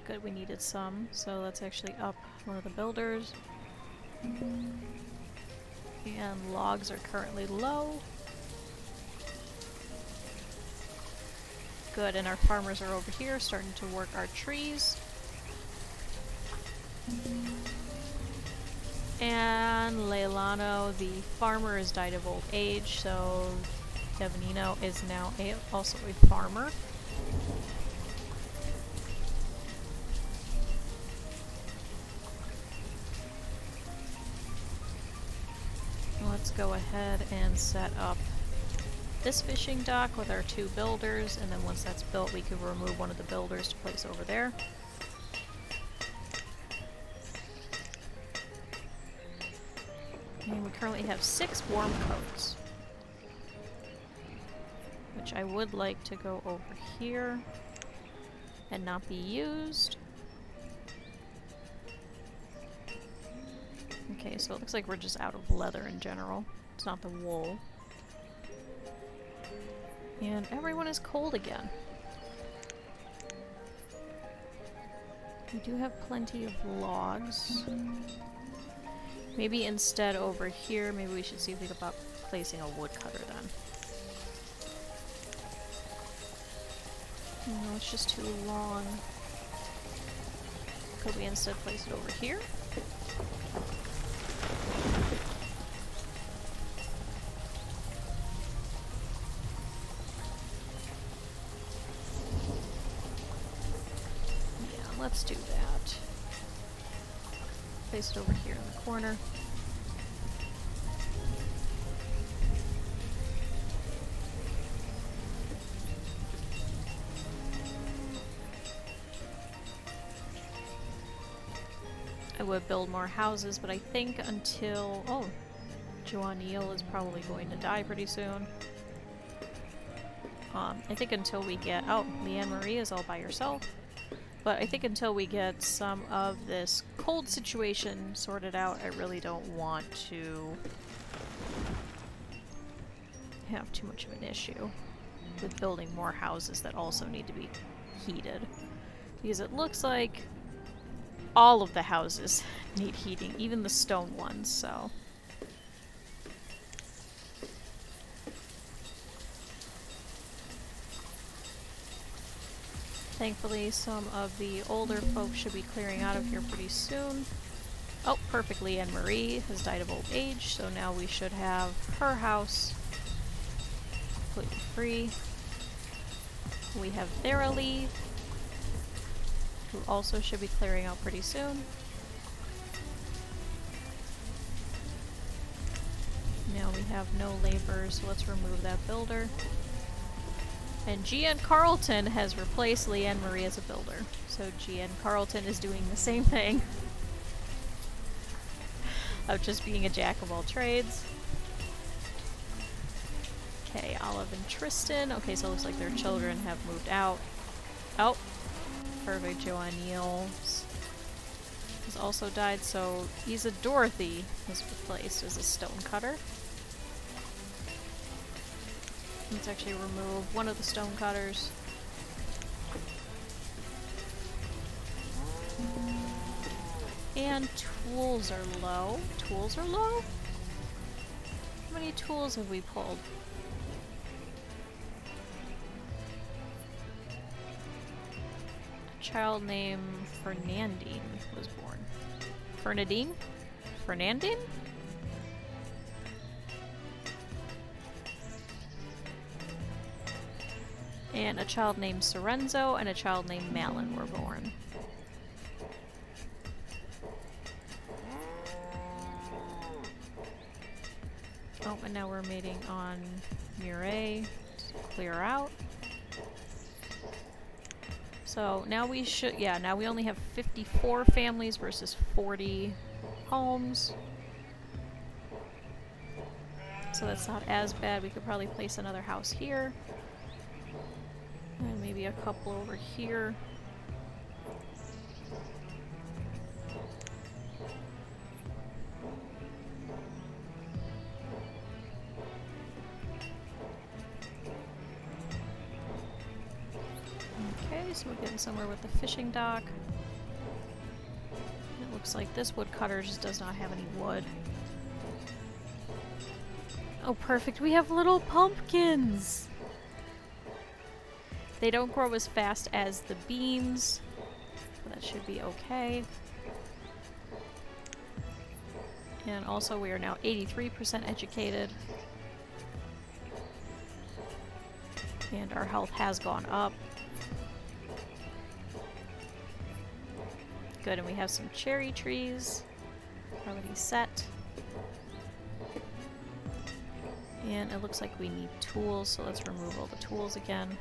Good, we needed some, so let's actually up one of the builders. And logs are currently low. Good, and our farmers are over here starting to work our trees. And Leilano, the farmer, has died of old age, so Devanino is now also a farmer. Let's go ahead and set up this fishing dock with our 2 builders, and then once that's built we can remove one of the builders to place over there. And we currently have 6 warm coats, which I would like to go over here and not be used. Okay, so it looks like we're just out of leather in general. It's not the wool. And everyone is cold again. We do have plenty of logs. Maybe instead over here, maybe we should see if we can about placing a woodcutter then. No, it's just too long. Could we instead place it over here? Yeah, let's do that. Place it over here in the corner. I would build more houses, but I think until... Oh, Joanneal is probably going to die pretty soon. I think until we get... Oh, Leanne Marie is all by herself. But I think until we get some of this cold situation sorted out, I really don't want to have too much of an issue with building more houses that also need to be heated. Because it looks like all of the houses need heating, even the stone ones, so... Thankfully, some of the older folks should be clearing out of here pretty soon. Oh, perfectly, Anne Marie has died of old age, so now we should have her house completely free. We have Theralee, who also should be clearing out pretty soon. Now we have no laborers, so let's remove that builder. And G.N. Carlton has replaced Leanne Marie as a builder. So G.N. Carlton is doing the same thing of just being a jack of all trades. Okay, Olive and Tristan. Okay, so it looks like their children have moved out. Oh, perfect. Joanneal has also died, so Isa Dorothy was replaced as a stonecutter. Let's actually remove one of the stonecutters. And tools are low. Tools are low? How many tools have we pulled? child named Fernandine was born. Fernandine? Fernandine? And a child named Sorenzo and a child named Malin were born. Oh, and now we're mating on Mireille to clear out. So now we should, yeah, now we only have 54 families versus 40 homes. So that's not as bad. We could probably place another house here. And maybe a couple over here. Okay, so we're getting somewhere with the fishing dock. It looks like this woodcutter just does not have any wood. Oh, perfect. We have little pumpkins! They don't grow as fast as the beans, but that should be okay. And also we are now 83% educated. And our health has gone up. Good, and we have some cherry trees already set. And it looks like we need tools, so let's remove all the tools again.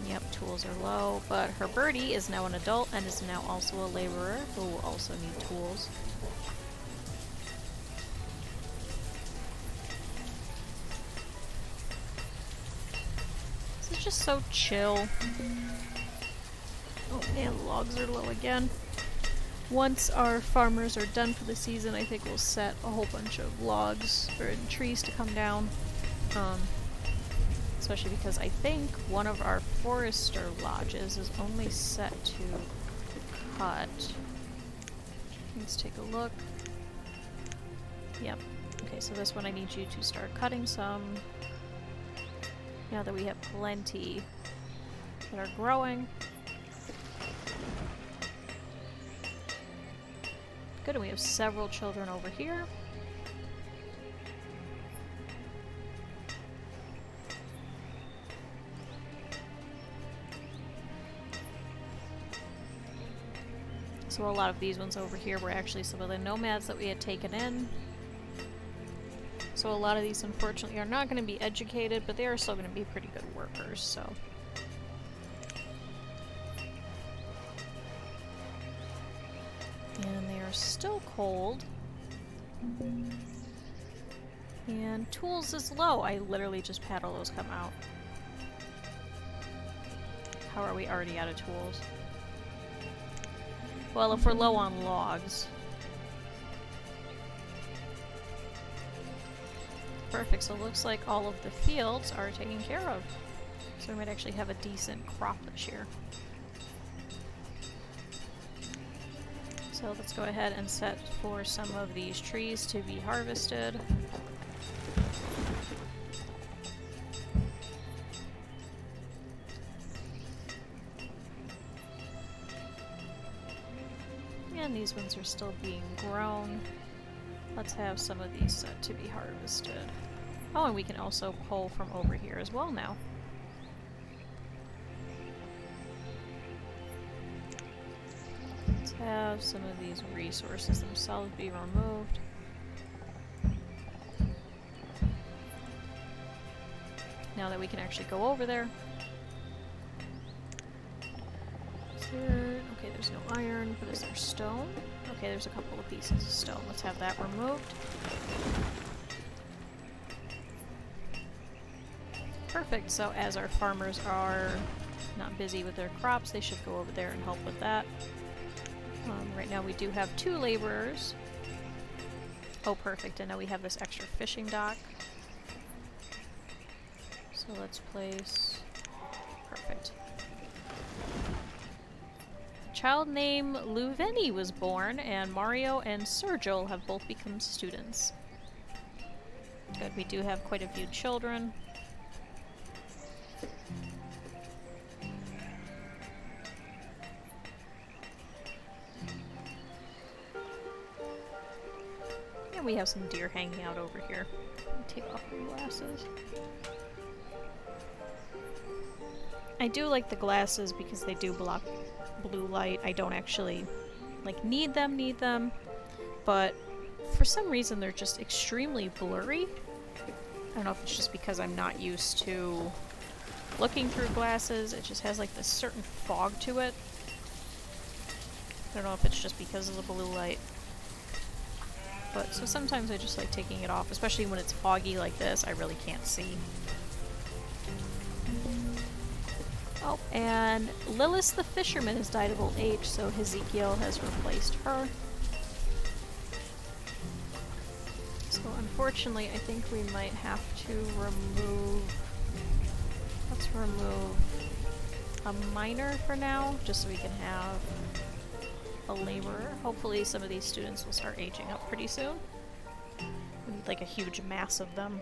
Yep, tools are low, but her birdie is now an adult and is now also a laborer who will also need tools. This is just so chill. Oh man, logs are low again. Once our farmers are done for the season, I think we'll set a whole bunch of logs or trees to come down. Especially because I think one of our forester lodges is only set to cut. Let's take a look. Yep. Okay, so this one I need you to start cutting some. Now that we have plenty that are growing. Good, and we have several children over here. So a lot of these ones over here were actually some of the nomads that we had taken in. So a lot of these unfortunately are not going to be educated, but they are still going to be pretty good workers, so. And they are still cold. And tools is low. I literally just had all those come out. How are we already out of tools? Well, if we're low on logs. Perfect, so it looks like all of the fields are taken care of. So we might actually have a decent crop this year. So let's go ahead and set for some of these trees to be harvested. And these ones are still being grown. Let's have some of these set to be harvested. Oh, and we can also pull from over here as well now. Let's have some of these resources themselves be removed. Now that we can actually go over there. Okay, there's no iron, but is there stone? Okay, there's a couple of pieces of stone. Let's have that removed. Perfect, so as our farmers are not busy with their crops, they should go over there and help with that. Right now we do have 2 laborers. Oh, perfect, and now we have this extra fishing dock. So let's place... Perfect. Child named Luveni was born, and Mario and Sergio have both become students. Good, we do have quite a few children. And we have some deer hanging out over here. Take off my glasses. I do like the glasses because they do block blue light. I don't actually, like, need them, but for some reason they're just extremely blurry. I don't know if it's just because I'm not used to looking through glasses. It just has like this certain fog to it. I don't know if it's just because of the blue light. But so sometimes I just like taking it off, especially when it's foggy like this. I really can't see. Oh, and Lilith the fisherman has died of old age, so Ezekiel has replaced her. So unfortunately, I think we might have to remove... Let's remove a miner for now, just so we can have a laborer. Hopefully some of these students will start aging up pretty soon. We need like a huge mass of them.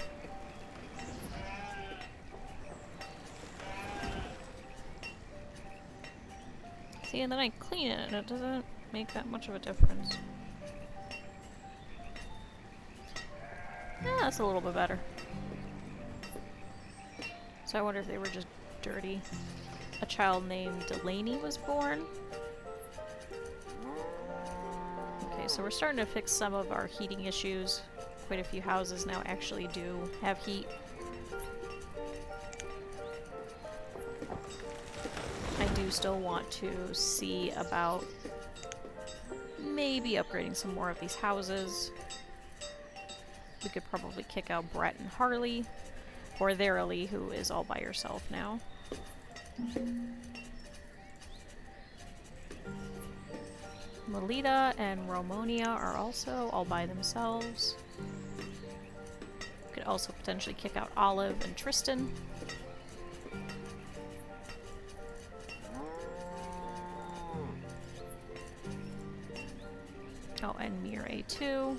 See, and then I clean it and it doesn't make that much of a difference. Yeah, that's a little bit better. So I wonder if they were just dirty. A child named Delaney was born. Okay, so we're starting to fix some of our heating issues. Quite a few houses now actually do have heat. I do still want to see about maybe upgrading some more of these houses. We could probably kick out Brett and Harley, or Verily, who is all by herself now. Melita and Romonia are also all by themselves. Could also potentially kick out Olive and Tristan. Oh, and Mireille too.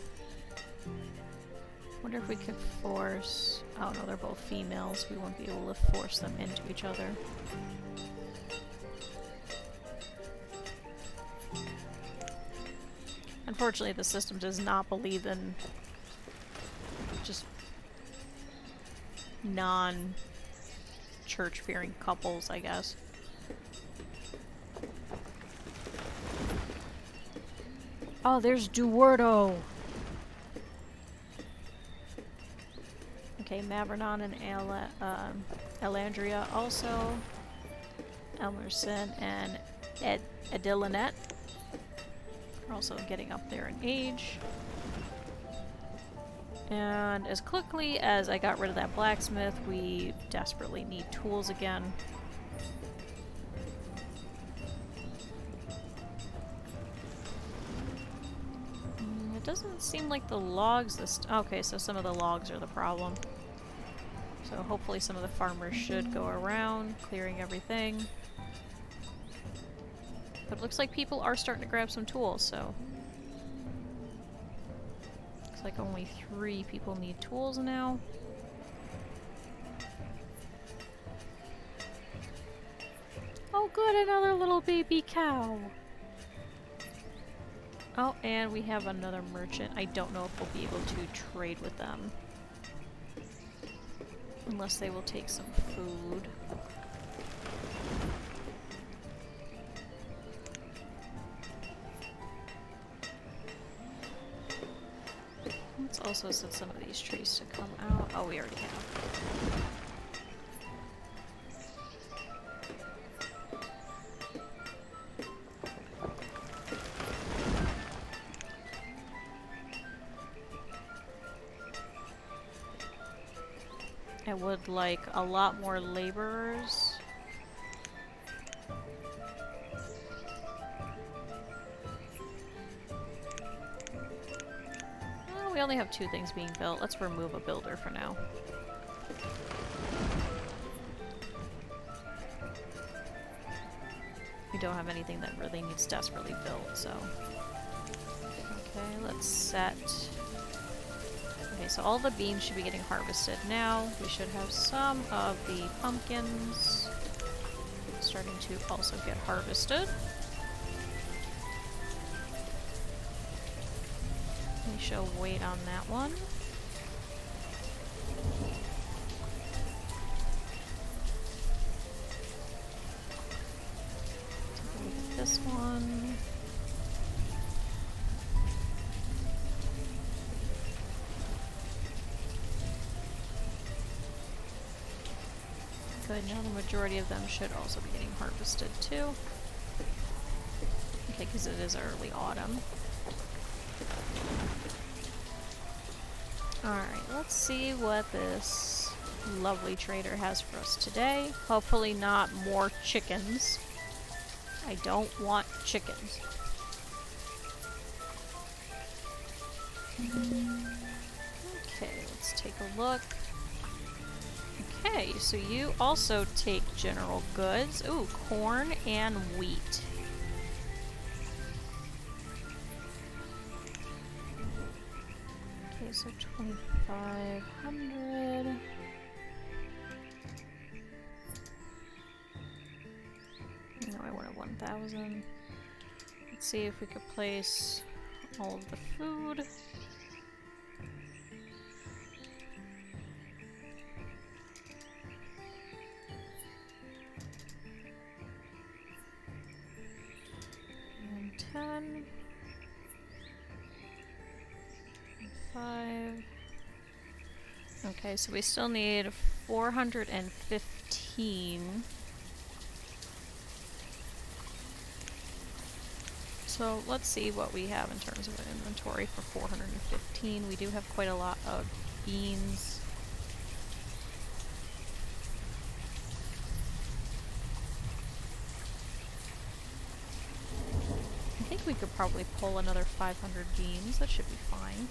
Wonder if we could force... Oh no, they're both females. We won't be able to force them into each other. Unfortunately, the system does not believe in just non-church-fearing couples, I guess. Oh, there's Duardo! Okay, Mavernon and Elandria also. Elmerson and Edilinette are also getting up there in age. And as quickly as I got rid of that blacksmith, we desperately need tools again. It doesn't seem like the logs okay, so some of the logs are the problem. So hopefully some of the farmers should go around, clearing everything. But it looks like people are starting to grab some tools, so... Looks like only 3 people need tools now. Oh good, another little baby cow! Oh, and we have another merchant. I don't know if we'll be able to trade with them. Unless they will take some food. Let's also set some of these trees to come out. Oh, we already have. I would like a lot more laborers. Well, we only have 2 things being built. Let's remove a builder for now. We don't have anything that really needs desperately built, so... Okay, let's set Okay, so all the beans should be getting harvested now. We should have some of the pumpkins starting to also get harvested. We shall wait on that one. Take a look at this one. Good, now the majority of them should also be getting harvested too. Okay, because it is early autumn. Alright, let's see what this lovely trader has for us today. Hopefully not more chickens. I don't want chickens. Okay, let's take a look. Okay, so you also take general goods. Ooh, corn and wheat. Okay, so 2,500. No, I wanted 1,000. Let's see if we could place all of the food. And 10. 5. Okay, so we still need 415. So let's see what we have in terms of an inventory for 415. We do have quite a lot of beans. I think we could probably pull another 500 beans. That should be fine.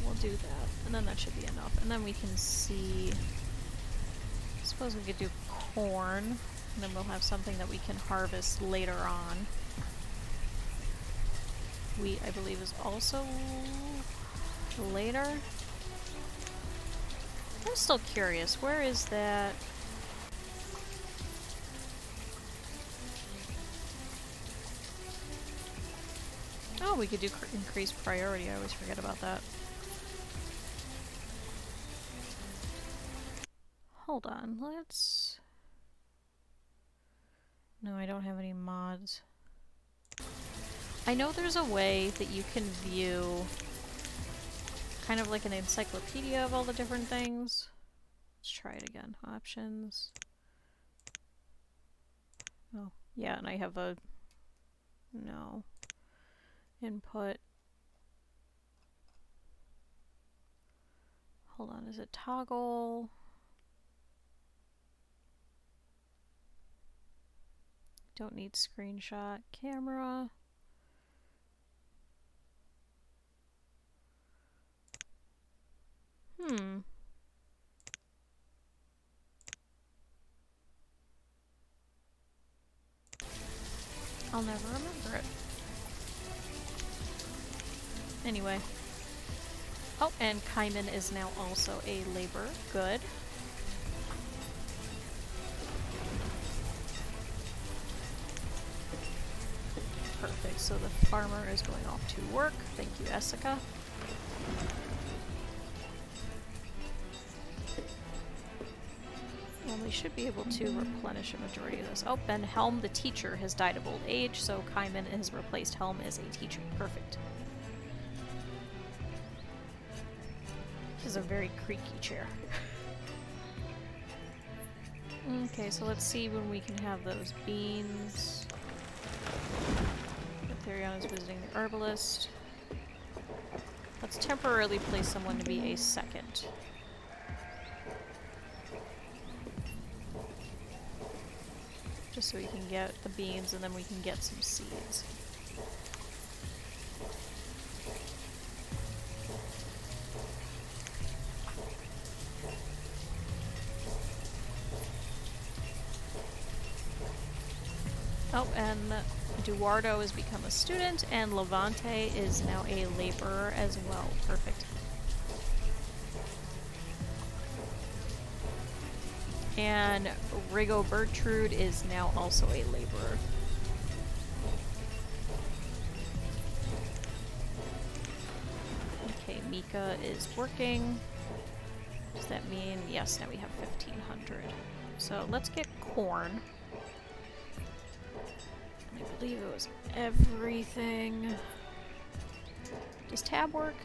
We'll do that, and then that should be enough. And then we can see, I suppose we could do corn, and then we'll have something that we can harvest later on. Wheat, I believe, is also later. I'm still curious, where is that? Oh, we could do increased priority. I always forget about that. Hold on, let's... No, I don't have any mods. I know there's a way that you can view kind of like an encyclopedia of all the different things. Let's try it again. Options. Oh, yeah, and I have a... No. Input. Hold on, is it toggle? Don't need screenshot. Camera. I'll never remember it. Anyway. Oh, and Kaiman is now also a labor. Good. Perfect, so the farmer is going off to work. Thank you, Essica. And we should be able to replenish a majority of this. Oh, and Helm the teacher has died of old age, so Kaiman has replaced Helm as a teacher. Perfect. This is a very creaky chair. Okay, so let's see when we can have those beans. Therion is visiting the herbalist. Let's temporarily place someone to be a second. Just so we can get the beans and then we can get some seeds. Oh, and Eduardo has become a student, and Levante is now a laborer as well. Perfect. And Rigo Bertrude is now also a laborer. Okay, Mika is working. Does that mean, yes, now we have 1,500. So let's get corn. I believe it was everything. Does tab work?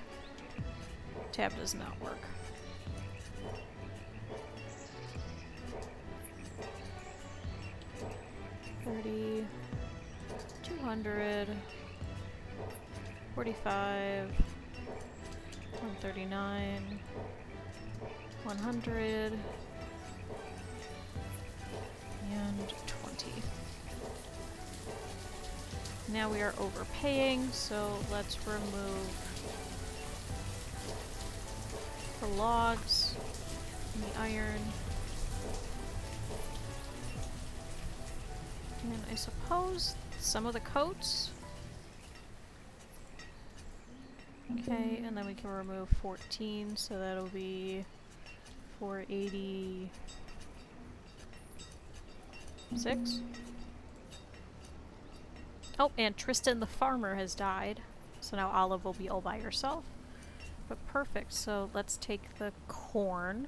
Tab does not work. $30, 200, 45, 139, 100, and 20. Now we are overpaying, so let's remove the logs and the iron. And I suppose some of the coats. Okay, and then we can remove 14, so that'll be 486. Oh, and Tristan the farmer has died, so now Olive will be all by herself. But perfect, so let's take the corn.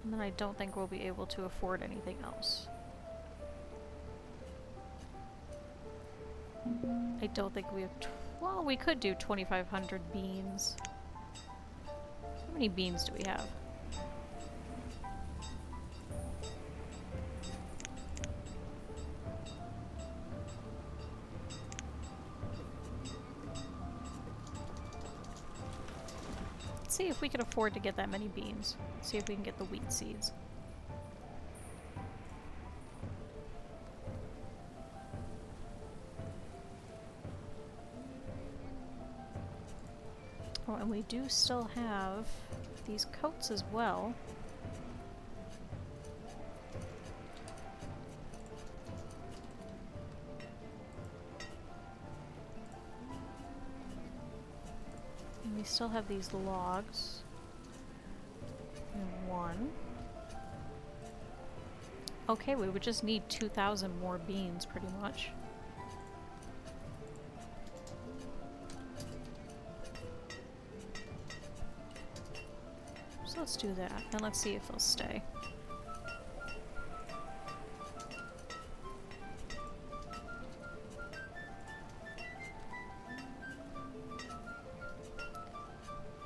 And then I don't think we'll be able to afford anything else. I don't think we have... well, we could do 2,500 beans. How many beans do we have? Let's see if we can afford to get that many beans. Let's see if we can get the wheat seeds. Oh, and we do still have these coats as well. And we still have these logs. And one. Okay, we would just need 2,000 more beans, pretty much. So let's do that, and let's see if they'll stay.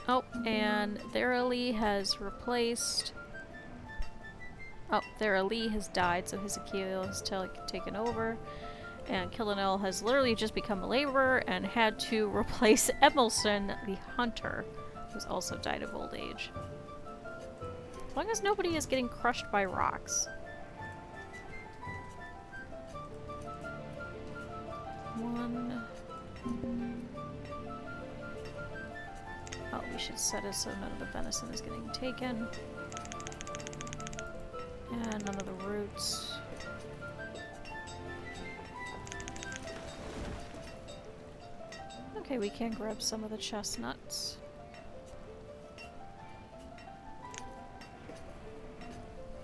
Oh, and Theralee has replaced... oh, Theralee has died, so Hezekiel has taken over. And Killanel has literally just become a laborer and had to replace Emelson, the hunter, who's also died of old age. As long as nobody is getting crushed by rocks. One... oh, we should set it so none of the venison is getting taken. And none of the roots. Okay, we can grab some of the chestnuts.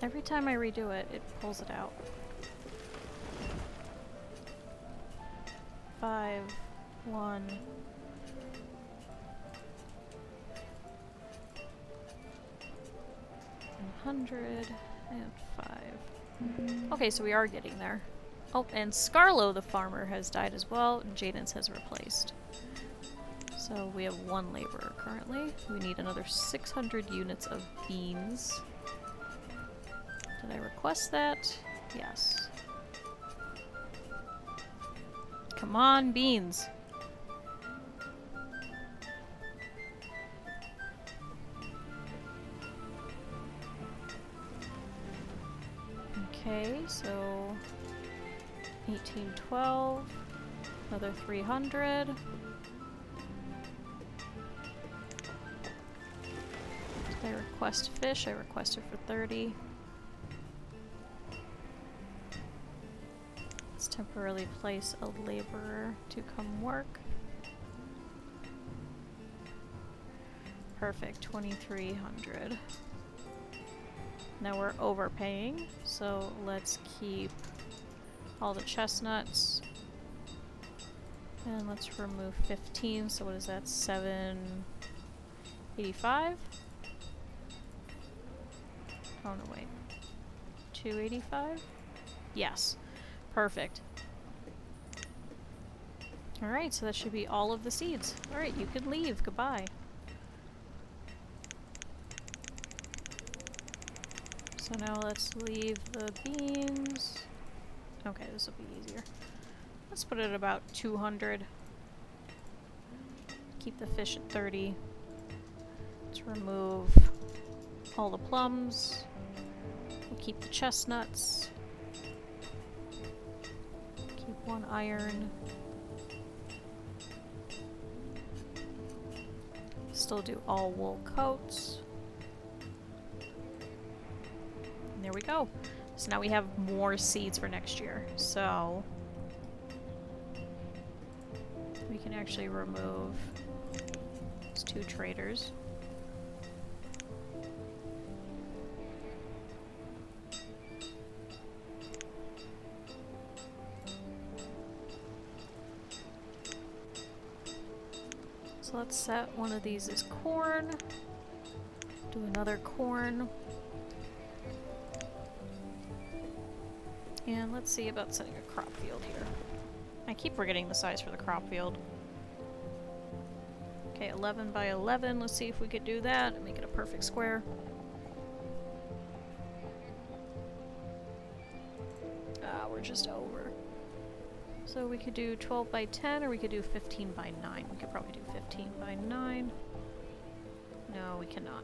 Every time I redo it, it pulls it out. 5, 1... 105. Okay, so we are getting there. Oh, and Scarlo the farmer has died as well, and Jadens has replaced. So we have one laborer currently. We need another 600 units of beans. Did I request that? Yes. Come on, beans! Okay, so 1812, another 300. Did I request fish? I requested for 30. Temporarily place a laborer to come work. Perfect, 2,300. Now we're overpaying, so let's keep all the chestnuts. And let's remove 15, so what is that, 785? Oh no, wait. 285? Yes. Perfect. Alright, so that should be all of the seeds. Alright, you can leave. Goodbye. So now let's leave the beans. Okay, this will be easier. Let's put it at about 200. Keep the fish at 30. Let's remove all the plums. We'll keep the chestnuts. Keep 1 iron. Still do all wool coats. And there we go. So now we have more seeds for next year. So we can actually remove these 2 traders. So let's set one of these as corn. Do another corn. And let's see about setting a crop field here. I keep forgetting the size for the crop field. Okay, 11 by 11. Let's see if we could do that and make it a perfect square. Ah, we're just over. So we could do 12 by 10 or we could do 15 by 9. We could probably do 15 by 9. No, we cannot.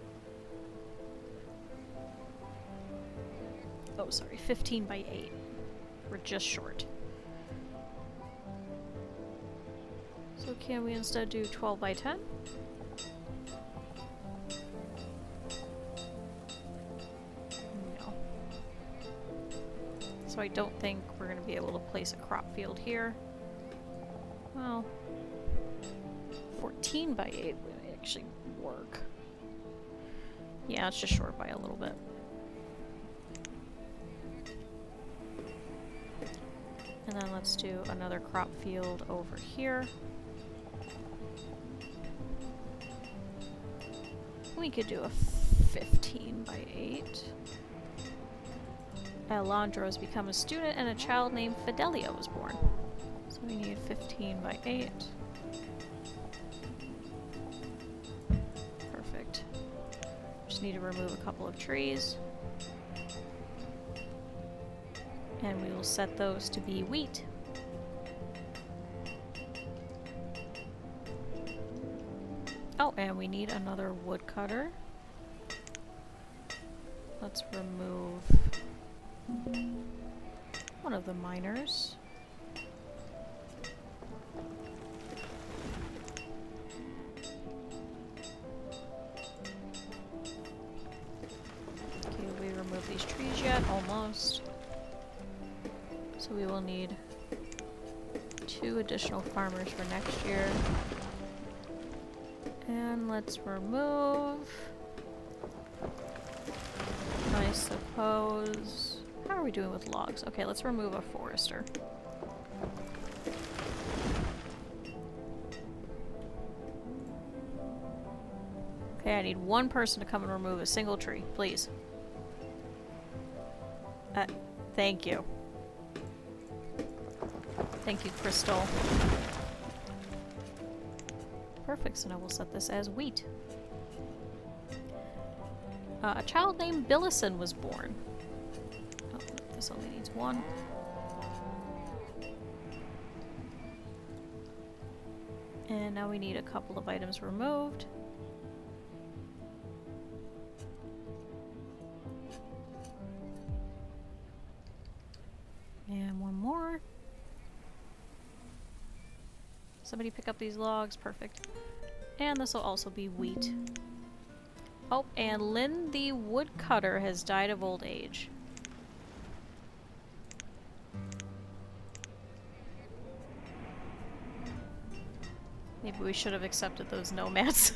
Oh, sorry, 15 by 8. We're just short. So can we instead do 12 by 10? No. So I don't think we're going to be able to place a crop field here. Well, 14 by 8 would actually work. Yeah, it's just short by a little bit. And then let's do another crop field over here. We could do a 15 by 8. Alondra has become a student and a child named Fidelia was born. So we need 15 by 8. Perfect. Just need to remove a couple of trees. And we will set those to be wheat. Oh, and we need another woodcutter. Let's remove one of the miners. Okay, we remove these trees yet? Almost. So we will need 2 additional farmers for next year. And let's remove, I suppose, how are we doing with logs? Okay, let's remove a forester. Okay, I need 1 person to come and remove a single tree, please. Thank you. Thank you, Crystal. Perfect, so now we'll set this as wheat. A child named Billison was born. Oh, this only needs 1. And now we need a couple of items removed. And 1 more. Somebody pick up these logs. Perfect. And this will also be wheat. Oh, and Lynn the woodcutter has died of old age. Maybe we should have accepted those nomads.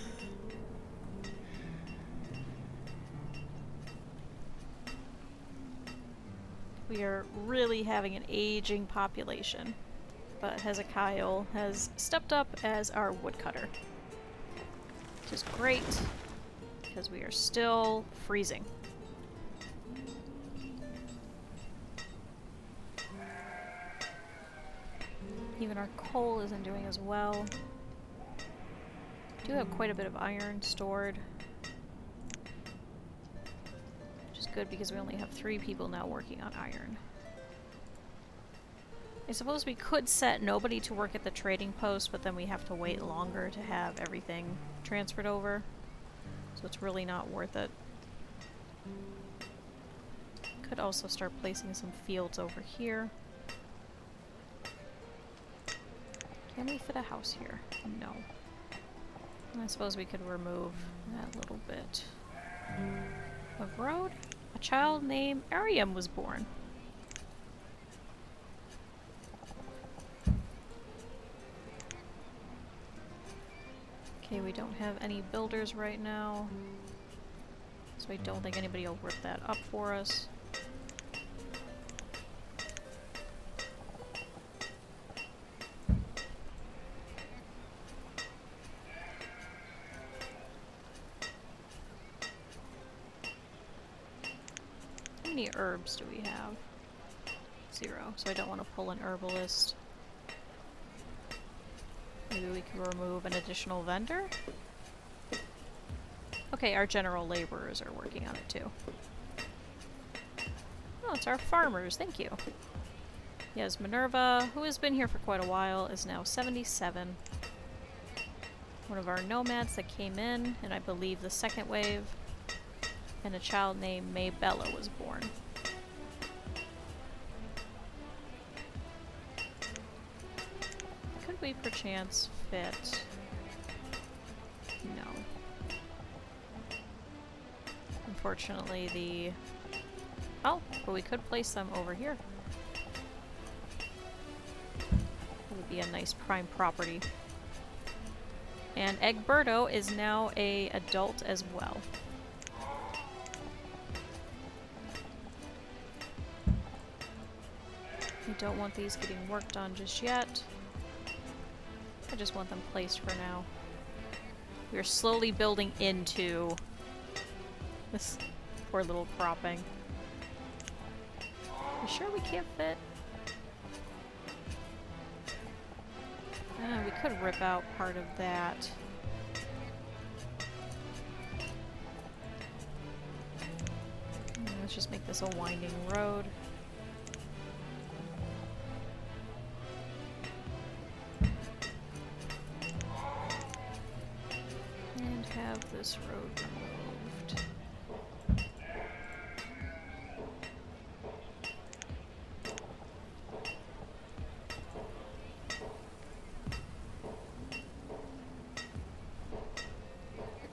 We are really having an aging population. But Hezekiah has stepped up as our woodcutter. Which is great, because we are still freezing. Even our coal isn't doing as well. We do have quite a bit of iron stored. Which is good because we only have 3 people now working on iron. I suppose we could set nobody to work at the trading post, but then we have to wait longer to have everything transferred over. So it's really not worth it. Could also start placing some fields over here. Can we fit a house here? No. I suppose we could remove that little bit of road. A child named Ariam was born. Okay, we don't have any builders right now, so I don't think anybody will rip that up for us. How many herbs do we have? 0, so I don't want to pull an herbalist. Maybe we can remove an additional vendor? Okay, our general laborers are working on it too. Oh, it's our farmers, thank you. Yes, Minerva, who has been here for quite a while, is now 77. One of our nomads that came in, and I believe the second wave, and a child named Maybella was born. Could we perchance fit? No. Unfortunately, the... Oh, but we could place them over here. It would be a nice prime property. And Egberto is now an adult as well. I don't want these getting worked on just yet. I just want them placed for now. We're slowly building into this poor little cropping. You sure we can't fit? We could rip out part of that. Let's just make this a winding road. And have this road removed.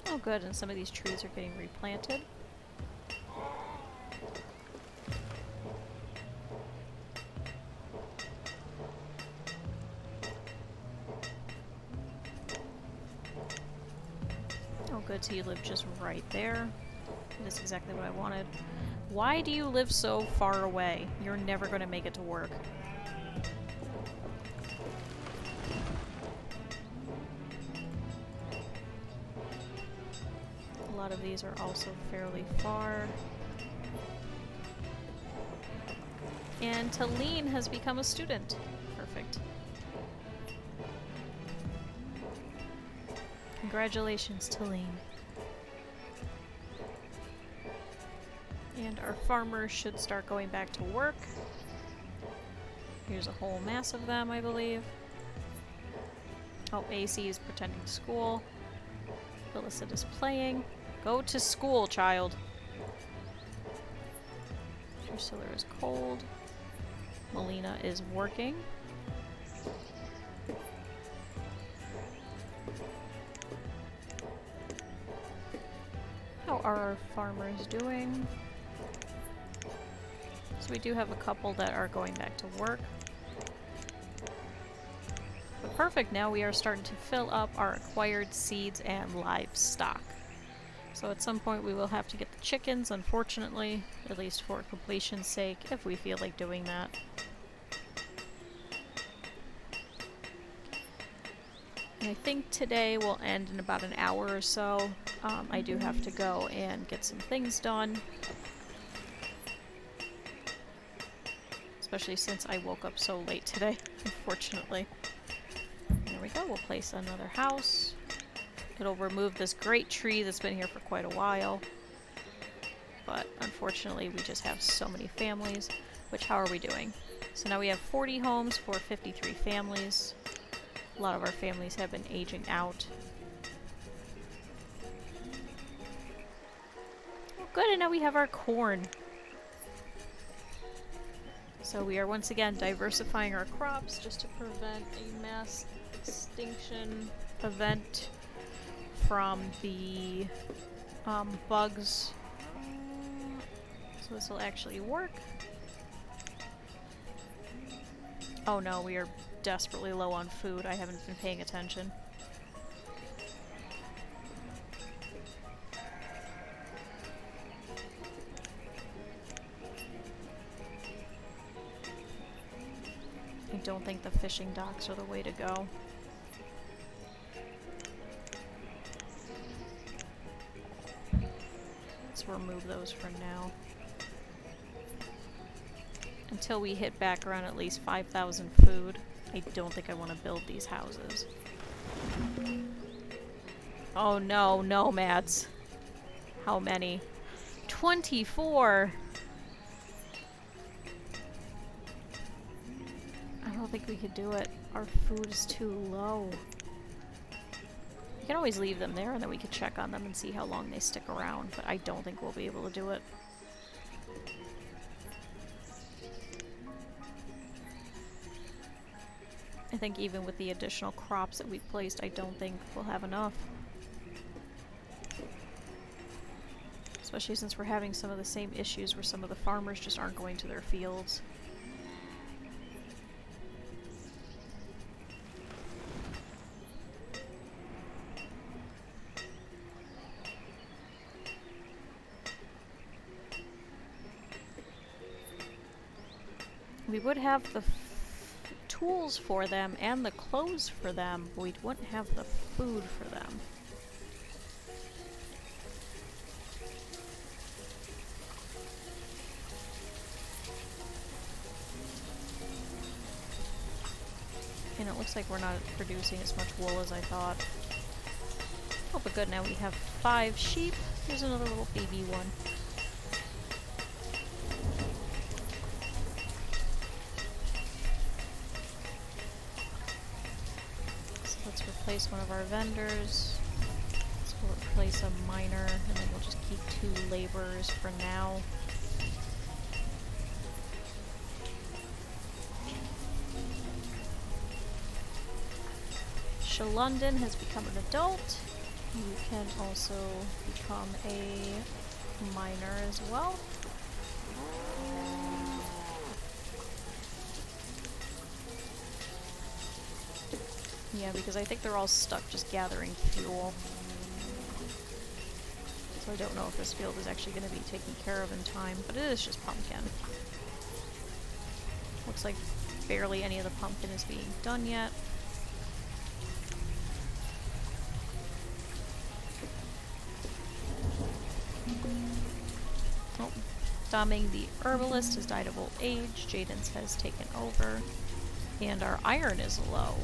Oh good, and some of these trees are getting replanted. Oh good, so you live just right there. That's exactly what I wanted. Why do you live so far away? You're never going to make it to work. A lot of these are also fairly far. And Talene has become a student. Perfect. Congratulations, Talene. And our farmers should start going back to work. Here's a whole mass of them, I believe. Oh, AC is pretending to school. Felicit is playing. Go to school, child. Drusilla is cold. Melina is working. How are our farmers doing? So we do have a couple that are going back to work. But perfect, now we are starting to fill up our acquired seeds and livestock. So at some point we will have to get the chickens, unfortunately, at least for completion's sake, if we feel like doing that. And I think today will end in about an hour or so. I do have to go and get some things done. Especially since I woke up so late today, unfortunately. There we go, we'll place another house. It'll remove this great tree that's been here for quite a while. But unfortunately we just have so many families. Which, how are we doing? So now we have 40 homes for 53 families. A lot of our families have been aging out. Oh, good, and now we have our corn. So we are once again diversifying our crops just to prevent a mass extinction event from the bugs. So this will actually work. Oh no, we are desperately low on food. I haven't been paying attention. I don't think the fishing docks are the way to go. Let's remove those for now. Until we hit back around at least 5,000 food, I don't think I want to build these houses. Oh no, nomads. How many? 24! I don't think we could do it. Our food is too low. We can always leave them there and then we could check on them and see how long they stick around, but I don't think we'll be able to do it. I think even with the additional crops that we've placed, I don't think we'll have enough. Especially since we're having some of the same issues where some of the farmers just aren't going to their fields. We would have the tools for them and the clothes for them, but we wouldn't have the food for them. And it looks like we're not producing as much wool as I thought. Oh, but good, now we have 5 sheep. Here's another little baby one. Replace one of our vendors. So we'll replace a miner, and then we'll just keep 2 laborers for now. London has become an adult. You can also become a miner as well. Yeah, because I think they're all stuck just gathering fuel. So I don't know if this field is actually going to be taken care of in time, but it is just pumpkin. Looks like barely any of the pumpkin is being done yet. Oh, Doming the herbalist has died of old age. Jaden's has taken over. And our iron is low.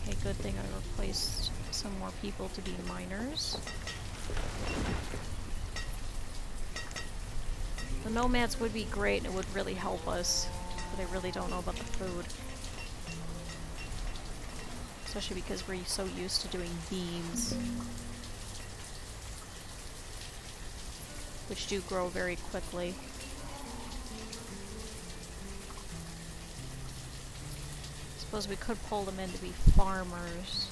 Okay, good thing I replaced some more people to be miners. The nomads would be great and it would really help us, but I really don't know about the food. Especially because we're so used to doing beans, which do grow very quickly. Suppose we could pull them in to be farmers.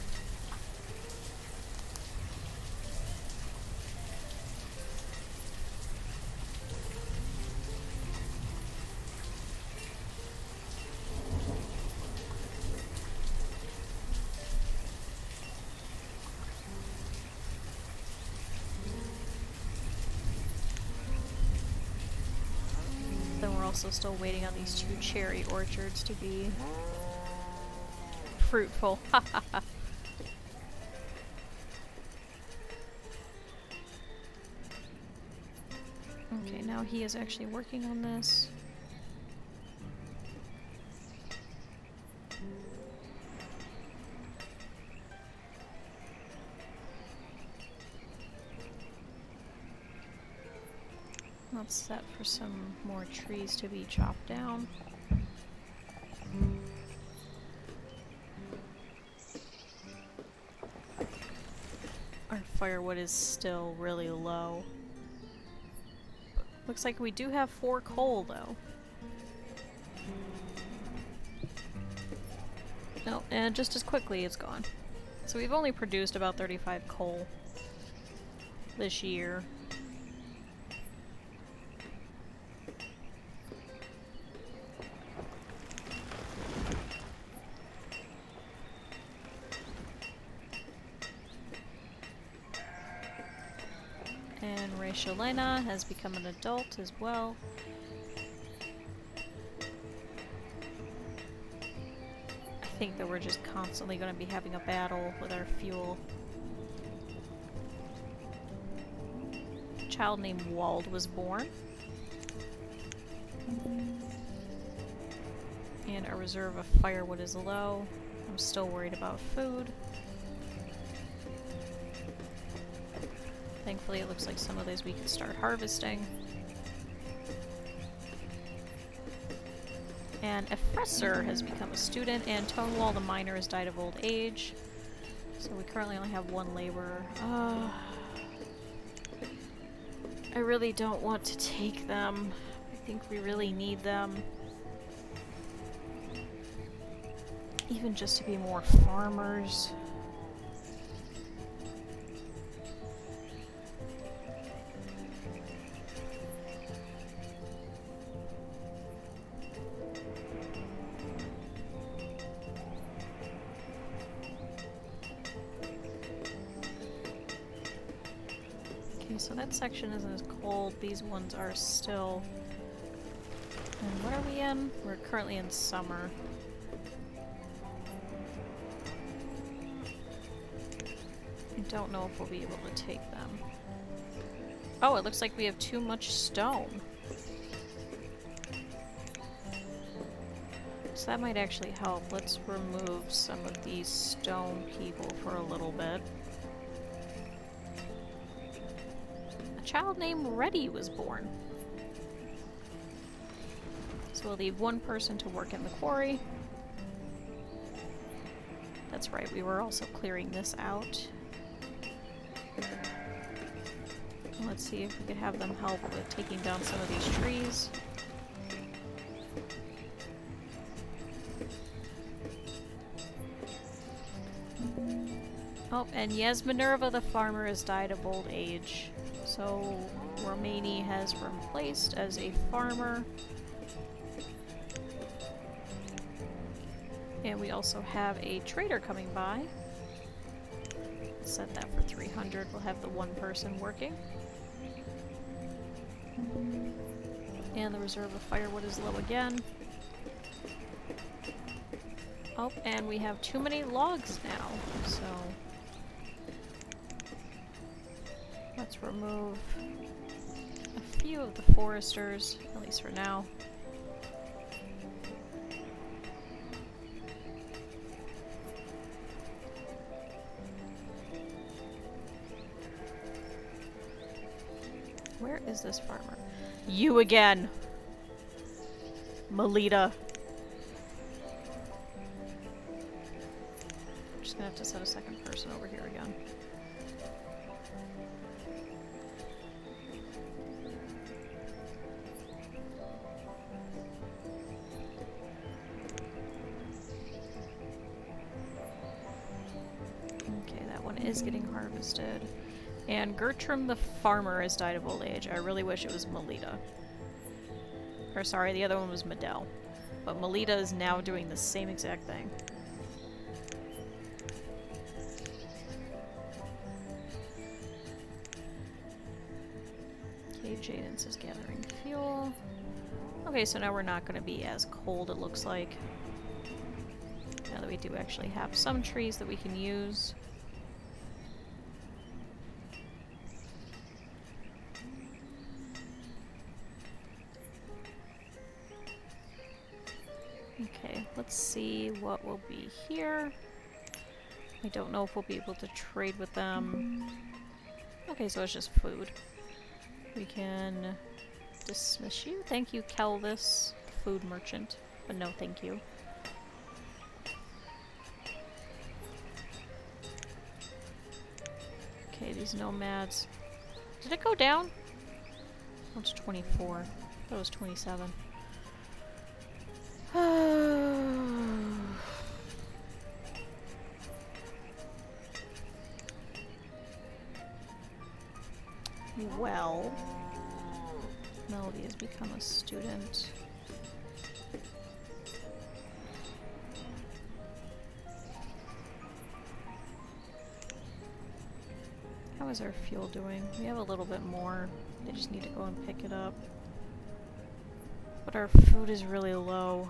also still waiting on these 2 cherry orchards to be fruitful. Okay, now he is actually working on this. Let's set for some more trees to be chopped down. Our firewood is still really low. Looks like we do have 4 coal, though. No, and just as quickly it's gone. So we've only produced about 35 coal this year. And Rachelena has become an adult as well. I think that we're just constantly going to be having a battle with our fuel. A child named Wald was born. And our reserve of firewood is low. I'm still worried about food. Thankfully, it looks like some of these we can start harvesting. And Efresser has become a student, and Tonewall the miner has died of old age. So we currently only have 1 laborer. I really don't want to take them. I think we really need them. Even just to be more farmers. So that section isn't as cold. These ones are still... And what are we in? We're currently in summer. I don't know if we'll be able to take them. Oh, it looks like we have too much stone. So that might actually help. Let's remove some of these stone people for a little bit. A child named Reddy was born. So we'll leave 1 person to work in the quarry. That's right, we were also clearing this out. Let's see if we could have them help with taking down some of these trees. Oh, and yes, Minerva the farmer has died of old age. So Romani has replaced as a farmer. And we also have a trader coming by. Set that for 300. We'll have the 1 person working. And the reserve of firewood is low again. Oh, and we have too many logs now, so... Let's remove a few of the foresters, at least for now. Where is this farmer? You again! Melita. I'm just gonna have to set a second person over here again. Okay, that one is getting harvested. And Gertrude the farmer has died of old age. I really wish it was Melita. Or sorry, the other one was Medell. But Melita is now doing the same exact thing. Okay, Jadens is gathering fuel. Okay, so now we're not going to be as cold, it looks like. Now that we do actually have some trees that we can use. Okay, let's see what will be here. I don't know if we'll be able to trade with them. Okay, so it's just food. We can dismiss you. Thank you, Kelvis, food merchant. But no, thank you. Okay, these nomads. Did it go down? Oh, it's 24. That was 27. Well, Melody has become a student. How is our fuel doing? We have a little bit more. They just need to go and pick it up. But our food is really low.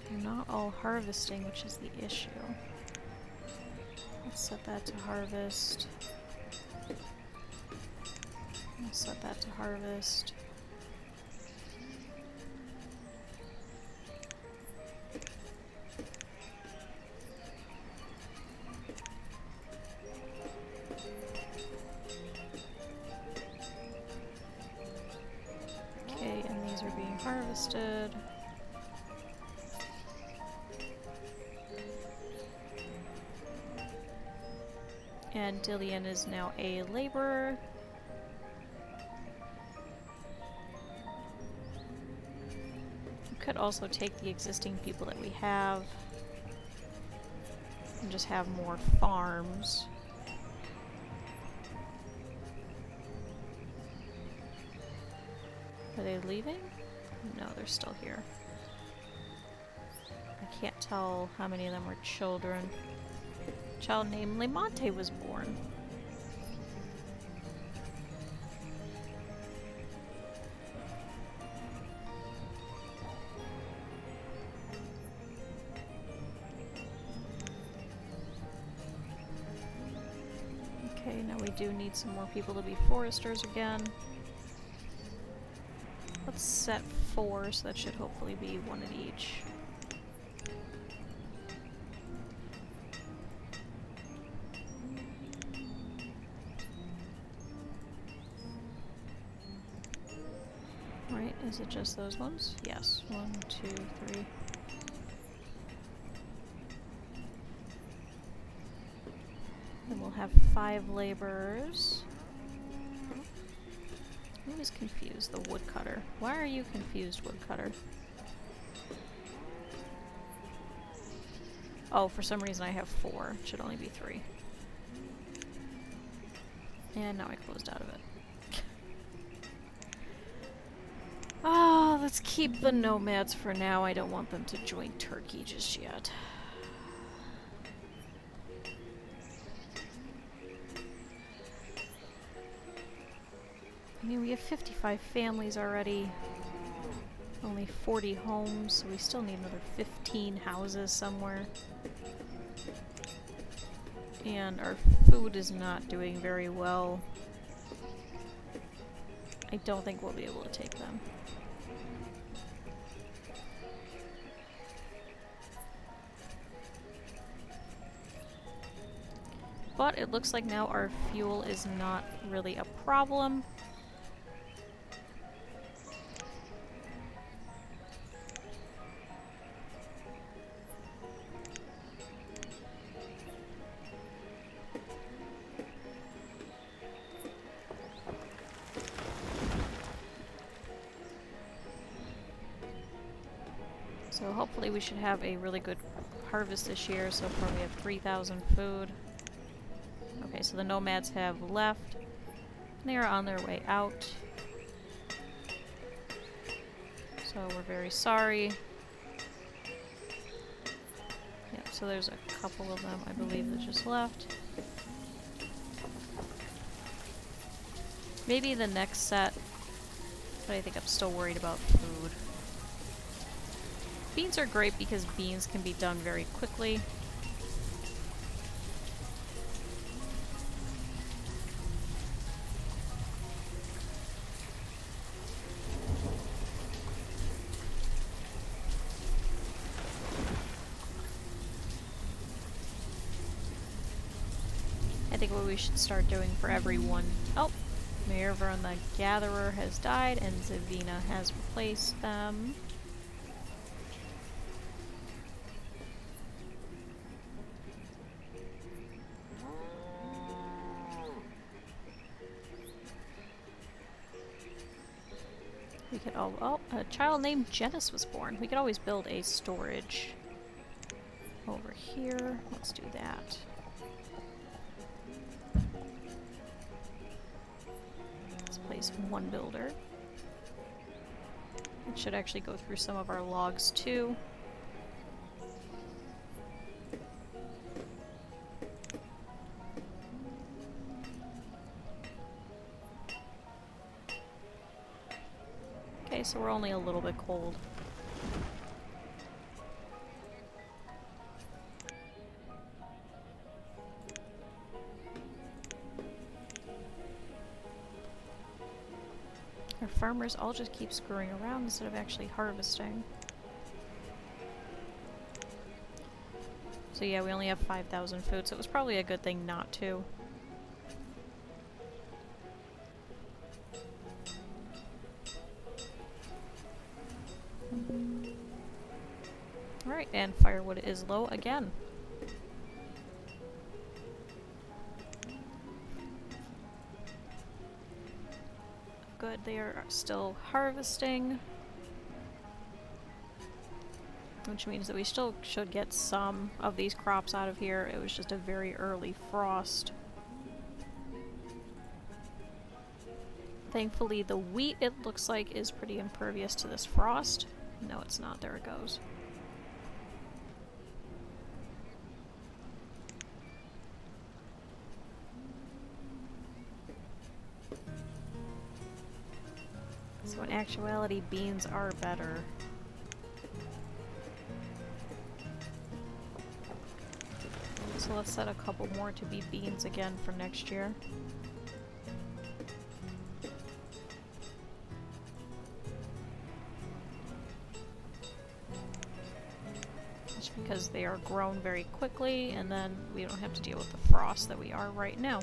They're not all harvesting, which is the issue. Let's set that to harvest. I'll set that to harvest. Okay, and these are being harvested. And Dillian is now a laborer. Could also take the existing people that we have and just have more farms. Are they leaving? No, they're still here. I can't tell how many of them were children. A child named Lemonte was born. Okay, now we do need some more people to be foresters again. Let's set 4, so that should hopefully be 1 at each. Right, is it just those ones? Yes. 1, 2, 3. Then we'll have 5 laborers. I'm always confused, the woodcutter. Why are you confused, woodcutter? Oh, for some reason I have 4. It should only be 3. And now I closed out of it. Ah, let's keep the nomads for now. I don't want them to join Turkey just yet. I mean, we have 55 families already. Only 40 homes, so we still need another 15 houses somewhere. And our food is not doing very well. I don't think we'll be able to take them. But it looks like now our fuel is not really a problem. So hopefully we should have a really good harvest this year. So far we have 3,000 food. Okay, so the nomads have left. They are on their way out. So we're very sorry. So there's a couple of them, I believe, that just left. Maybe the next set, but I think I'm still worried about food. Beans are great because beans can be done very quickly. I think what we should start doing for everyone... Oh! Minerva and the Gatherer has died, and Zavina has replaced them. We could oh, a child named Janice was born. We could always build a storage over here. Let's do that. Place one builder. It should actually go through some of our logs too. Okay, so we're only a little bit cold. Our farmers all just keep screwing around instead of actually harvesting. So yeah, we only have 5,000 food, so it was probably a good thing not to. Alright, and firewood is low again. Good, they are still harvesting. Which means that we still should get some of these crops out of here. It was just a very early frost. Thankfully, the wheat, it looks like, is pretty impervious to this frost. No, it's not. There it goes. So in actuality, beans are better. So let's set a couple more to be beans again for next year. Just because they are grown very quickly, and then we don't have to deal with the frost that we are right now.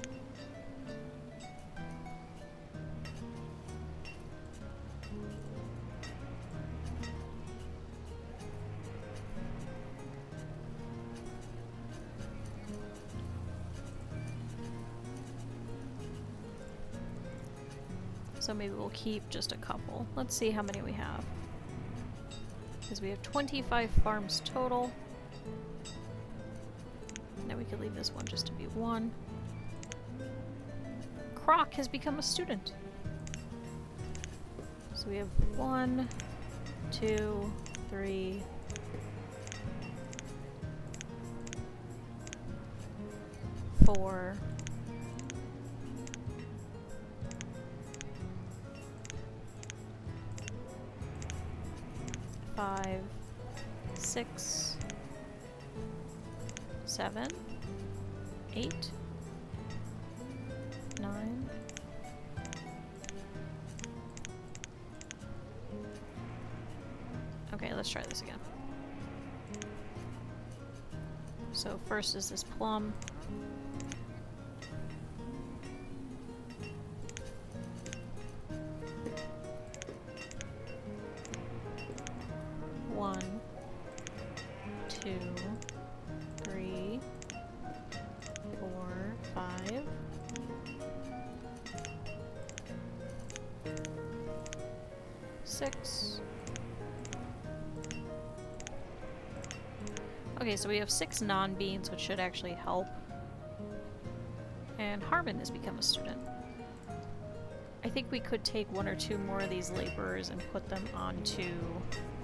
So maybe we'll keep just a couple. Let's see how many we have. Because we have 25 farms total. Now we could leave this one just to be one. Croc has become a student. So we have 1, 2, 3, 4, 5, 6, 7, 8, 9, 10. Okay, let's try this again. So first is this plum. One, 2, 3, 4, 5. 6. Okay, so we have 6 non-beans, which should actually help. And Harmon has become a student. I think we could take 1 or 2 more of these laborers and put them onto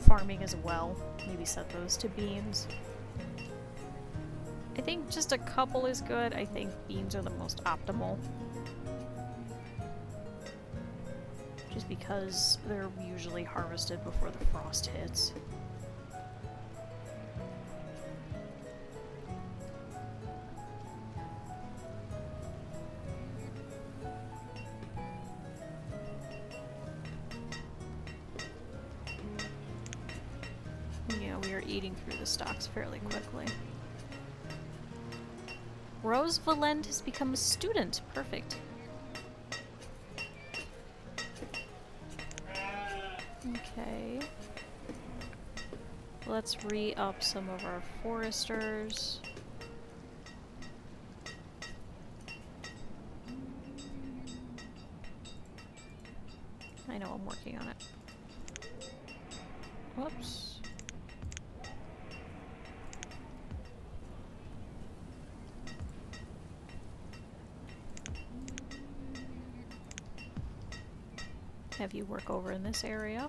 farming as well. Maybe set those to beans. I think just a couple is good. I think beans are the most optimal. Just because they're usually harvested before the frost hits. Yeah, we are eating through the stocks fairly quickly. Rose Valent has become a student. Perfect. Okay. Let's re-up some of our foresters. I know I'm working on it. Whoops. Have you work over in this area.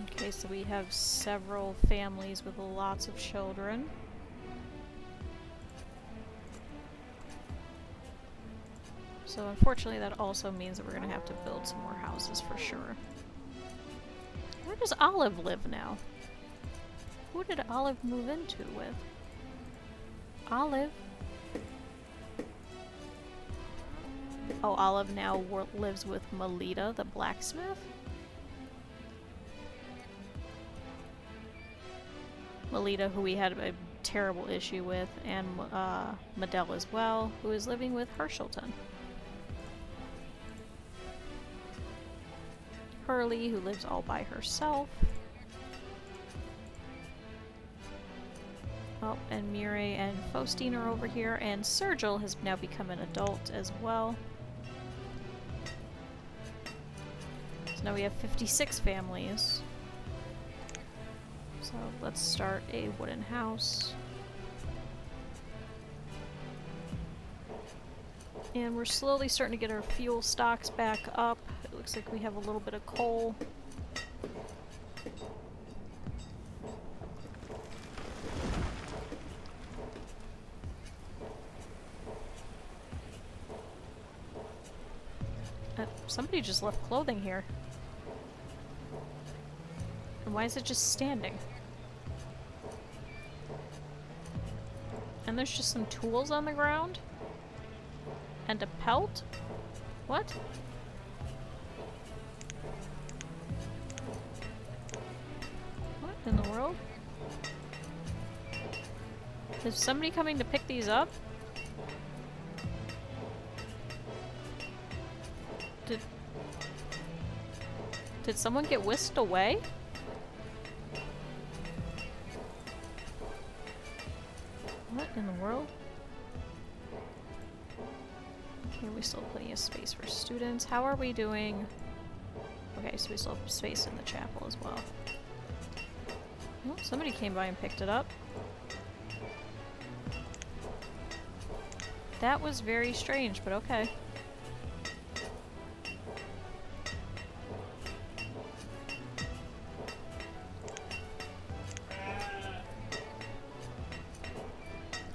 Okay, so we have several families with lots of children. So unfortunately that also means that we're going to have to build some more houses for sure. Where does Olive live now? Who did Olive move into with? Olive? Oh, Olive now lives with Melita, the blacksmith? Melita, who we had a terrible issue with, and Medell as well, who is living with Hershelton. Hurley, who lives all by herself. Oh, and Mireille and Faustine are over here, and Sergil has now become an adult as well. So now we have 56 families. So let's start a wooden house. And we're slowly starting to get our fuel stocks back up. It looks like we have a little bit of coal. Somebody just left clothing here. And why is it just standing? And there's just some tools on the ground? And a pelt? What? What in the world? Is somebody coming to pick these up? Did someone get whisked away? What in the world? Okay, we still have plenty of space for students. How are we doing? Okay, so we still have space in the chapel as well. Oh, somebody came by and picked it up. That was very strange, but okay.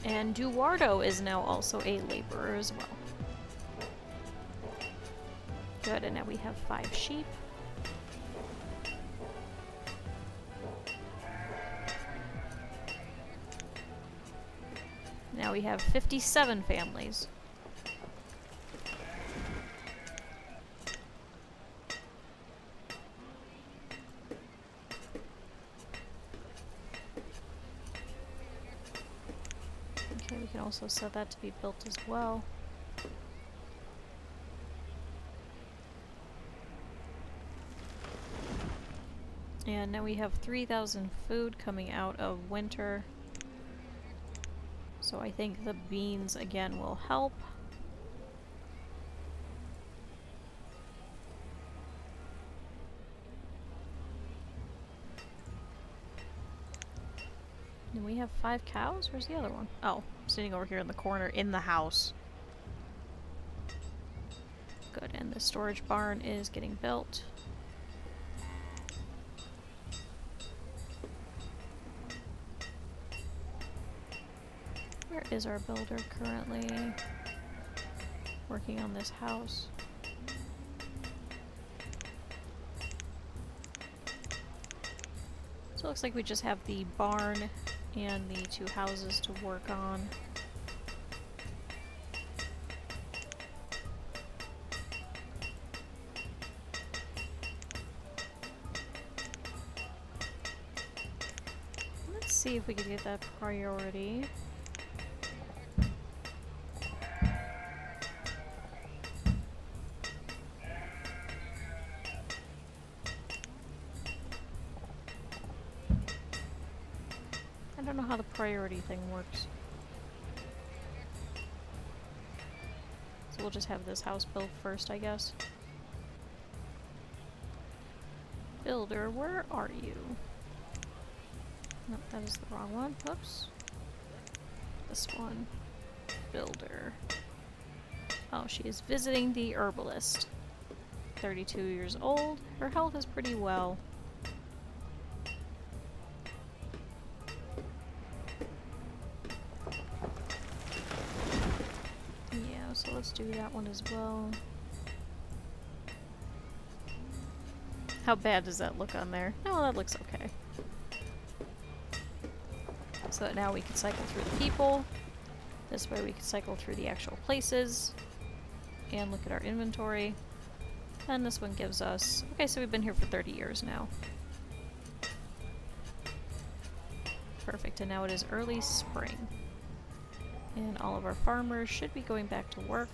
And Duardo is now also a laborer as well. Good, and now we have 5 sheep. Now we have 57 families. Okay, we can also set that to be built as well. And now we have 3,000 food coming out of winter. So I think the beans again will help. And we have 5 cows? Where's the other one? Oh, sitting over here in the corner in the house. Good, and the storage barn is getting built. Where is our builder currently working on this house? So it looks like we just have the barn and the 2 houses to work on. Let's see if we can get that priority. I don't know how the priority thing works. So we'll just have this house built first, I guess. Builder, where are you? Nope, that is the wrong one. Whoops. This one. Builder. Oh, she is visiting the herbalist. 32 years old. Her health is pretty well. Yeah, so let's do that one as well. How bad does that look on there? Oh, that looks okay. So that now we can cycle through the people. This way we can cycle through the actual places. And look at our inventory. And this one gives us... Okay, so we've been here for 30 years now. Perfect, and now it is early spring. And all of our farmers should be going back to work.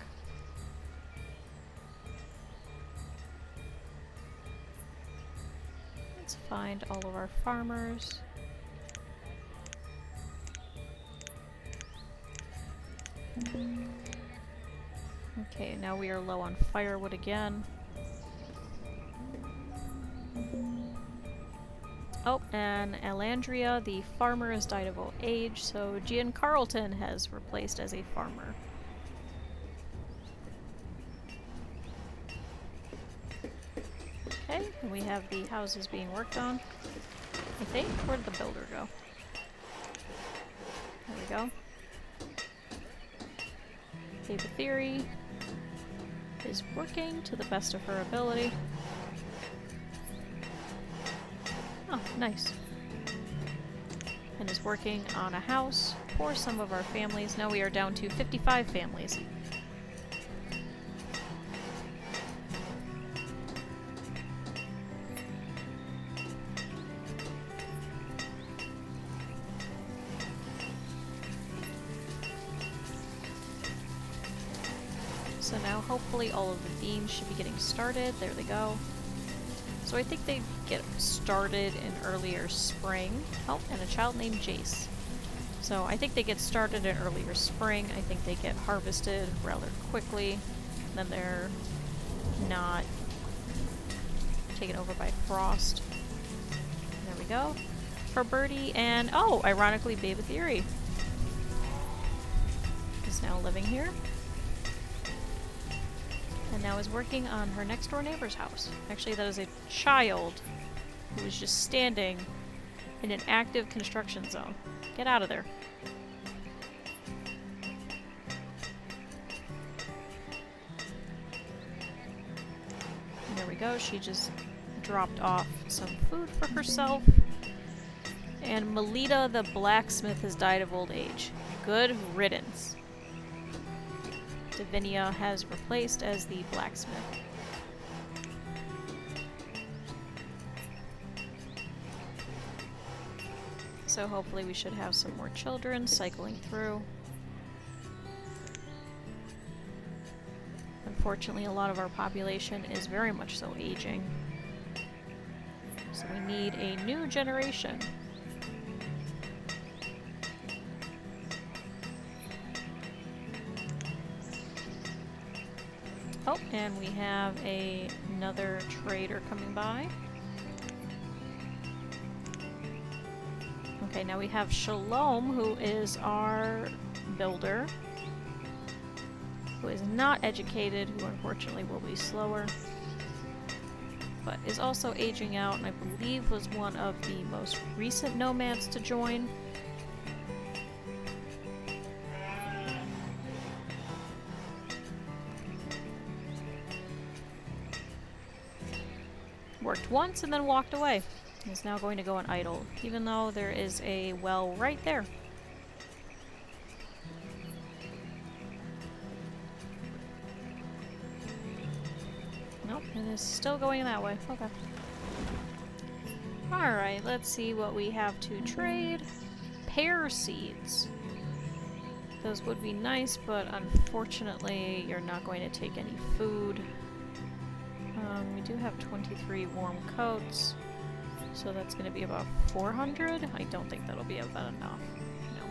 Let's find all of our farmers. Okay, now we are low on firewood again. Oh, and Alandria, the farmer, has died of old age, so Carlton has replaced as a farmer. Okay, and we have the houses being worked on. I think. Where did the builder go? There we go. Okay, the theory is working to the best of her ability. Oh, nice. And is working on a house for some of our families. Now we are down to 55 families. So now hopefully all of the beams should be getting started. There they go. So I think they get started in earlier spring. Oh, and a child named Jace. So I think they get started in earlier spring. I think they get harvested rather quickly. Then they're not taken over by frost. There we go. For Birdie and, oh, ironically, Babe Theory is now living here. And now is working on her next door neighbor's house. Actually, that is a child who is just standing in an active construction zone. Get out of there. And there we go. She just dropped off some food for herself. And Melita the blacksmith has died of old age. Good riddance. Davinia has replaced as the blacksmith. So hopefully we should have some more children cycling through. Unfortunately, a lot of our population is very much so aging. So we need a new generation. Oh, and we have another trader coming by. Okay, now we have Shalom, who is our builder. who is not educated, who unfortunately will be slower, but is also aging out, and I believe was one of the most recent nomads to join. Worked once and then walked away. He's now going to go unidled, even though there is a well right there. Nope, it is still going that way. Okay. Alright, let's see what we have to trade. Pear seeds. Those would be nice, but unfortunately you're not going to take any food. We do have 23 warm coats, so that's going to be about 400. I don't think that'll be about enough. No.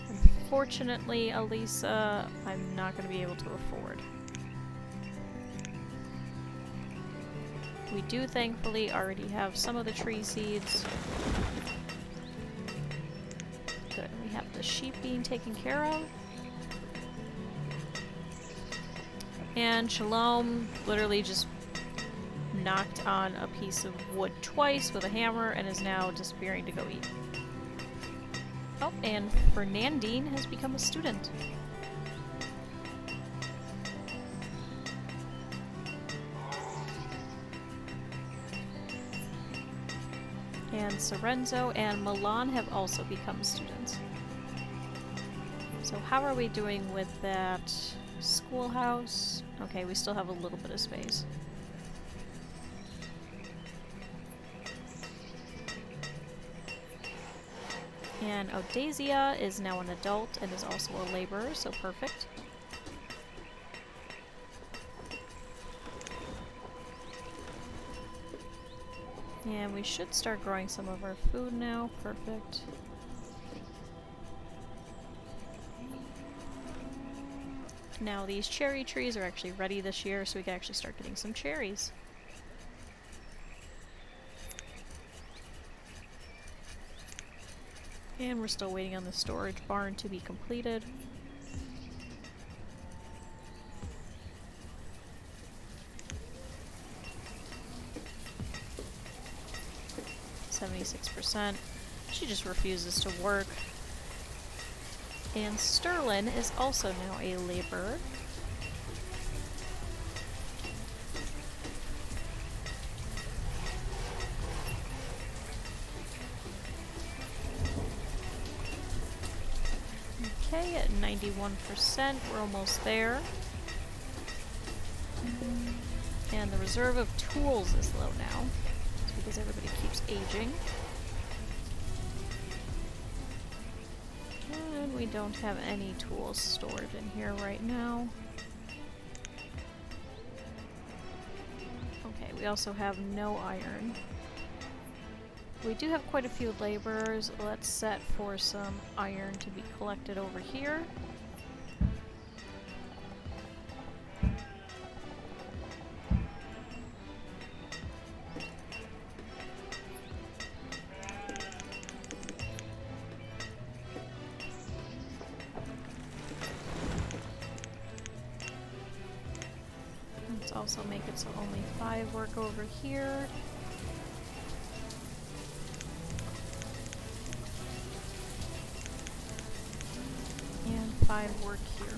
Unfortunately, Elisa, I'm not going to be able to afford. We do thankfully already have some of the tree seeds. Good. We have the sheep being taken care of. And Shalom literally just knocked on a piece of wood twice with a hammer and is now disappearing to go eat. Oh, and Fernandine has become a student. And Sorenzo and Milan have also become students. So how are we doing with that schoolhouse? Okay, we still have a little bit of space. And Odasia is now an adult and is also a laborer, so perfect. And we should start growing some of our food now. Perfect. Now these cherry trees are actually ready this year, so we can actually start getting some cherries. And we're still waiting on the storage barn to be completed. %. She just refuses to work. And Sterling is also now a laborer. Okay, at 91%, we're almost there. And the reserve of tools is low now. It's because everybody keeps aging. And we don't have any tools stored in here right now. Okay, we also have no iron. We do have quite a few laborers. Let's set for some iron to be collected over here. Let's also make it so only 5 work over here. And 5 work here.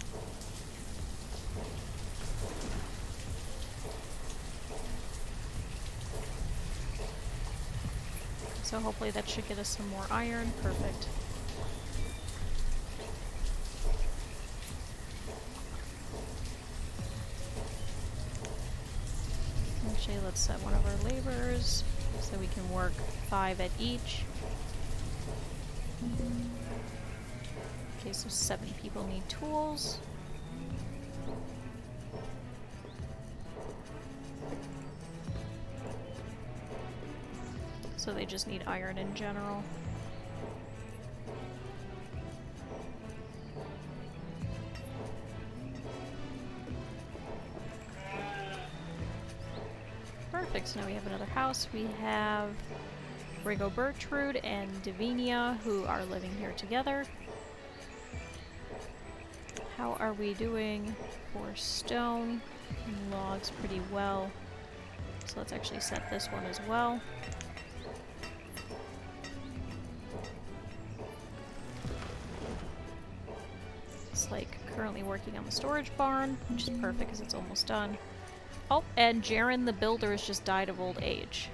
So hopefully that should get us some more iron. Perfect. Actually, let's set one of our laborers so we can work 5 at each. Okay, so 7 people need tools. So they just need iron in general. Perfect, so now we have another house. We have Rigo Bertrude and Divinia, who are living here together. How are we doing for stone and logs? Pretty well. So let's actually set this one as well. It's like currently working on the storage barn, which is perfect because it's almost done. Oh, and Jaren the builder has just died of old age.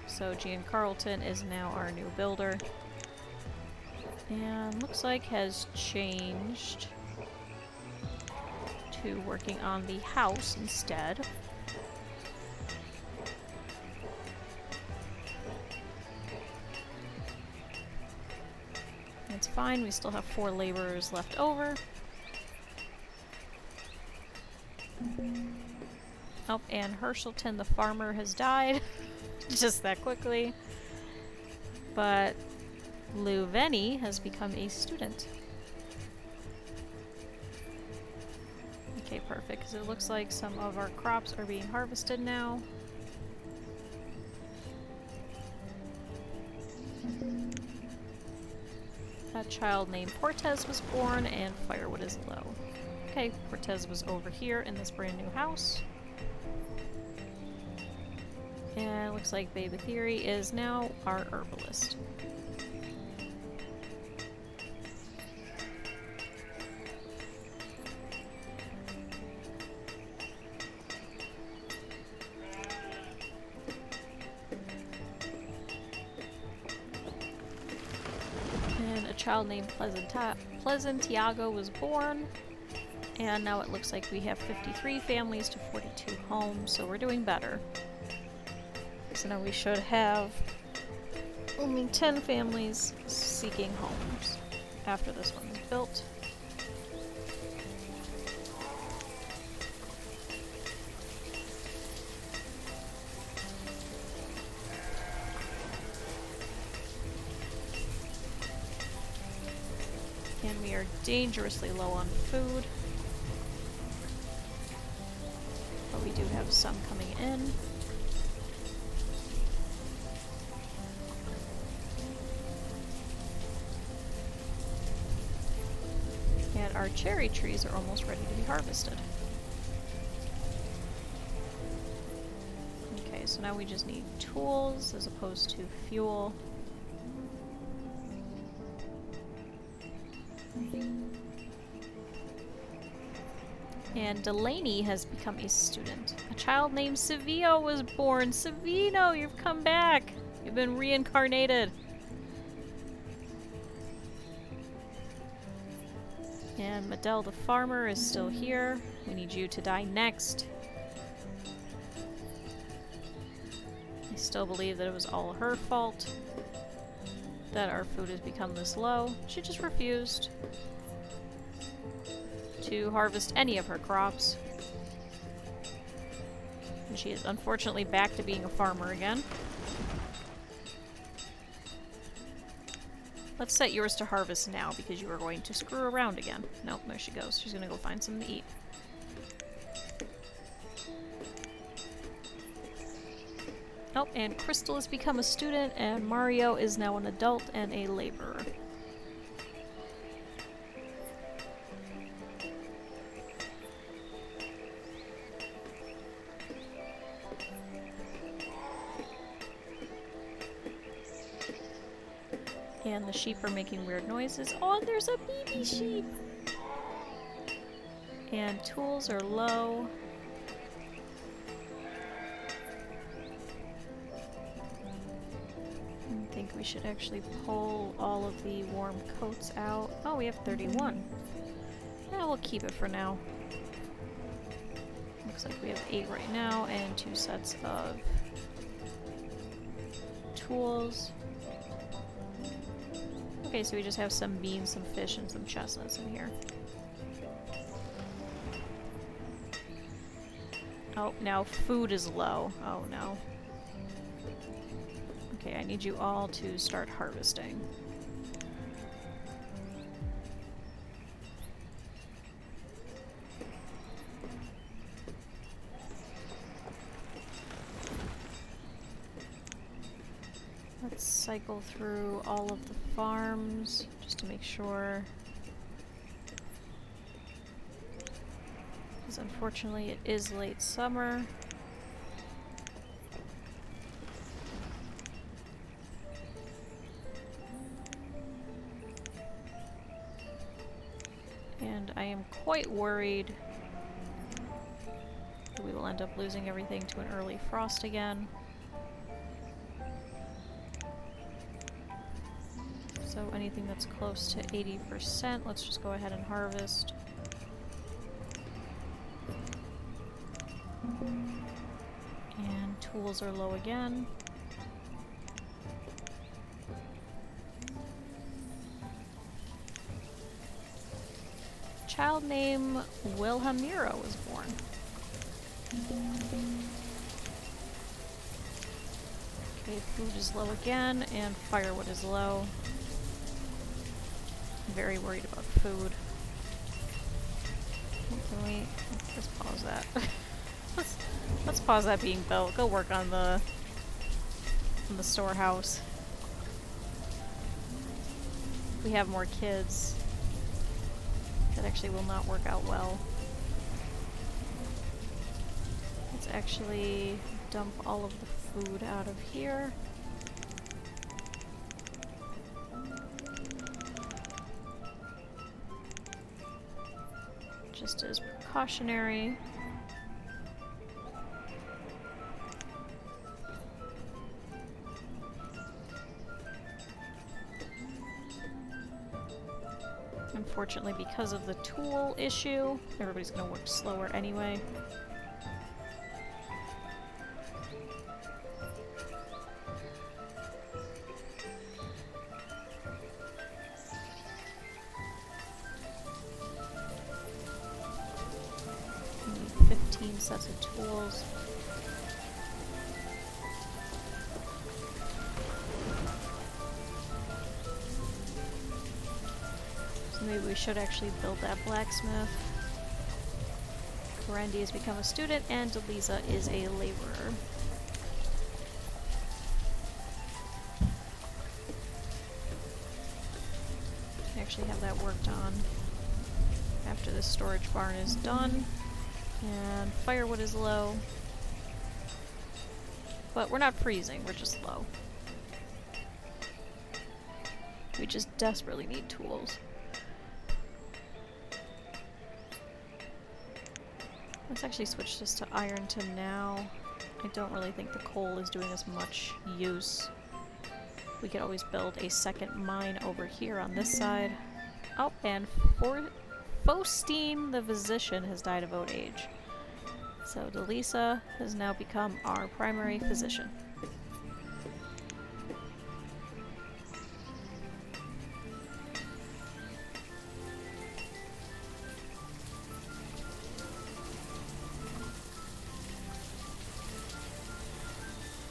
So Gian Carlton is now our new builder. And looks like has changed to working on the house instead. It's fine, we still have 4 laborers left over. Oh, and Hershelton the farmer has died. Just that quickly. But Luveni has become a student. Okay, perfect, because it looks like some of our crops are being harvested now. A child named Portez was born, and firewood is low. Okay, Portez was over here in this brand new house. And it looks like Baby Theory is now our herbalist. And a child named Pleasanttiago was born. And now it looks like we have 53 families to 42 homes, so we're doing better. So now we should have only 10 families seeking homes after this one's built. And we are dangerously low on food. But we do have some coming in. And our cherry trees are almost ready to be harvested. Okay, so now we just need tools as opposed to fuel. And Delaney has become a student. A child named Savio was born. Savino, you've come back! You've been reincarnated. And Madel the farmer is still here. We need you to die next. I still believe that it was all her fault that our food has become this low. She just refused to harvest any of her crops. And she is unfortunately back to being a farmer again. Let's set yours to harvest now, because you are going to screw around again. Nope, there she goes. She's gonna go find something to eat. Oh, and Crystal has become a student, and Mario is now an adult and a laborer. And the sheep are making weird noises. Oh, and there's a baby sheep! And tools are low. I think we should actually pull all of the warm coats out. Oh, we have 31. Yeah, we'll keep it for now. Looks like we have 8 right now, and 2 sets of tools. Okay, so we just have some beans, some fish, and some chestnuts in here. Oh, now food is low. Oh no. Okay, I need you all to start harvesting. Let's cycle through all of the farms just to make sure because unfortunately it is late summer. And I am quite worried that we will end up losing everything to an early frost again. So anything that's close to 80%, let's just go ahead and harvest. And tools are low again. Child named Wilhelmira was born. Okay, food is low again, and firewood is low. I'm very worried about food. Can we... let's pause that. let's pause that being built. Go work on the storehouse. If we have more kids, that actually will not work out well. Let's actually dump all of the food out of here. Just as precautionary. Unfortunately, because of the tool issue, everybody's gonna work slower anyway. We need 15 sets of tools. Maybe we should actually build that blacksmith. Randy has become a student, and Delisa is a laborer. I actually have that worked on after the storage barn is done. And firewood is low. But we're not freezing, we're just low. We just desperately need tools. Let's actually switch this to iron to now. I don't really think the coal is doing us much use. We could always build a second mine over here on this side. Oh, and Faustine the physician has died of old age. So Delisa has now become our primary physician.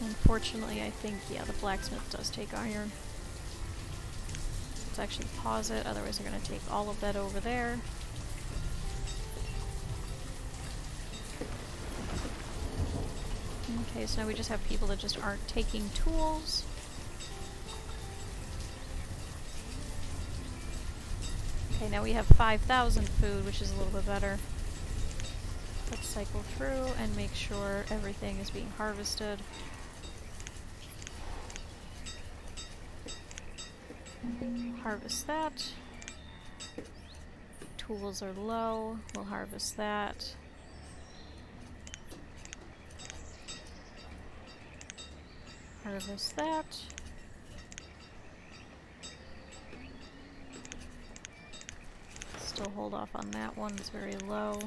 Unfortunately, I think, yeah, the blacksmith does take iron. Let's actually pause it, otherwise they're going to take all of that over there. Okay, so now we just have people that just aren't taking tools. Okay, now we have 5,000 food, which is a little bit better. Let's cycle through and make sure everything is being harvested. Harvest that. Tools are low. We'll harvest that. Harvest that. Still hold off on that one, it's very low.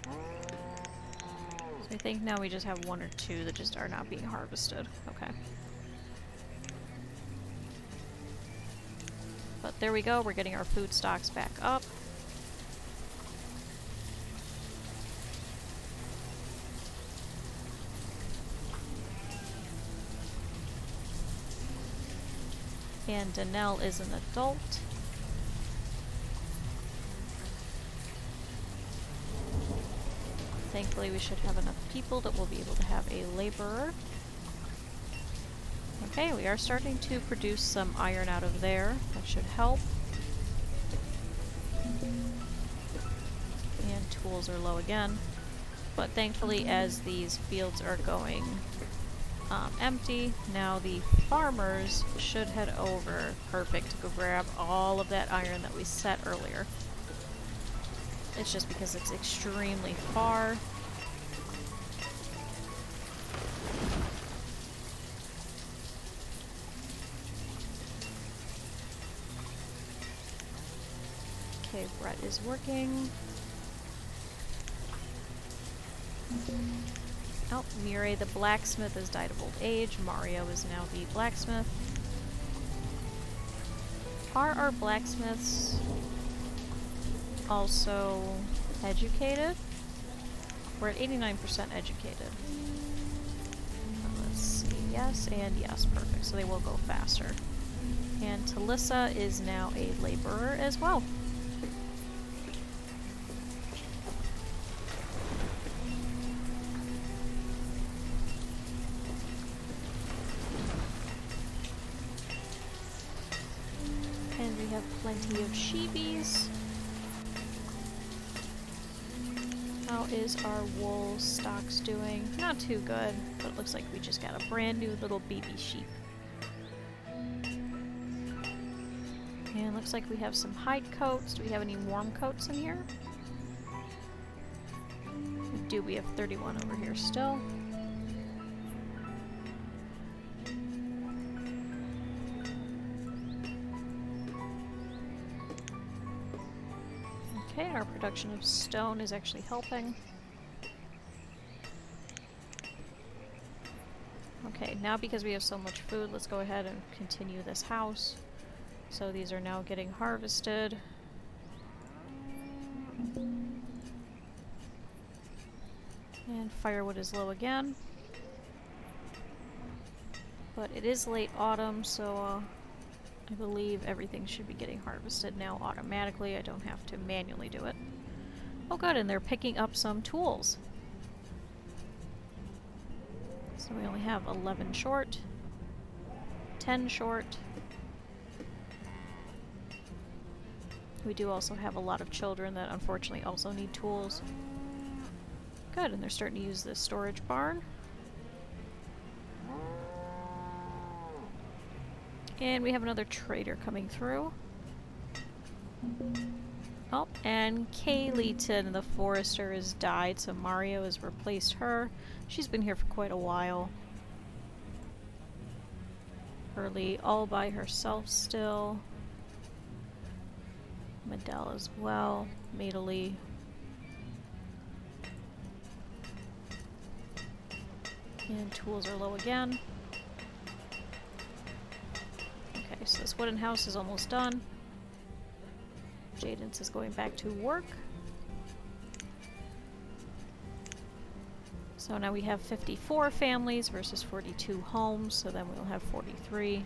So I think now we just have one or two that just are not being harvested. Okay. But there we go, we're getting our food stocks back up. And Danelle is an adult. Thankfully we should have enough people that we'll be able to have a laborer. Okay, we are starting to produce some iron out of there. That should help. And tools are low again. But thankfully, as these fields are going empty, now the farmers should head over. Perfect, to go grab all of that iron that we set earlier. It's just because it's extremely far. Okay, Brett is working. Oh, Mireille the blacksmith has died of old age. Mario is now the blacksmith. Are our blacksmiths also educated? We're at 89% educated. Let's see. Yes and yes. Perfect. So they will go faster. And Talissa is now a laborer as well. And we have plenty of sheebies. How is our wool stocks doing? Not too good, but it looks like we just got a brand new little baby sheep. And looks like we have some hide coats. Do we have any warm coats in here? We do. We have 31 over here still. Okay, our production of stone is actually helping. Okay, now because we have so much food, let's go ahead and continue this house. So these are now getting harvested. And firewood is low again. But it is late autumn, so I believe everything should be getting harvested now automatically. I don't have to manually do it. Oh good, and they're picking up some tools. So we only have 11 short, 10 short. We do also have a lot of children that unfortunately also need tools. Good, and they're starting to use this storage barn. And we have another trader coming through. Oh, and Kayleeton, the forester, has died, so Mario has replaced her. She's been here for quite a while. Hurley all by herself still. Medell as well. Madeley. And tools are low again. Okay, so this wooden house is almost done. Jadens is going back to work. So now we have 54 families versus 42 homes, so then we'll have 43.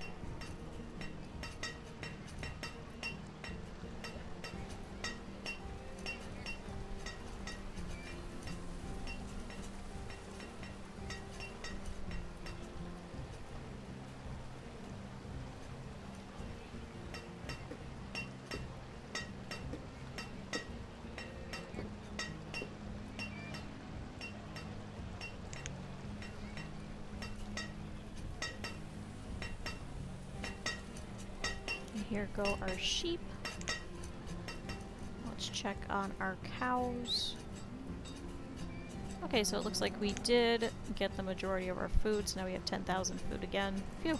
Here go our sheep. Let's check on our cows. Okay, so it looks like we did get the majority of our food, so now we have 10,000 food again. Phew!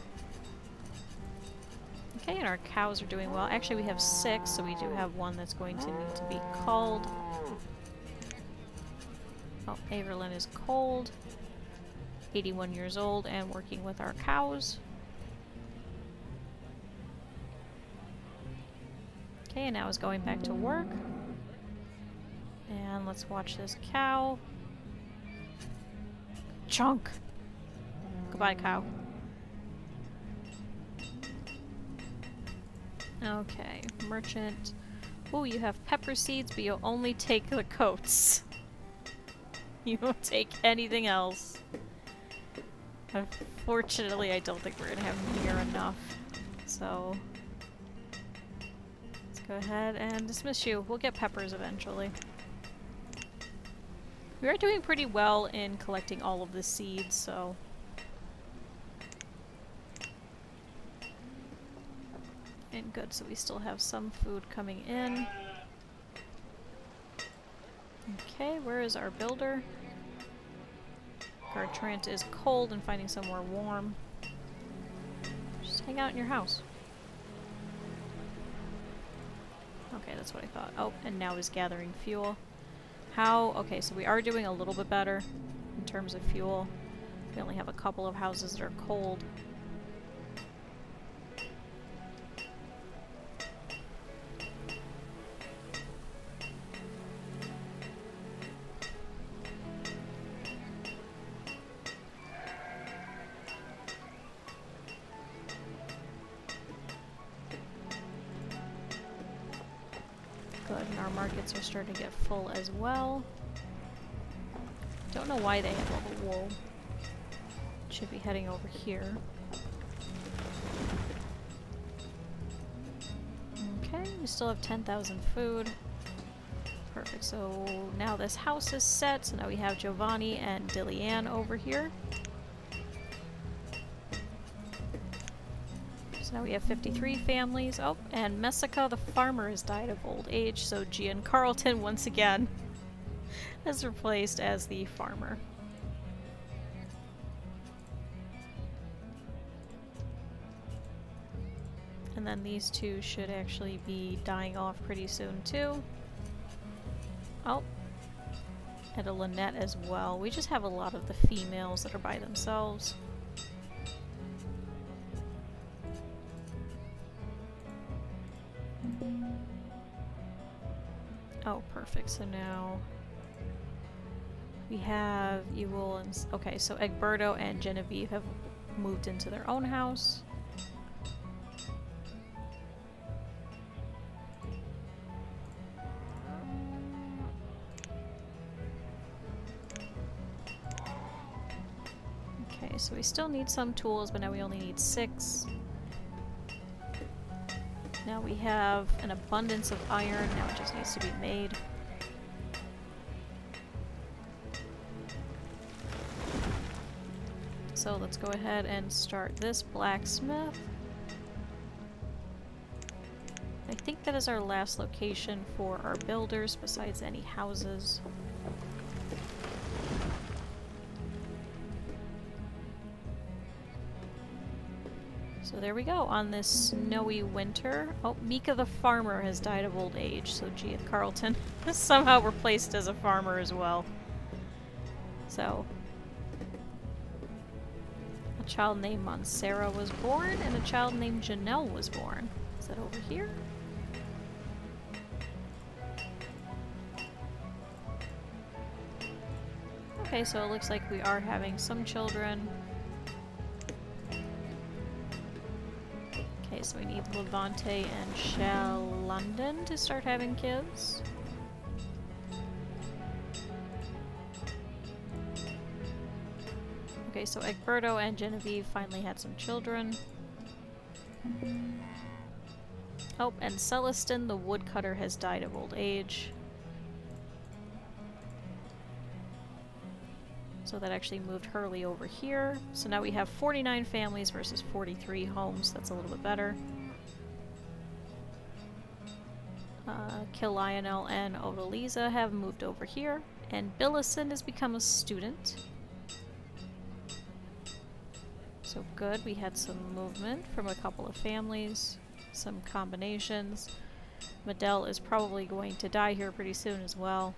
Okay, and our cows are doing well. Actually, we have 6, so we do have one that's going to need to be culled. Oh, Averlyn is cold. 81 years old and working with our cows. Okay, and now is going back to work. And let's watch this cow. Chunk! Goodbye, cow. Okay, merchant. Oh, you have pepper seeds, but you'll only take the coats. You won't take anything else. Unfortunately, I don't think we're gonna have near enough. So... Go ahead and dismiss you. We'll get peppers eventually. We are doing pretty well in collecting all of the seeds, so... And good, so we still have some food coming in. Okay, where is our builder? Bertrand is cold and finding somewhere warm. Just hang out in your house. Okay, that's what I thought. Oh, and now he's gathering fuel. How? Okay, so we are doing a little bit better in terms of fuel. We only have a couple of houses that are cold. Good, and our markets are starting to get full as well. Don't know why they have all the wool. Should be heading over here. Okay, we still have 10,000 food. Perfect, so now this house is set, so now we have Giovanni and Dillian over here. So now we have 53 families. Oh, and Messica the farmer has died of old age, so Gian Carlton once again is replaced as the farmer. And then these two should actually be dying off pretty soon too. Oh, and a Lynette as well. We just have a lot of the females that are by themselves. Oh, perfect. So now we have Ewell and... Okay, so Egberto and Genevieve have moved into their own house. Okay, so we still need some tools, but now we only need 6. Now we have an abundance of iron, now it just needs to be made. So let's go ahead and start this blacksmith. I think that is our last location for our builders, besides any houses. So there we go, on this snowy winter. Oh, Mika the farmer has died of old age, so Gia Carlton is somehow replaced as a farmer as well. So, a child named Montserrat was born, and a child named Janelle was born. Is that over here? Okay, so it looks like we are having some children. Okay, so we need Levante and Shalondon to start having kids. Okay, so Egberto and Genevieve finally had some children. Oh, and Celestin, the woodcutter, has died of old age. So that actually moved Hurley over here. So now we have 49 families versus 43 homes. That's a little bit better. Lionel and Odalisa have moved over here. And Billison has become a student. So good. We had some movement from a couple of families. Some combinations. Medell is probably going to die here pretty soon as well.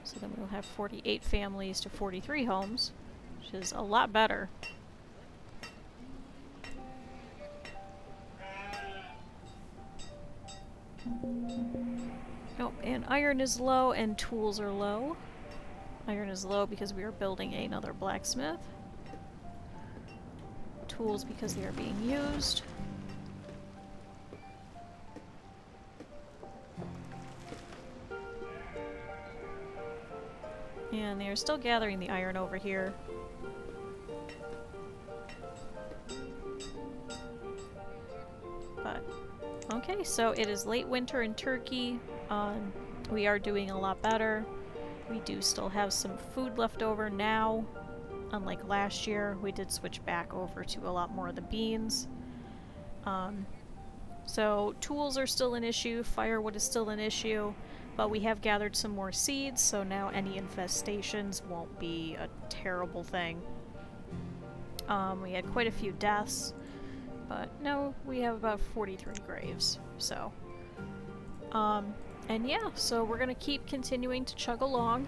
So then we'll have 48 families to 43 homes, which is a lot better. Oh, and iron is low and tools are low. Iron is low because we are building another blacksmith. Tools because they are being used. And they are still gathering the iron over here. But, Okay, so it is late winter in Turkey. We are doing a lot better. We do still have some food left over now. Unlike last year, we did switch back over to a lot more of the beans. So tools are still an issue, firewood is still an issue, but we have gathered some more seeds, so now any infestations won't be a terrible thing. We had quite a few deaths, but no, we have about 43 graves, so. And yeah, so we're gonna keep continuing to chug along.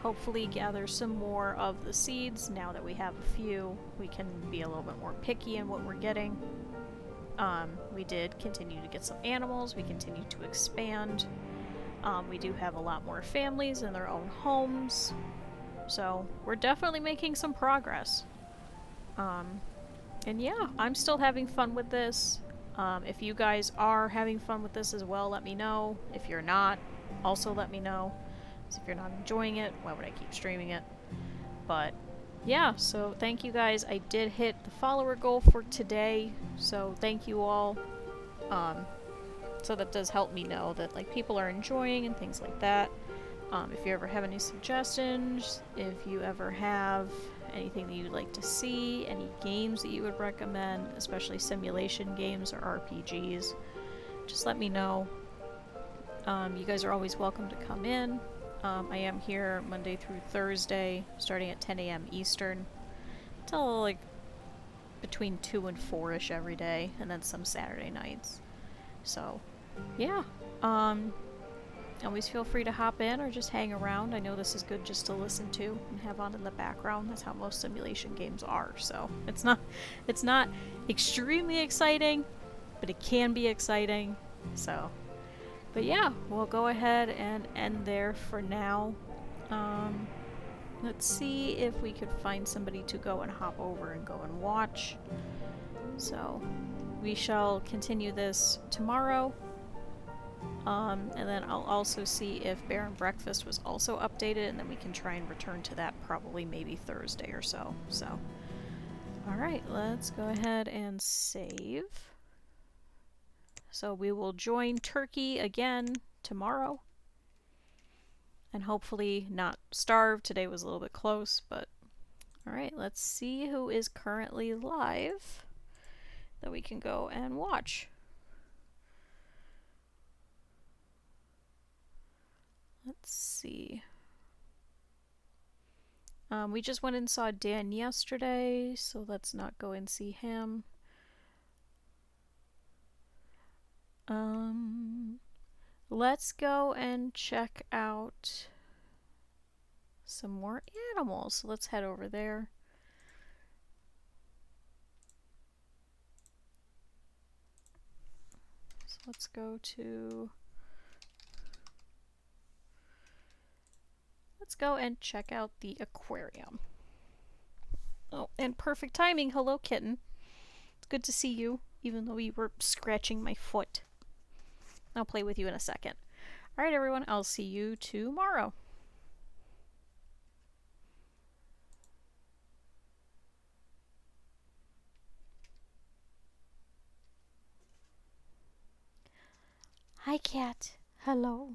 Hopefully gather some more of the seeds. Now that we have a few, we can be a little bit more picky in what we're getting. We did continue to get some animals, we continue to expand. We do have a lot more families in their own homes. So we're definitely making some progress. And yeah, I'm still having fun with this. If you guys are having fun with this as well, let me know. If you're not, also let me know. If you're not enjoying it, why would I keep streaming it? But yeah, so thank you guys. I did hit the follower goal for today, so thank you all. So that does help me know that like people are enjoying and things like that. If you ever have any suggestions, if you ever have anything that you'd like to see, any games that you would recommend, especially simulation games or RPGs, just let me know. You guys are always welcome to come in. I am here Monday through Thursday, starting at 10 a.m. Eastern, till like between 2 and 4-ish every day, and then some Saturday nights. So, yeah. Always feel free to hop in or just hang around. I know this is good just to listen to and have on in the background. That's how most simulation games are. So it's not extremely exciting, but it can be exciting. So, but yeah, we'll go ahead and end there for now. Let's see if we could find somebody to go and hop over and go and watch. So we shall continue this tomorrow. And then I'll also see if Bear and Breakfast was also updated, and then we can try and return to that probably maybe Thursday or so. So, alright, let's go ahead and save. So we will join Turkey again tomorrow. And hopefully not starve. Today was a little bit close, but alright, let's see who is currently live that we can go and watch. Let's see. We just went and saw Dan yesterday, so let's not go and see him. Let's go and check out some more animals. So let's head over there. So let's go to... Let's go and check out the aquarium. Oh, and perfect timing. Hello, kitten. It's good to see you, even though you were scratching my foot. I'll play with you in a second. Alright, everyone. I'll see you tomorrow. Hi, cat. Hello.